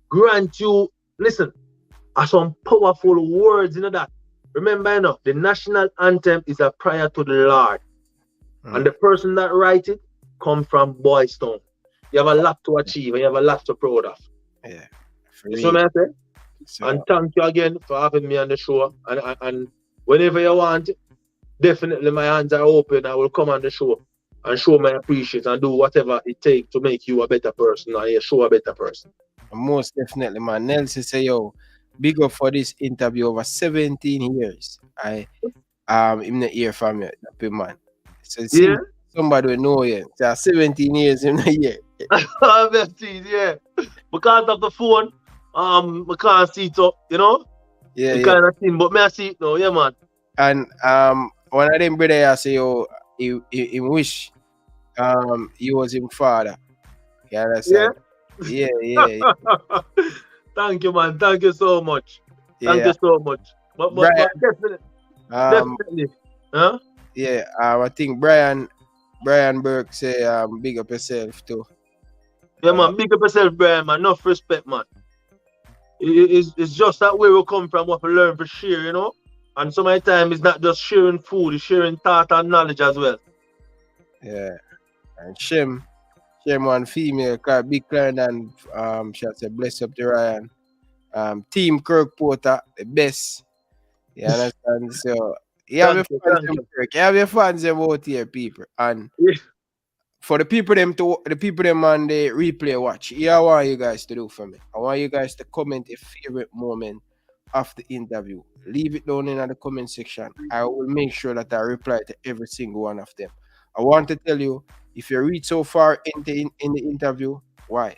grant you, listen, are some powerful words in that. Remember, you know, the national anthem is a prayer to the Lord. And the person that writes it come from Boys Town. You have a lot to achieve and you have a lot to proud of. Yeah. You see what I say? So, and thank you again for having me on the show. And whenever you want, definitely my hands are open. I will come on the show and show my appreciation and do whatever it takes to make you a better person or you show a better person. Most definitely, man. Nelson say, yo, big up for this interview over 17 years. I'm not hear from you, that man. So it Yeah. seems somebody will know you. So 17 years in a year. Yeah. Because of the phone, I can't see it up, you know? Yeah, You yeah. kind of thing, but me I see it now, yeah, man. And one of them brother I say, yo, he wish he was his father. You Yeah. understand? Yeah. Thank you, man. Thank you so much. Thank Yeah. you so much. But Brian, definitely. Huh? yeah, I think Brian Burke say big up yourself too. Yeah, man. Big up yourself, Brian, man. Enough respect, man. It's just that where we come from, what we learn for share, you know? And so many times it's not just sharing food, it's sharing thought and knowledge as well. Yeah. And Shem one female called Big Client and she say bless up to Ryan. Team Kirk Porter, the best. You understand? So you have your fans them Kirk. You have your fans them out here, people. And for the people them on the replay watch, here I want you guys to do for me. I want you guys to comment a favorite moment of the interview. Leave it down in the comment section. I will make sure that I reply to every single one of them. I want to tell you, if you read so far in the interview, why?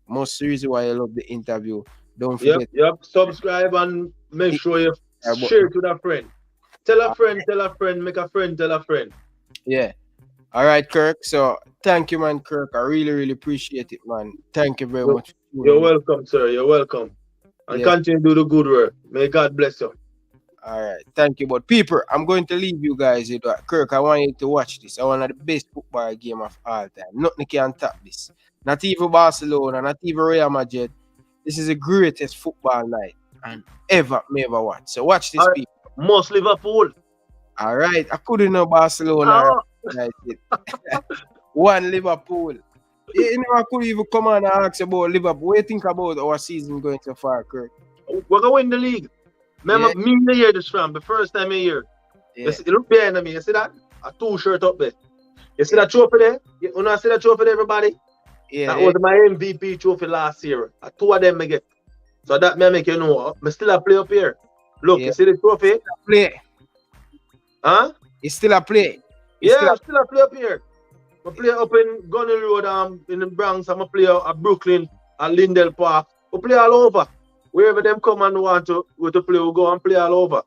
Most reason why I love the interview. Don't forget. Yep. Subscribe and make sure you share it with a friend. Tell a friend, make a friend, tell a friend. Yeah. All right, Kirk. So thank you, man, Kirk. I really, really appreciate it, man. Thank you very much. You're welcome, sir. You're welcome. And continue to do the good work. May God bless you. All right. Thank you. But people, I'm going to leave you guys with that. Kirk, I want you to watch this. I want the best football game of all time. Nothing can top this. Not even Barcelona, not even Real Madrid. This is the greatest football night and ever watch. So watch this, people. Most Liverpool. All right. I couldn't know Barcelona. One Liverpool. You never could even come on and ask about Liverpool. What do you think about our season going so far, Kirk? We're going to win the league. Remember, me the year this from the first time a year. You look behind me. You see that? A 2 shirt up there. You see that trophy there? You know, see that trophy there, everybody? Yeah. That was my MVP trophy last year. 2 of them I get. So that may make you know, I still a play up here. Look, you see the trophy? Play. Huh? It's still a play. I still a play up here. I play up in Gunny Road in the Bronx. I'm a play at Brooklyn, at Lindell Park. I play all over. Wherever them come and want to play, we go and play all over.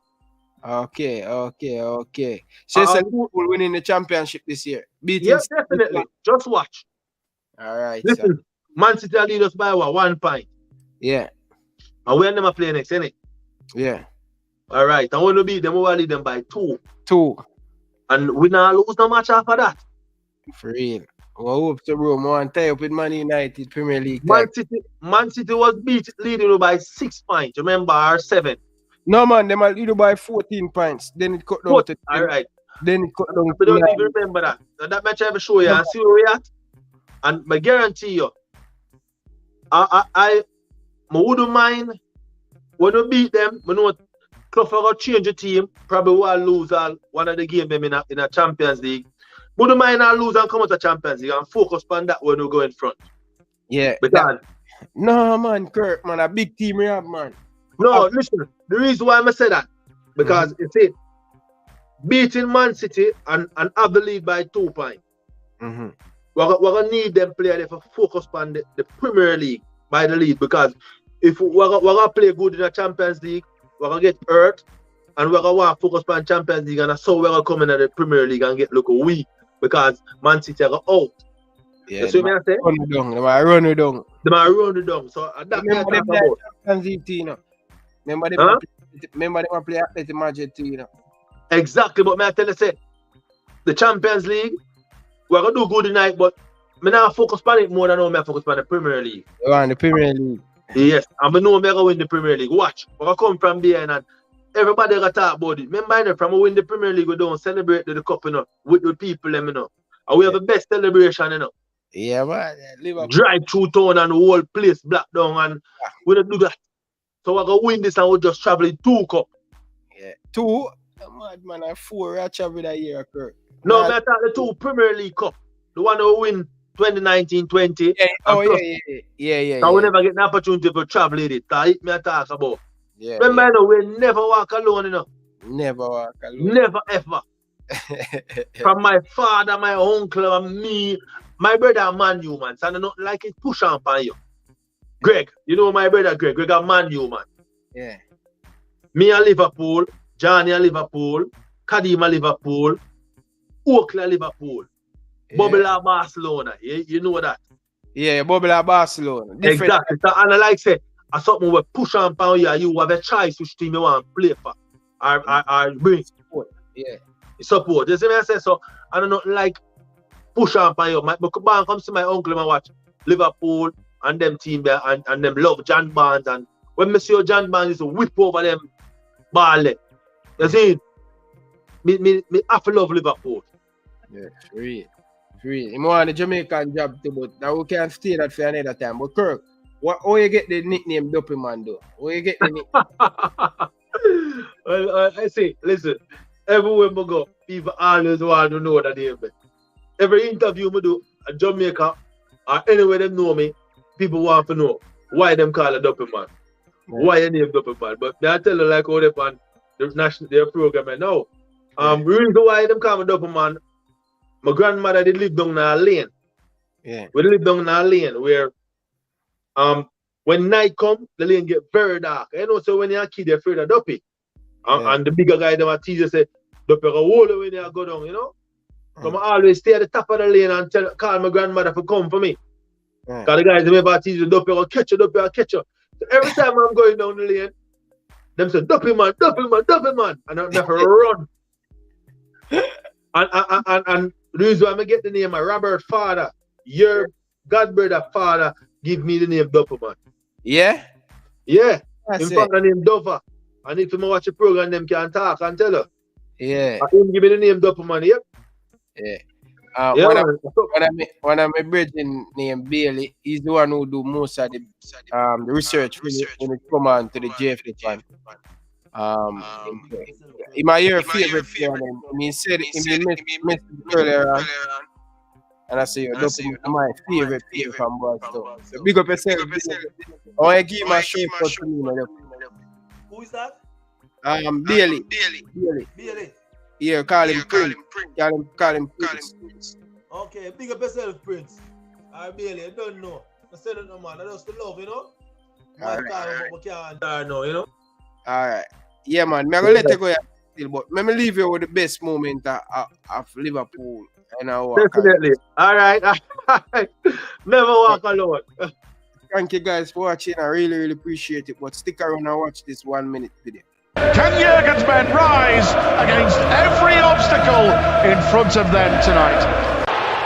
Okay. So it's Liverpool winning the championship this year. Yes, definitely. Just watch. All right. Listen, Man City lead us by 1 point. Yeah. And we're never play next, innit? Yeah. All right. And when we beat them, we will lead them by 2. 2. And we not lose no match after that. For real. Well, hope to bro. Want to tie up with Man United Premier League. Man City was leading by 6 points. Remember, or 7. No, man, they might lead by 14 points. Then it cut down to 10. All right. Then it cut down to 9. I don't even remember that. So that match I have show you and see where we at. And I guarantee you, I wouldn't mind when we beat them. We know Clough will change the team. Probably will lose one of the games in a Champions League. Wouldn't mind I lose and come out of Champions League and focus on that when we go in front. Yeah. No, man, Kirk, man, a big team we have, man. No, listen. The reason why I say that, because you see, beating Man City and have the lead by 2 points. We're going to need them players to focus on the Premier League by the lead, because if we're going to play good in the Champions League, we're going to get hurt, and we're going to want to focus on Champions League, and so we're going to come in the Premier League and get look weak, because Man City are out. Yeah, they might run it down. So that's what I'm about. Champions League team, remember they play Atletico Madrid too, Exactly, but may I tell you, say, the Champions League, we're going to do good tonight, but I now focus on it more than I focus on the Premier League. You want the Premier League? Yes, and I know I'm going to win the Premier League. Watch, we're going to come from behind and everybody going to talk about it. Remember, from win the Premier League, we don't celebrate the cup, with the people, And we have the best celebration, Yeah, man. Drive through town and the whole place black down, and we don't do that. So we're going to win this and we'll just travel in 2 cups. Yeah, 2? Mad man, 4 I travel that year, Kirk. No, I thought the 2 Premier League Cup. The one who win 2019-20. Yeah. Oh, And plus, yeah. I will never get an opportunity to travel with it. That hit me a talk about. Yeah. Remember, you know, we never walk alone, you know. Never walk alone. Never ever. From my father, my uncle, and me, my brother, man, you man. So I don't like it push on you. Greg, you know my brother Greg. Greg, a man, you man. Yeah. Me a Liverpool, Johnny a Liverpool, Kadim a Liverpool, Oakley a Liverpool, Yeah. Bubble a Barcelona. You know that. Yeah, Bubble a Barcelona. Different. Exactly. So, and I like say, I something we push on you have a choice which team you want to play for. Or bring support. Yeah. Support. You see me I say so? I don't know like push on you. My come see my uncle and watch Liverpool and them team there and them love John Barnes, and when me see John Barnes used to whip over them ball. You see? Me have to love Liverpool. Yeah, free. He want the Jamaican job too, but now we can't stay that for another time. But Kirk, how you get the nickname Dopey Man though? How you get the nickname? Well, I say, listen, everywhere we go, people always want to know that name. Every interview we do at Jamaica or anywhere they know me, people want to know why them call a Dopey Man. Yeah. Why you name Dopey Man. But I tell you like how they on their program right now. The reason why them call me Dopey Man, my grandmother did live down in a lane. Yeah. We live down in a lane where when night come, the lane get very dark. You know, so when you're a kid, you're afraid of Dopey. And the bigger guy, them a teacher say, Dopey go hold when you go down, you know? So I always stay at the top of the lane and call my grandmother to come for me. Because the guys, them ever teach you, Dopey will catch you, Dopey will catch you. So every time I'm going down the lane, them say, Dopey man, Dopey man, Dopey man. And I never run. And the reason why I get the name of Robert Father, your godbrother father, give me the name Dopey man. Yeah? Yeah. His father named Dover. And if you watch the program, them can talk and tell her. Yeah. And him give me the name Dopey man, yep. Yeah. One of my brethren named Bailey, he's the one who do most of the research when it come on to the JFD fan. In my year favorite player, he said he missed earlier on. And I say, you're my favorite player from Boston. So big up yourself. I want to give him a shout out to me. Who is that? Bailey. Yeah, call him Prince. Call him Prince. Okay, big up yourself, Prince. Alright, Bailey, I don't know. I said it no man, I just love, you know? You know? Alright. Yeah, man. I'm going to let you go still, but let me leave you with the best moment of Liverpool. Definitely. Alright. Never walk alone. Thank you guys for watching. I really, really appreciate it. But stick around and watch this 1 minute video. Can Jurgen's men rise against every obstacle in front of them tonight?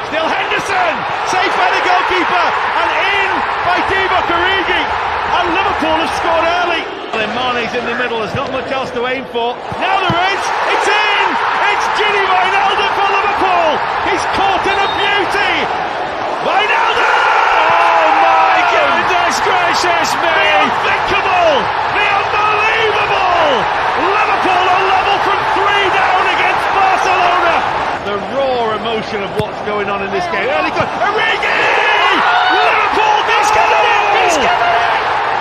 Still Henderson, safe by the goalkeeper, and in by Tivoli Gardens. And Liverpool have scored early. And Mane's in the middle, there's not much else to aim for. Now there is, it's in! It's Gini Wijnaldum for Liverpool! He's caught in a beauty! Wijnaldum! Oh my goodness gracious me! The unthinkable! The unbelievable! Liverpool are level from 3 down against Barcelona! The raw emotion of what's going on in this game. Early goal, Origi! Liverpool he's got it!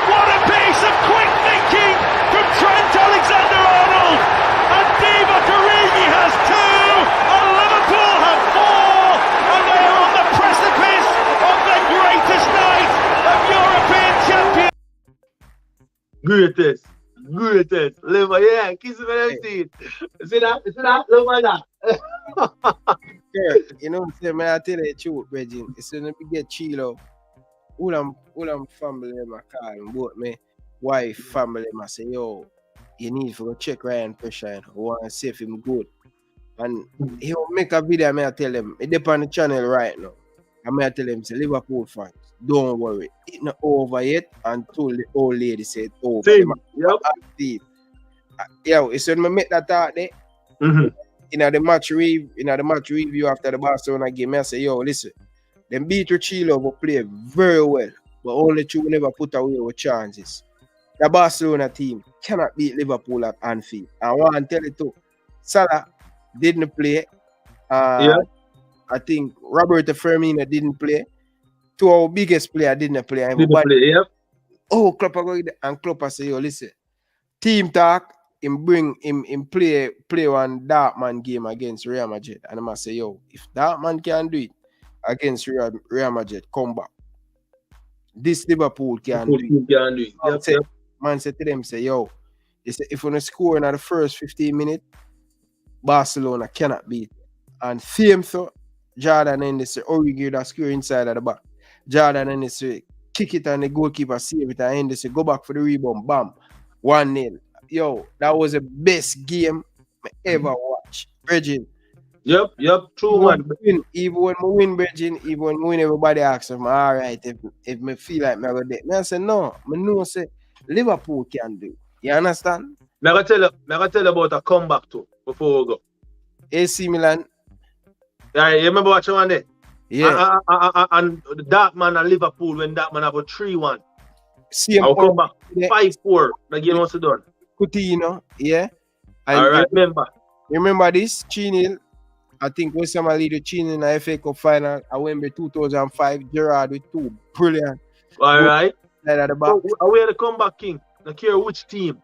What a piece of quick thinking from Trent Alexander-Arnold! And Tivoli Gardens has 2, and Liverpool have 4, and they are on the precipice of the greatest night of European champions. Greatest. Live, yeah, kiss him and see it. See that? Love my that. Yeah, you know what I'm saying? I tell you the truth, Reggie. It's when we get chill, all them family I call them, both me wife, family, I say, yo, you need to go check Ryan pressure and I want to see if him good. And he'll make a video, I tell him, it's on the channel right now. I tell him, say, Liverpool fans, don't worry, it's not over yet until the old lady said over. Yep. Yo, it's when I make that thought there. In the match review after the Barcelona game, I say, yo, listen, them beat Chilo will play very well, but only two will never put away with chances. The Barcelona team cannot beat Liverpool at Anfield. I want to tell you too, Salah didn't play. I think Roberto Firmino didn't play. Two of our biggest player didn't play. Didn't play, yeah. Oh, Klopp go and Klopp say, yo, listen, team talk, him play one Dartman game against Real Madrid. And I must say, yo, if Dartman can do it against Real Madrid, come back. This Liverpool can do it. Yep. Man said to them, say, yo, they say, if we score in the first 15 minutes, Barcelona cannot beat. And same so, Jordan and they say, Origi that score inside of the back. Jordan and they say, kick it and the goalkeeper save it and they say, go back for the rebound, bam, 1-0. Yo, that was the best game I ever watched. Virgin. Yep, true one. Even when we win, Virgin, even when we win, everybody asks me, all right, if me feel like me go there. I say, no, I know say Liverpool can do. You understand? I gotta tell you about a comeback too before we go. AC Milan. Yeah, you remember what you want there? Yeah. And Dartman and Liverpool when Dartman have a 3-1. I'll come back 5-4. The game was done. Coutinho, yeah. And all right, remember this? 3-0. I think West Ham lead the 3-0 in the FA Cup final. I went by 2005. Gerrard with 2. Brilliant. All right. At the back. So, we are the comeback king. I care which team.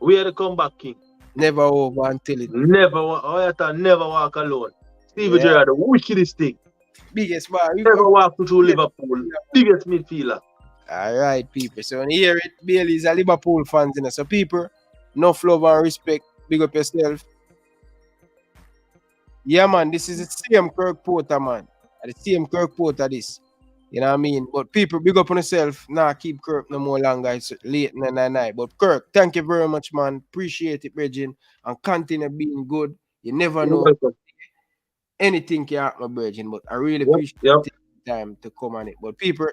We are the comeback king. Never over until it. Never walk alone. Stevie Gerrard, the wickedest thing. Biggest man. Never walk through Liverpool. Biggest midfielder. All right, people. So when you hear it, Bailey's a Liverpool fans, you know. So people, enough love and respect. Big up yourself. Yeah, man. This is the same Kirk Porter, man. The same Kirk Porter, this. You know what I mean? But people, big up on yourself. Nah, keep Kirk no more longer. It's late in the night. But Kirk, thank you very much, man. Appreciate it, Bridging. And continue being good. You never know. Anything can happen, Bridging. But I really appreciate the time to come on it. But people,